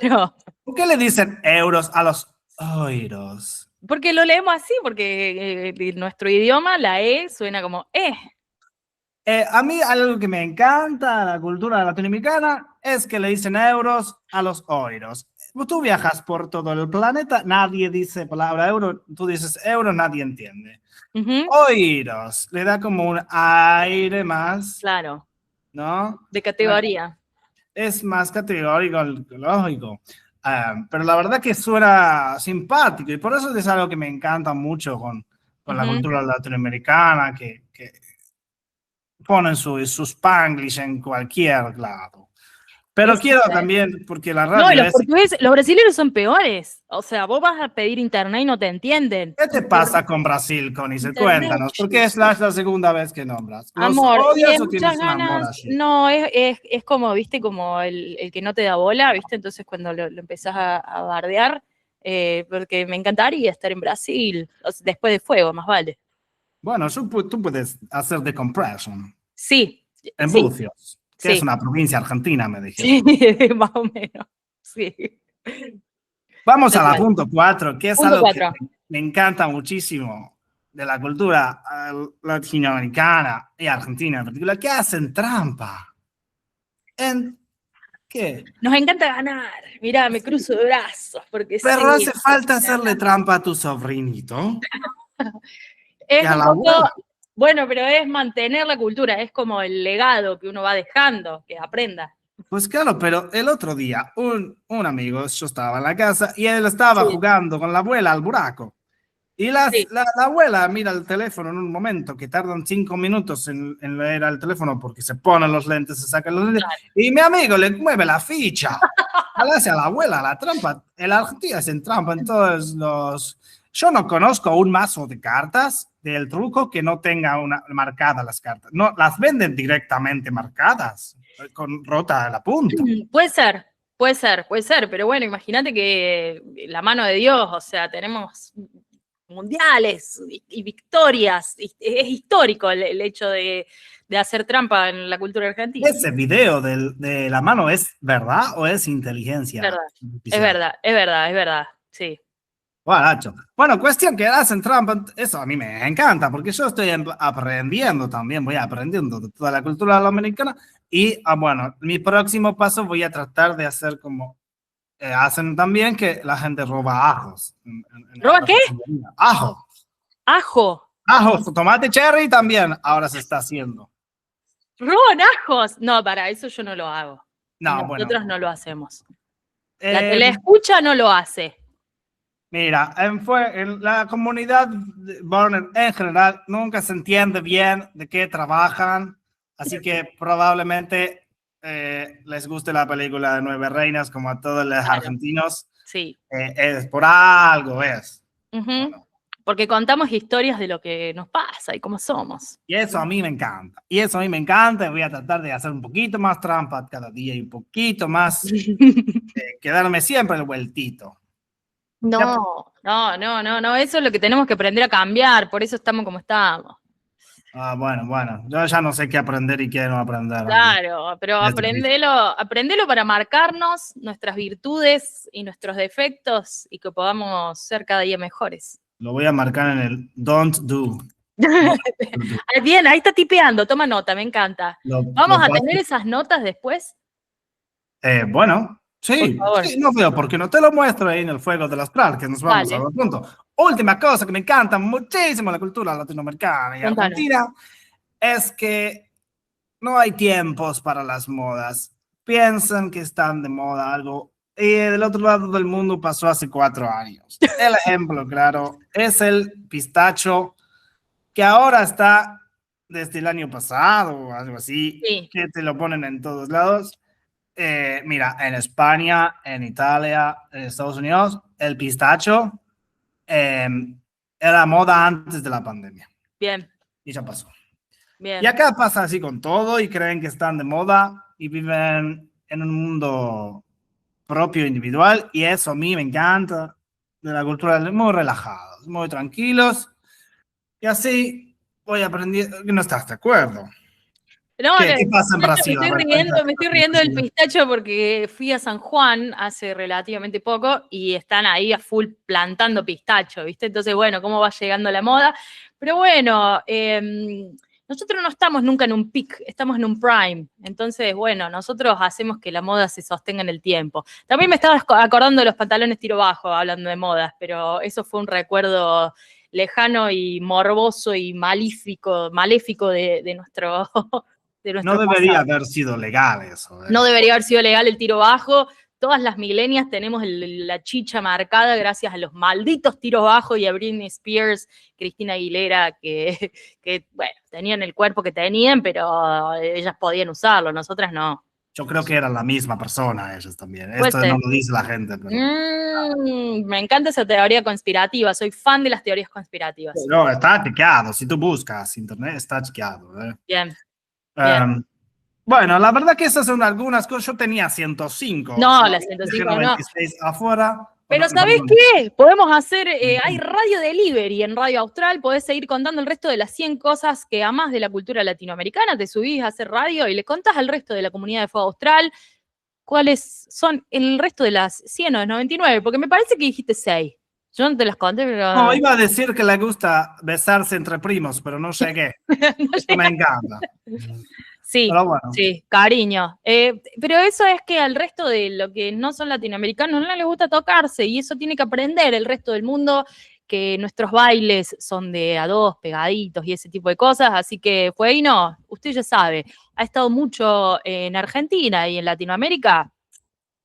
Claro. ¿Por qué le dicen euros a los euros? Porque lo leemos así, porque en nuestro idioma la E suena como E. A mí algo que me encanta de la cultura latinoamericana es que le dicen euros a los euros. Tú viajas por todo el planeta, nadie dice palabra euro, tú dices euro, nadie entiende. Euros, le da como un aire más. Claro. ¿No? De categoría. Es más categórico, lógico. Pero la verdad que suena simpático y por eso es algo que me encanta mucho con la cultura latinoamericana, que ponen su Spanglish en cualquier lado. Pero quiero también, porque la radio... No, y los portugueses, los brasileños son peores. O sea, vos vas a pedir internet y no te entienden. ¿Qué te pasa con Brasil, Connie? Cuéntanos, porque es la segunda vez que nombras. Amor, odias o muchas tienes un amor ganas. así? No, es como, viste, como el que no te da bola, viste, entonces cuando lo empezás a bardear, porque me encantaría estar en Brasil, después de fuego, más vale. Bueno, tú puedes hacer decompression. Sí. En Bucios. Que es una provincia argentina, me dijeron. Sí, más o menos. Sí. Vamos a la punto 4, que es punto algo 4. que me encanta muchísimo de la cultura latinoamericana y argentina en particular, que hacen trampa. ¿En qué? Nos encanta ganar. Mirá, me cruzo de brazos. Porque Pero hace falta hacerle trampa a tu sobrinito. Es un poco... Bueno, pero es mantener la cultura, es como el legado que uno va dejando, que aprenda. Pues claro, pero el otro día un amigo, yo estaba en la casa y él estaba jugando con la abuela al buraco. Y la abuela mira el teléfono en un momento que tardan 5 minutos en leer el teléfono porque se ponen los lentes, se sacan los lentes. Claro. Y mi amigo le mueve la ficha. Le hace a la abuela la trampa. En la Argentina hacen trampa en todos los... Yo no conozco un mazo de cartas del truco que no tenga marcadas las cartas. No, las venden directamente marcadas, con rota la punta. Puede ser, pero bueno, imagínate que la mano de Dios, o sea, tenemos mundiales y victorias. Es histórico el hecho de hacer trampa en la cultura argentina. ¿Ese video de la mano es verdad o es inteligencia? Es verdad, sí. Bueno, cuestión que hacen trampa, eso a mí me encanta, porque yo estoy aprendiendo también, voy aprendiendo de toda la cultura latinoamericana y, bueno, mi próximo paso voy a tratar de hacer como hacen también, que la gente roba ajos. ¿Roba qué? Ajo. Ajo. Ajos, tomate cherry también ahora se está haciendo. ¿Roban ajos? No, para eso yo no lo hago. No, nosotros no lo hacemos. La teleescucha no lo hace. Mira, en la comunidad Burner en general nunca se entiende bien de qué trabajan, así que probablemente les guste la película de Nueve Reinas como a todos los argentinos. Sí. Es por algo, es. Bueno. Porque contamos historias de lo que nos pasa y cómo somos. Y eso a mí me encanta. Voy a tratar de hacer un poquito más trampa cada día y un poquito más quedarme siempre el vueltito. No, eso es lo que tenemos que aprender a cambiar, por eso estamos como estamos. Bueno, yo ya no sé qué aprender y qué no aprender. Claro, pero aprendelo para marcarnos nuestras virtudes y nuestros defectos y que podamos ser cada día mejores. Lo voy a marcar en el don't do. Bien, ahí está tipeando, toma nota, me encanta. ¿Vamos a tener esas notas después? Bueno. Sí, no veo porque no te lo muestro ahí en el fuego de las pral, que nos vamos a ver pronto. Última cosa que me encanta muchísimo la cultura latinoamericana y argentina es que no hay tiempos para las modas. piensan que están de moda algo y del otro lado del mundo pasó hace 4 años. El ejemplo, claro, es el pistacho que ahora está desde el año pasado o algo así, Sí. que te lo ponen en todos lados. Mira, en España, en Italia, en Estados Unidos, el pistacho era moda antes de la pandemia. Bien, Y ya pasó. bien. Y acá pasa así con todo y creen que están de moda y viven en un mundo propio, individual, y eso a mí me encanta de la cultura, muy relajados, muy tranquilos, y así voy aprendiendo. ¿No estás de acuerdo? No, ¿Qué pasa en Brasil? me estoy riendo del pistacho porque fui a San Juan hace relativamente poco y están ahí a full plantando pistacho, ¿viste? Entonces, bueno, cómo va llegando la moda. Pero bueno, nosotros no estamos nunca en un peak, estamos en un prime. Entonces, bueno, nosotros hacemos que la moda se sostenga en el tiempo. También me estaba acordando de los pantalones tiro bajo, hablando de modas, pero eso fue un recuerdo lejano y morboso y maléfico de nuestro... No debería haber sido legal eso. No debería haber sido legal el tiro bajo. Todas las milenias tenemos la chicha marcada gracias a los malditos tiros bajos y a Britney Spears, Cristina Aguilera, que bueno, tenían el cuerpo que tenían, pero ellas podían usarlo, nosotras no. Yo creo que eran la misma persona ellas también. Puede Esto ser. no lo dice la gente. Pero... me encanta esa teoría conspirativa, soy fan de las teorías conspirativas. No, está chequeado. Si tú buscas internet, está chequeado. Bien. Bueno, la verdad que esas son algunas cosas. Yo tenía 105. No, las 105 no. 96 afuera. Pero ¿sabés qué? Podemos hacer, hay radio delivery en Radio Austral, podés seguir contando el resto de las 100 cosas que amás de la cultura latinoamericana, te subís a hacer radio y le contás al resto de la comunidad de Fuego Austral cuáles son el resto de las 100 o de 99, porque me parece que dijiste 6. Yo no te las conté, pero... No, iba a decir que le gusta besarse entre primos, pero no llegué. Eso me encanta. Sí, pero bueno. Sí, cariño. Pero eso es que al resto de lo que no son latinoamericanos no les gusta tocarse y eso tiene que aprender el resto del mundo, que nuestros bailes son de a dos, pegaditos y ese tipo de cosas. Así que, Fueguino, usted ya sabe, ha estado mucho en Argentina y en Latinoamérica,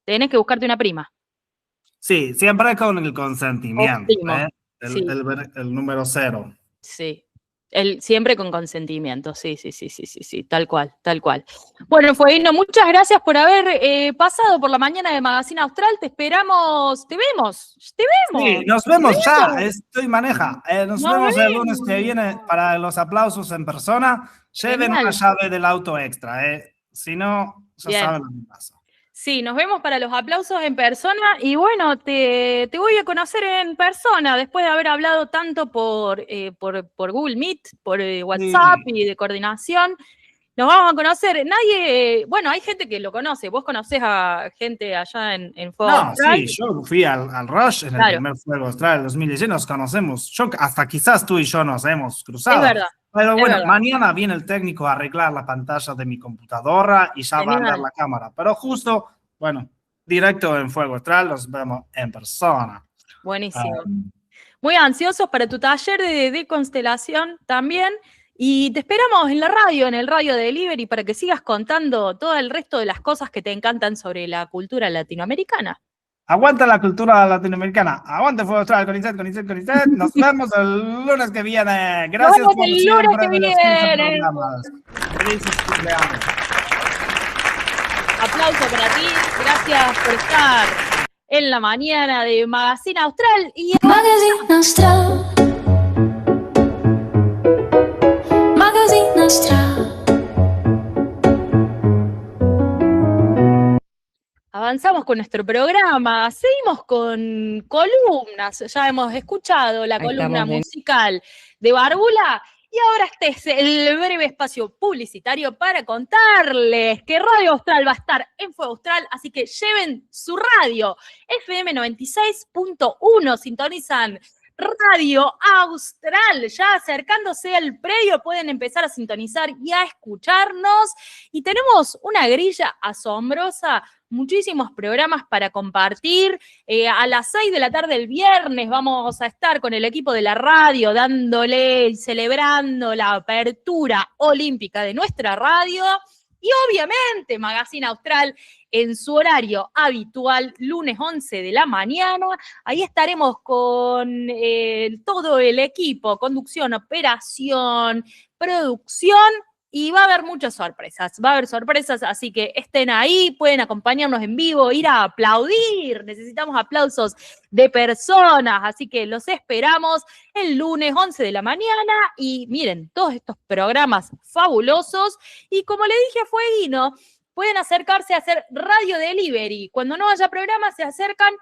tenés que buscarte una prima. Sí, siempre con el consentimiento. Sí. El número 0. Sí. Siempre con consentimiento, sí, tal cual. Bueno, Fueguino, muchas gracias por haber pasado por la mañana de Magazine Austral, te esperamos, te vemos. Sí, nos vemos ya, estoy maneja. Nos vemos el lunes que viene para los aplausos en persona. Lleven una llave del auto extra, si no, ya saben lo que pasa. Sí, nos vemos para los aplausos en persona y bueno, te voy a conocer en persona después de haber hablado tanto por Google Meet, por WhatsApp y de coordinación. Nos vamos a conocer. Bueno, hay gente que lo conoce. ¿Vos conocés a gente allá en Fuego Austral? Sí, yo fui al Rush en el primer Fuego Austral del 2016, nos conocemos. Hasta quizás tú y yo nos hemos cruzado. Es verdad. Pero bueno, mañana viene el técnico a arreglar la pantalla de mi computadora y ya va a andar la cámara. Pero justo, bueno, directo en Fuego Austral, nos vemos en persona. Buenísimo. Muy ansiosos para tu taller de constelación también. Y te esperamos en la radio, en el Radio Delivery, para que sigas contando todo el resto de las cosas que te encantan sobre la cultura latinoamericana. Aguanta la cultura latinoamericana. Aguante Fuego Austral, con Iset. Nos vemos el lunes que viene. Gracias por el lunes que viene. Felices cumpleaños. Aplauso para ti. Gracias por estar en la mañana de Magazine Austral. Y Magazine Austral. Magazine Austral. Avanzamos con nuestro programa, seguimos con columnas, ya hemos escuchado la columna musical de Barbula y ahora este es el breve espacio publicitario para contarles que Radio Austral va a estar en Fuego Austral, así que lleven su radio, FM 96.1, sintonizan Radio Austral, ya acercándose al predio pueden empezar a sintonizar y a escucharnos y tenemos una grilla asombrosa, muchísimos programas para compartir. A las 6 de la tarde el viernes vamos a estar con el equipo de la radio dándole y celebrando la apertura olímpica de nuestra radio. Y obviamente Magazine Austral en su horario habitual, lunes 11 de la mañana. Ahí estaremos con todo el equipo, conducción, operación, producción, y va a haber muchas sorpresas. Va a haber sorpresas, así que estén ahí, pueden acompañarnos en vivo, ir a aplaudir. Necesitamos aplausos de personas, así que los esperamos el lunes 11 de la mañana. Y miren, todos estos programas fabulosos. Y como le dije a Fueguino, pueden acercarse a hacer radio delivery. Cuando no haya programa, se acercan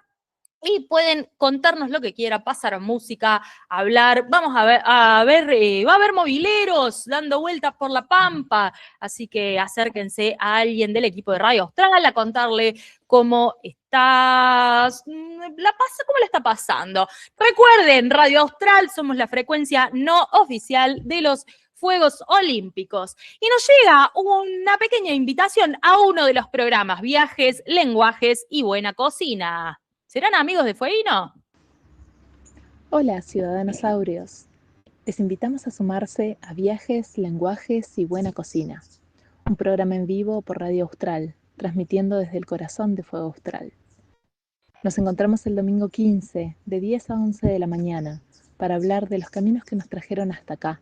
y pueden contarnos lo que quiera, pasar música, hablar. Vamos a ver, va a haber mobileros dando vueltas por la Pampa, así que acérquense a alguien del equipo de Radio Austral a contarle cómo estás, cómo la está pasando. Recuerden, Radio Austral, somos la frecuencia no oficial de los Juegos Olímpicos. Y nos llega una pequeña invitación a uno de los programas, Viajes, Lenguajes y Buena Cocina. ¿Serán amigos de Fueguino? Hola, ciudadanos áureos. Les invitamos a sumarse a Viajes, Lenguajes y Buena Cocina, un programa en vivo por Radio Austral, transmitiendo desde el corazón de Fuego Austral. Nos encontramos el domingo 15, de 10 a 11 de la mañana, para hablar de los caminos que nos trajeron hasta acá,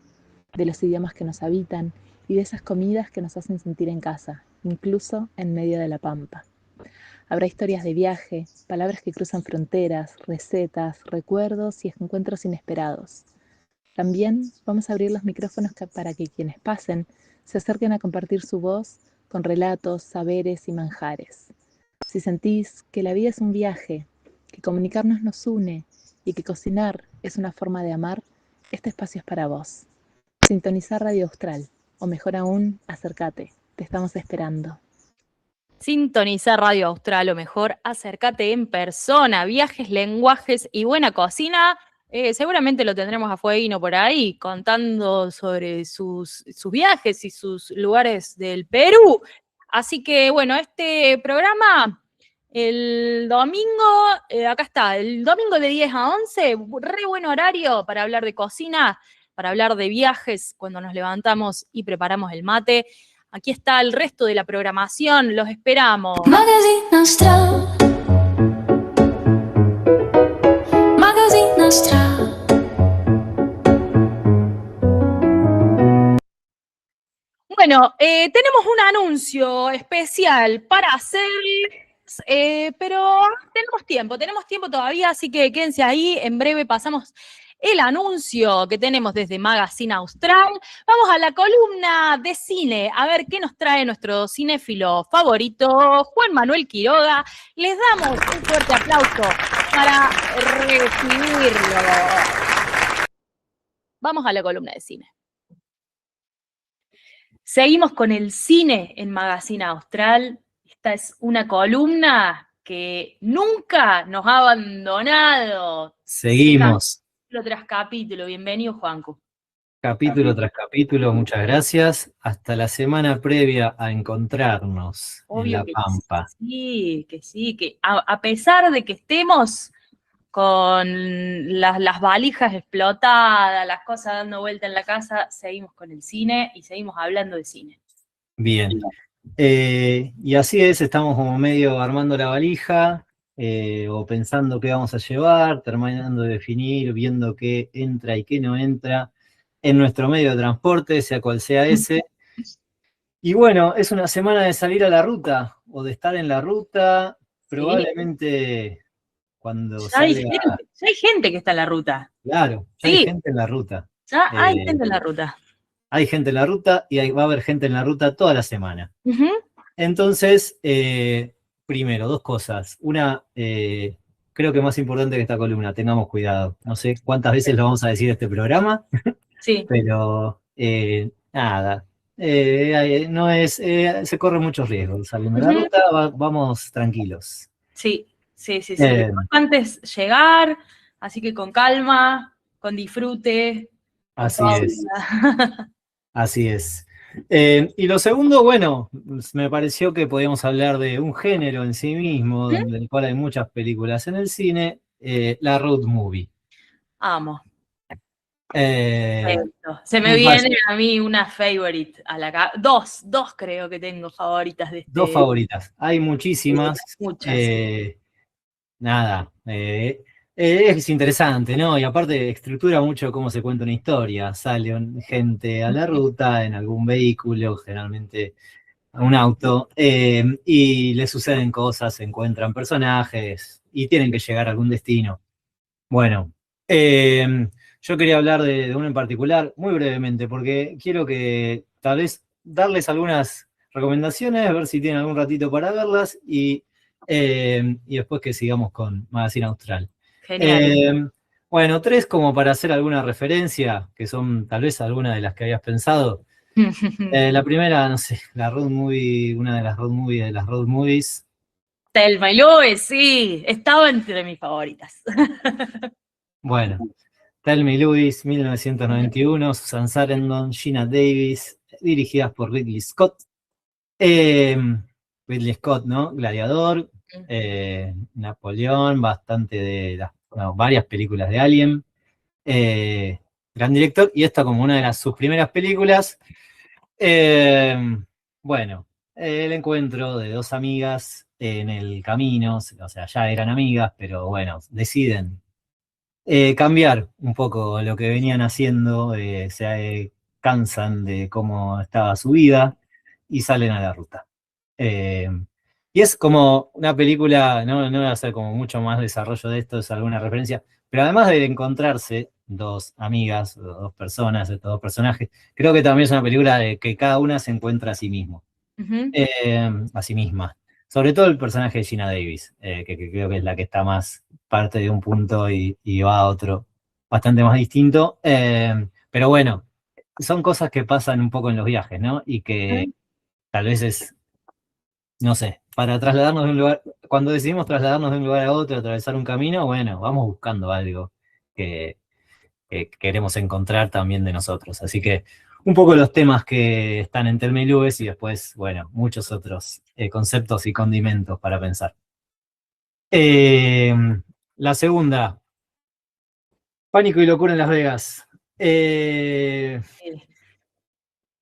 de los idiomas que nos habitan y de esas comidas que nos hacen sentir en casa, incluso en medio de la Pampa. Habrá historias de viaje, palabras que cruzan fronteras, recetas, recuerdos y encuentros inesperados. También vamos a abrir los micrófonos para que quienes pasen se acerquen a compartir su voz con relatos, saberes y manjares. Si sentís que la vida es un viaje, que comunicarnos nos une y que cocinar es una forma de amar, este espacio es para vos. Sintonizar Radio Austral, o mejor aún, acércate, te estamos esperando. Sintonizar Radio Austral, o mejor, acércate en persona. Viajes, Lenguajes y Buena Cocina. Seguramente lo tendremos a Fueguino por ahí, contando sobre sus viajes y sus lugares del Perú. Así que, bueno, este programa, el domingo, acá está, el domingo de 10 a 11, re buen horario para hablar de cocina, para hablar de viajes cuando nos levantamos y preparamos el mate. Aquí está el resto de la programación, los esperamos. Magazine Austral. Magazine Austral. Bueno, tenemos un anuncio especial para hacer, pero tenemos tiempo todavía, así que quédense ahí, en breve pasamos el anuncio que tenemos desde Magazine Austral. Vamos a la columna de cine, a ver qué nos trae nuestro cinéfilo favorito, Juan Manuel Quiroga. Les damos un fuerte aplauso para recibirlo. Vamos a la columna de cine. Seguimos con el cine en Magazine Austral. Esta es una columna que nunca nos ha abandonado. Seguimos. Capítulo tras capítulo. Bienvenido, Juanco. Capítulo tras capítulo, muchas gracias. Hasta la semana previa a encontrarnos en La Pampa. Que sí, que a pesar de que estemos con las valijas explotadas, las cosas dando vuelta en la casa, seguimos con el cine y seguimos hablando de cine. Bien. Y así es, estamos como medio armando la valija, o pensando qué vamos a llevar, terminando de definir, viendo qué entra y qué no entra en nuestro medio de transporte, sea cual sea ese. Y bueno, es una semana de salir a la ruta, o de estar en la ruta, probablemente cuando salga... Ya hay gente que está en la ruta. Claro, ya hay gente en la ruta. Ya hay gente en la ruta. Hay gente en la ruta y va a haber gente en la ruta toda la semana. Entonces, primero, dos cosas. Una, creo que más importante que esta columna, tengamos cuidado. No sé cuántas veces lo vamos a decir este programa, pero nada, no es, se corren muchos riesgos saliendo de la ruta, vamos tranquilos. Sí. Lo importante es llegar, así que con calma, con disfrute. Así es. Así es. Y lo segundo, bueno, me pareció que podíamos hablar de un género en sí mismo, del cual hay muchas películas en el cine, la road movie. Amo. Se me un viene fallo. a mí una favorite a la cabeza. Dos creo que tengo favoritas de este. Dos favoritas. Hay muchísimas. Muchas. Nada. Es interesante, ¿no? Y aparte estructura mucho cómo se cuenta una historia. Sale gente a la ruta en algún vehículo, generalmente un auto, y le suceden cosas, se encuentran personajes y tienen que llegar a algún destino. Bueno, yo quería hablar de uno en particular, muy brevemente, porque quiero que tal vez darles algunas recomendaciones, ver si tienen algún ratito para verlas y después que sigamos con Magazine Austral. Genial. Bueno, 3 como para hacer alguna referencia, que son tal vez algunas de las que habías pensado. La primera, no sé, la road movie, una de las road movies. Thelma y Louise, sí, estaba entre mis favoritas. Bueno, Thelma y Louise, 1991, Susan Sarandon, Gina Davis, dirigidas por Ridley Scott. Ridley Scott, ¿no? Gladiador, Napoleón, varias películas de Alien. Gran director, y esta como una de sus primeras películas. Bueno, el encuentro de dos amigas en el camino, o sea, ya eran amigas, pero bueno, deciden cambiar un poco lo que venían haciendo, se cansan de cómo estaba su vida y salen a la ruta. Y es como una película, no voy a hacer como mucho más desarrollo de esto, es alguna referencia, pero además de encontrarse dos amigas, dos personas, estos dos personajes, creo que también es una película de que cada una se encuentra a sí mismo, a sí misma. Sobre todo el personaje de Gina Davis, que creo que es la que está más parte de un punto y va a otro bastante más distinto. Pero bueno, son cosas que pasan un poco en los viajes, ¿no? Y que tal vez es, no sé, para trasladarnos de un lugar, cuando decidimos trasladarnos de un lugar a otro, atravesar un camino, bueno, vamos buscando algo que queremos encontrar también de nosotros. Así que un poco los temas que están en Thelma y Louise y después, bueno, muchos otros conceptos y condimentos para pensar. La segunda, Pánico y Locura en Las Vegas.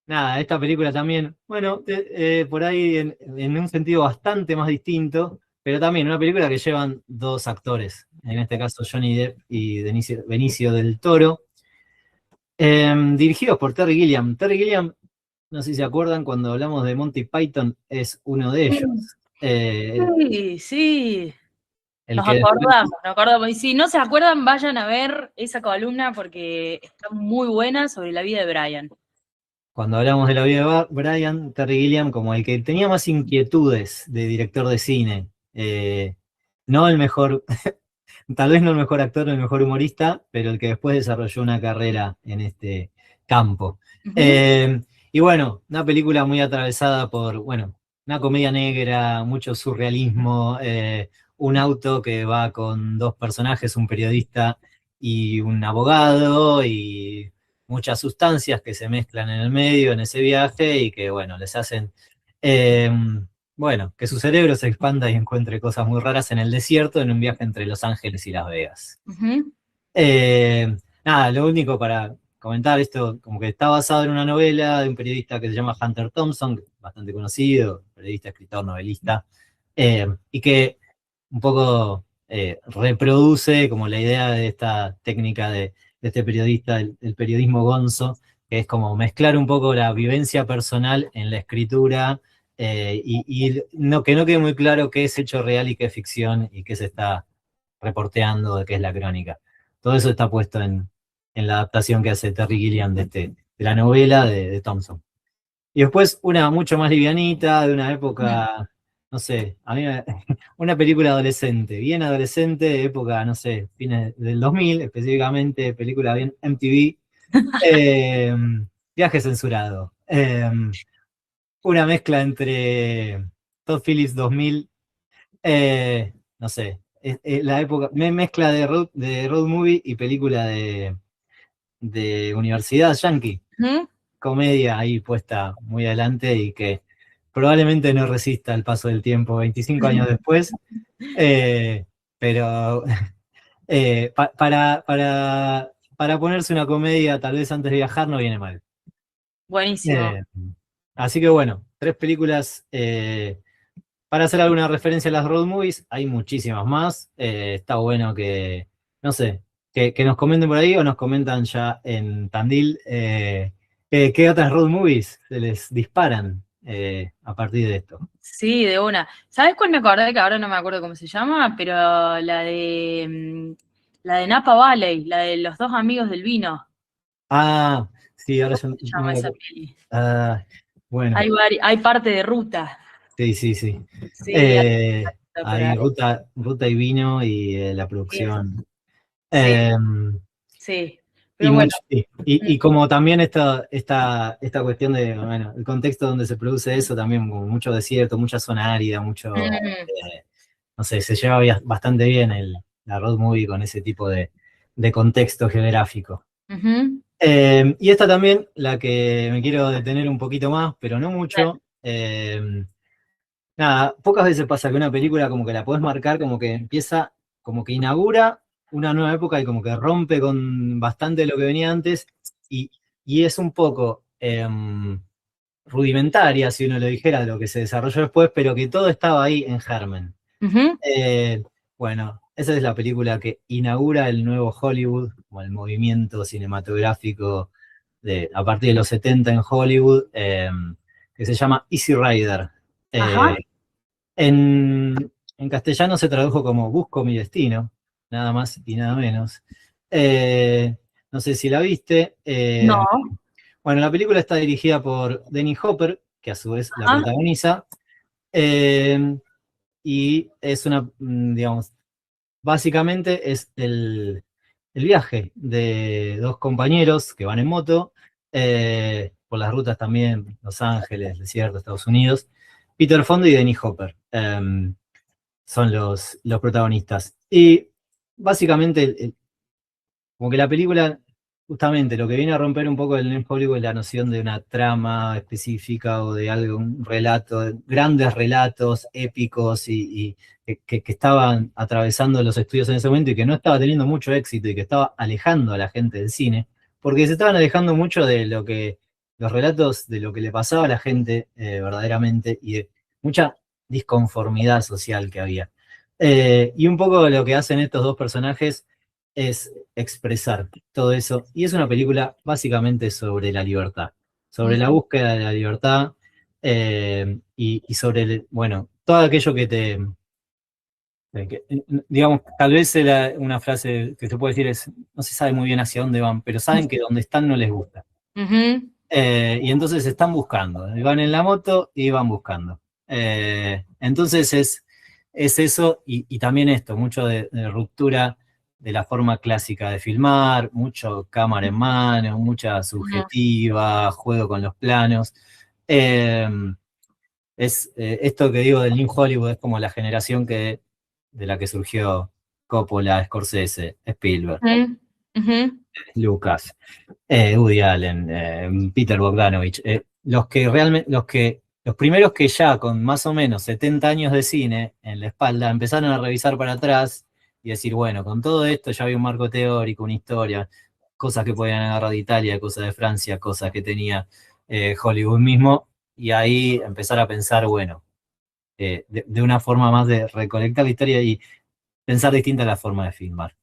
Nada, esta película también, bueno, por ahí en un sentido bastante más distinto, pero también una película que llevan dos actores, en este caso Johnny Depp y Benicio del Toro, dirigidos por Terry Gilliam. Terry Gilliam, no sé si se acuerdan, cuando hablamos de Monty Python, es uno de ellos. Sí. Nos acordamos. Y si no se acuerdan, vayan a ver esa columna porque está muy buena sobre la vida de Brian. Cuando hablamos de la vida de Brian, Terry Gilliam, como el que tenía más inquietudes de director de cine, no el mejor, tal vez no el mejor actor o el mejor humorista, pero el que después desarrolló una carrera en este campo. Y bueno, una película muy atravesada por, bueno, una comedia negra, mucho surrealismo, un auto que va con dos personajes, un periodista y un abogado, y muchas sustancias que se mezclan en el medio en ese viaje y que, bueno, les hacen, bueno, que su cerebro se expanda y encuentre cosas muy raras en el desierto en un viaje entre Los Ángeles y Las Vegas. Nada, lo único para comentar esto, como que está basado en una novela de un periodista que se llama Hunter Thompson, bastante conocido, periodista, escritor, novelista, y que un poco reproduce como la idea de esta técnica de este periodista, el periodismo gonzo, que es como mezclar un poco la vivencia personal en la escritura y que no quede muy claro qué es hecho real y qué es ficción y qué se está reporteando de qué es la crónica. Todo eso está puesto en la adaptación que hace Terry Gilliam de la novela de Thompson. Y después una mucho más livianita, de una época, no sé, a mí una película adolescente, bien adolescente, época, no sé, fines del 2000, específicamente, película bien MTV, Viaje censurado. Una mezcla entre Todd Phillips 2000, no sé, la época, mezcla de road movie y película de universidad yankee. Comedia ahí puesta muy adelante y que probablemente no resista el paso del tiempo 25 años después, pero para para ponerse una comedia tal vez antes de viajar no viene mal. Buenísimo. Así que bueno, 3 películas para hacer alguna referencia a las road movies. Hay muchísimas más. Está bueno que, no sé, que nos comenten por ahí o nos comentan ya en Tandil qué otras road movies se les disparan a partir de esto. Sí, de una. ¿Sabes cuál me acordé? Que ahora no me acuerdo cómo se llama, pero la de Napa Valley, la de los 2 amigos del vino. Ah, sí, ahora ¿Cómo se llama esa peli? Bueno. Hay parte de ruta. Sí. Sí, Hay ruta y vino y la producción. Sí. Y, Pero bueno. y como también esta cuestión de, bueno, el contexto donde se produce eso, también como mucho desierto, mucha zona árida, mucho, no sé, se lleva bastante bien la road movie con ese tipo de contexto geográfico. Y esta también, la que me quiero detener un poquito más, pero no mucho. Nada, pocas veces pasa que una película como que la podés marcar, como que empieza, como que inaugura una nueva época y como que rompe con bastante de lo que venía antes y es un poco rudimentaria, si uno lo dijera, de lo que se desarrolló después, pero que todo estaba ahí en germen. Bueno, esa es la película que inaugura el nuevo Hollywood, como el movimiento cinematográfico a partir de los 70 en Hollywood, que se llama Easy Rider. En castellano se tradujo como Busco mi destino, nada más y nada menos. No sé si la viste. No. Bueno, la película está dirigida por Dennis Hopper, que a su vez la protagoniza. Y es digamos, básicamente es el viaje de 2 compañeros que van en moto por las rutas también, Los Ángeles, desierto, Estados Unidos. Peter Fonda y Dennis Hopper son los protagonistas. Y básicamente, como que la película, justamente lo que viene a romper un poco el New Hollywood es la noción de una trama específica o de algo, un relato, grandes relatos épicos y que estaban atravesando los estudios en ese momento y que no estaba teniendo mucho éxito y que estaba alejando a la gente del cine, porque se estaban alejando mucho de los relatos de lo que le pasaba a la gente verdaderamente y de mucha disconformidad social que había. Y un poco lo que hacen estos 2 personajes es expresar todo eso. Y es una película básicamente sobre la libertad, sobre la búsqueda de la libertad y sobre, bueno, todo aquello que digamos, tal vez una frase que se puede decir es, no se sabe muy bien hacia dónde van, pero saben que donde están no les gusta. Y entonces están buscando, van en la moto y van buscando. Entonces es eso y también esto, mucho de ruptura de la forma clásica de filmar, mucho cámara en mano, mucha subjetiva, juego con los planos. Esto que digo del New Hollywood es como la generación de la que surgió Coppola, Scorsese, Spielberg, Lucas, Woody Allen, Peter Bogdanovich, los primeros que ya con más o menos 70 años de cine en la espalda empezaron a revisar para atrás y decir, bueno, con todo esto ya había un marco teórico, una historia, cosas que podían agarrar de Italia, cosas de Francia, cosas que tenía Hollywood mismo, y ahí empezar a pensar, bueno, de una forma más de recolectar la historia y pensar distinta la forma de filmar.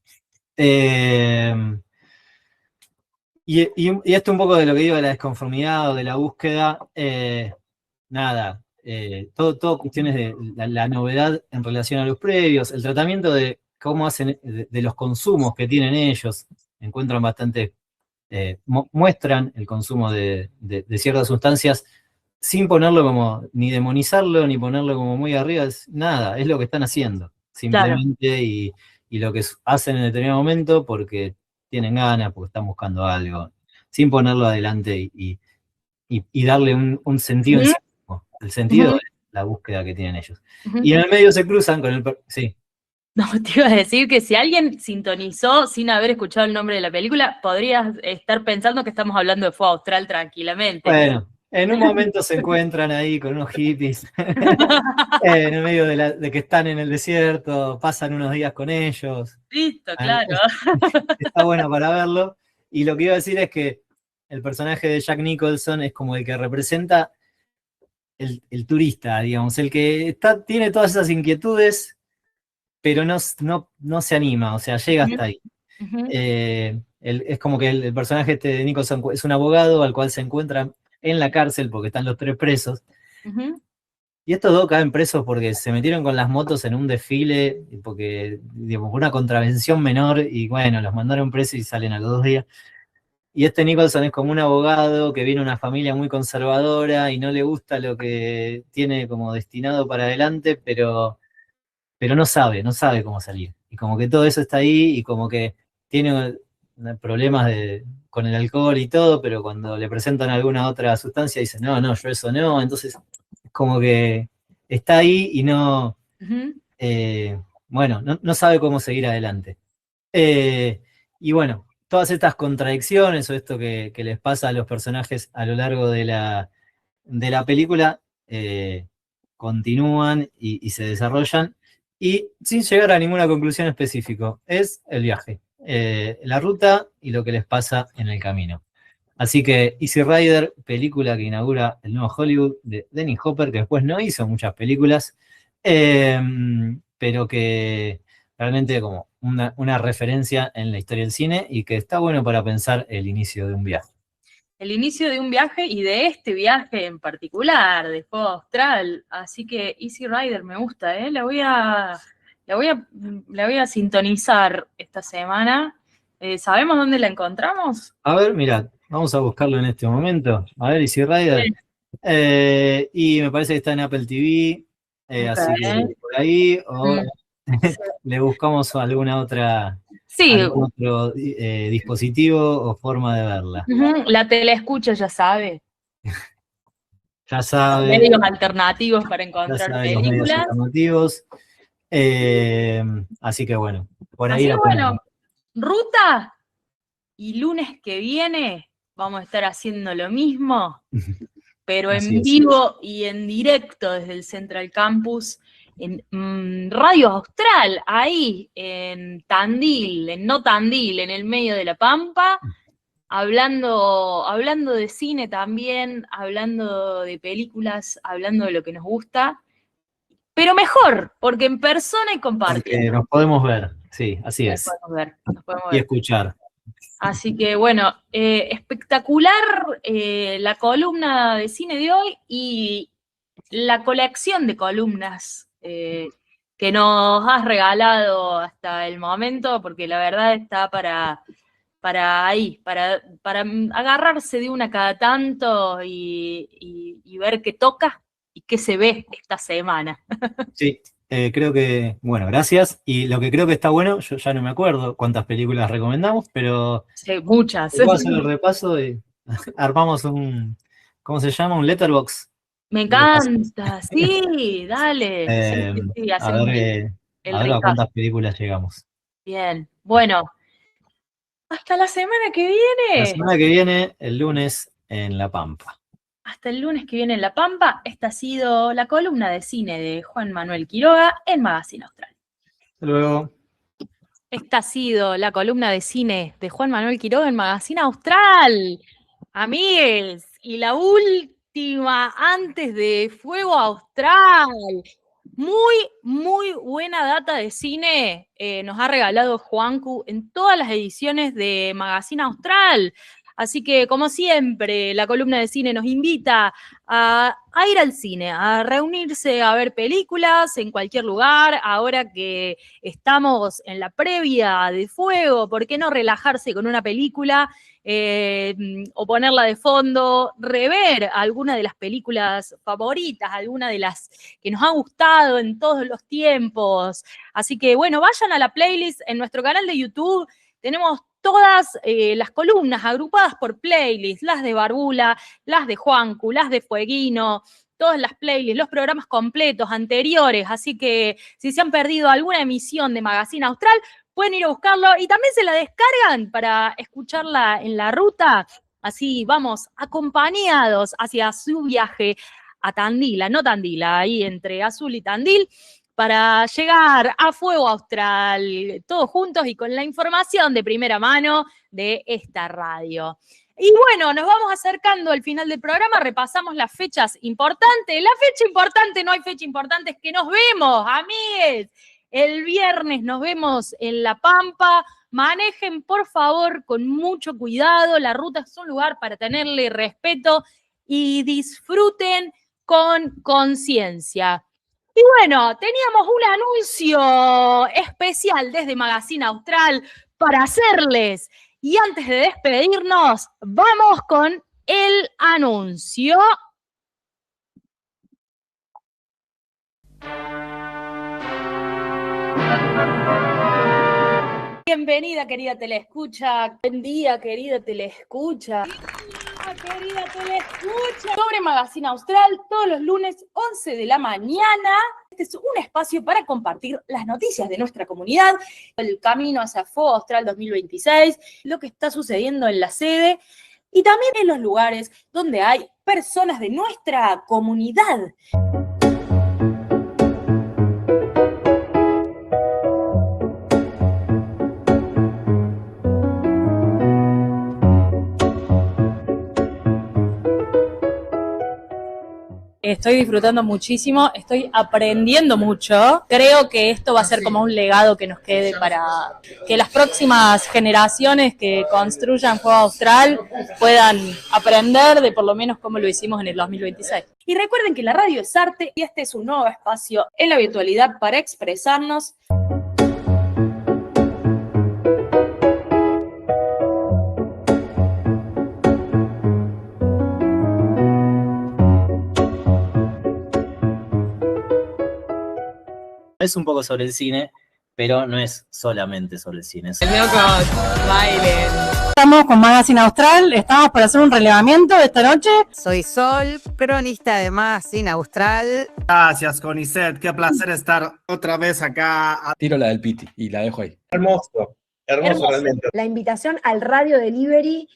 Y esto un poco de lo que digo de la desconformidad o de la búsqueda, todo cuestiones de la novedad en relación a los previos, el tratamiento de cómo hacen, de los consumos que tienen ellos, encuentran bastante, muestran el consumo de ciertas sustancias sin ponerlo como, ni demonizarlo, ni ponerlo como muy arriba, es nada, es lo que están haciendo, simplemente, claro. y lo que hacen en determinado momento porque tienen ganas, porque están buscando algo, sin ponerlo adelante y darle un sentido en sí mismo, el sentido de la búsqueda que tienen ellos. Y en el medio se cruzan con el... Sí. No, te iba a decir que si alguien sintonizó sin haber escuchado el nombre de la película, podrías estar pensando que estamos hablando de Fuego Austral tranquilamente. Bueno, en un momento se encuentran ahí con unos hippies, en el medio de que están en el desierto, pasan unos días con ellos. Listo, claro. Está bueno para verlo. Y lo que iba a decir es que el personaje de Jack Nicholson es como el que representa el turista, digamos, el que tiene todas esas inquietudes, pero no se anima, o sea, llega hasta ahí. Es como que el personaje de Nicholson es un abogado al cual se encuentra en la cárcel porque están los 3 presos. Y estos 2 caen presos porque se metieron con las motos en un desfile, porque, digamos, una contravención menor, y bueno, los mandaron presos y salen a los 2 días. Y este Nicholson es como un abogado que viene de una familia muy conservadora y no le gusta lo que tiene como destinado para adelante, pero no sabe cómo salir. Y como que todo eso está ahí y como que tiene problemas con el alcohol y todo, pero cuando le presentan alguna otra sustancia dice, no, yo eso no. Entonces, como que está ahí y no sabe cómo seguir adelante. Y bueno, todas estas contradicciones o esto que les pasa a los personajes a lo largo de la película continúan y se desarrollan, y sin llegar a ninguna conclusión específica. Es el viaje, la ruta y lo que les pasa en el camino. Así que Easy Rider, película que inaugura el nuevo Hollywood de Dennis Hopper, que después no hizo muchas películas, pero que realmente como una referencia en la historia del cine y que está bueno para pensar el inicio de un viaje. El inicio de un viaje y de este viaje en particular, de Fuego Austral. Así que Easy Rider me gusta, ¿eh? La voy a sintonizar esta semana. ¿Sabemos dónde la encontramos? A ver, mirá, vamos a buscarlo en este momento. A ver, Easy Rider. Y me parece que está en Apple TV, así que por ahí, o le buscamos alguna otra... Sí. ¿Algún otro dispositivo o forma de verla? La teleescucha ya sabe. Ya sabe. Medios alternativos para encontrar películas. Medios alternativos. Así que bueno, por ahí la ponemos. Ruta. Y lunes que viene vamos a estar haciendo lo mismo, pero en vivo y en directo desde el Central Campus, en Radio Austral, ahí en Tandil, en el medio de la Pampa, hablando de cine también, hablando de películas, hablando de lo que nos gusta, pero mejor, porque en persona y compartiendo. Porque nos podemos ver, sí, así es. Nos podemos ver. Y escuchar. Así que bueno, espectacular la columna de cine de hoy y la colección de columnas que nos has regalado hasta el momento, porque la verdad está para agarrarse de una cada tanto y ver qué toca y qué se ve esta semana. Sí, creo que, bueno, gracias. Y lo que creo que está bueno, yo ya no me acuerdo cuántas películas recomendamos, pero... Sí, muchas. Voy a hacer el repaso y armamos ¿cómo se llama? Un letterbox. Me encanta, sí, dale. Sí, a ver a cuántas películas llegamos. Bien, bueno. Hasta la semana que viene. La semana que viene, el lunes, en La Pampa. Hasta el lunes que viene en La Pampa. Esta ha sido la columna de cine de Juan Manuel Quiroga en Magazine Austral. Hasta luego. Esta ha sido la columna de cine de Juan Manuel Quiroga en Magazine Austral. Amigues, y la última antes de Fuego Austral. Muy, muy buena data de cine nos ha regalado Juancu en todas las ediciones de Magazine Austral. Así que, como siempre, la columna de cine nos invita a ir al cine, a reunirse, a ver películas en cualquier lugar. Ahora que estamos en la previa de Fuego, ¿por qué no relajarse con una película o ponerla de fondo, rever alguna de las películas favoritas, alguna de las que nos ha gustado en todos los tiempos? Así que, bueno, vayan a la playlist en nuestro canal de YouTube. Tenemos todas las columnas agrupadas por playlist, las de Barbula, las de Juancu, las de Fueguino, todas las playlists, los programas completos anteriores. Así que si se han perdido alguna emisión de Magazine Austral, pueden ir a buscarlo y también se la descargan para escucharla en la ruta. Así vamos acompañados hacia su viaje a Tandil, a No Tandil, ahí entre Azul y Tandil, para llegar a Fuego Austral, todos juntos y con la información de primera mano de esta radio. Y bueno, nos vamos acercando al final del programa, repasamos las fechas importantes. La fecha importante, no hay fecha importante, es que nos vemos, amigues. El viernes nos vemos en La Pampa. Manejen, por favor, con mucho cuidado. La ruta es un lugar para tenerle respeto y disfruten con conciencia. Y bueno, teníamos un anuncio especial desde Magazine Austral para hacerles. Y antes de despedirnos, vamos con el anuncio. Bienvenida, querida Teleescucha. Buen día, querida Teleescucha. Querida Teleescucha. Sobre Magazine Austral, todos los lunes, 11 de la mañana. Este es un espacio para compartir las noticias de nuestra comunidad, el camino hacia Fuego Austral 2026, lo que está sucediendo en la sede y también en los lugares donde hay personas de nuestra comunidad. Estoy disfrutando muchísimo, estoy aprendiendo mucho. Creo que esto va a ser como un legado que nos quede para que las próximas generaciones que construyan Fuego Austral puedan aprender de por lo menos cómo lo hicimos en el 2026. Y recuerden que la radio es arte y este es un nuevo espacio en la virtualidad para expresarnos. Es un poco sobre el cine, pero no es solamente sobre el cine. Locos, bailen. Estamos con Magazine Austral, estamos para hacer un relevamiento esta noche. Soy Sol, cronista de Magazine Austral. Gracias, Conicet, qué placer estar otra vez acá. Tiro la del Piti y la dejo ahí. Hermoso, hermoso realmente. La invitación al Radio Delivery.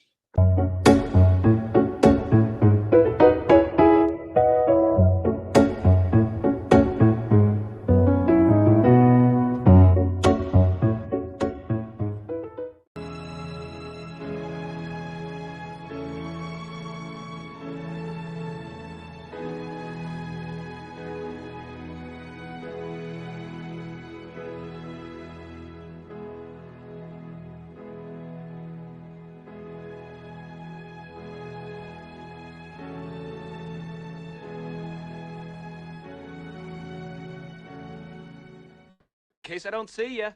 In case I don't see ya.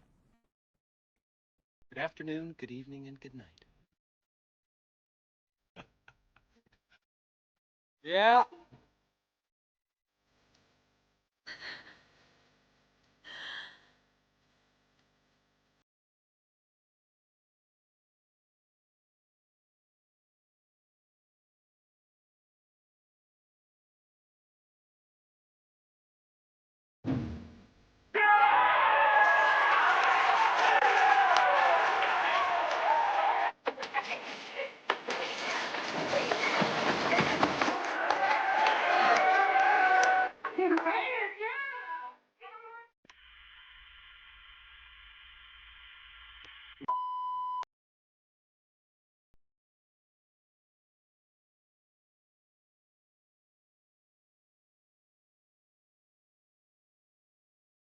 Good afternoon, good evening, and good night. Yeah.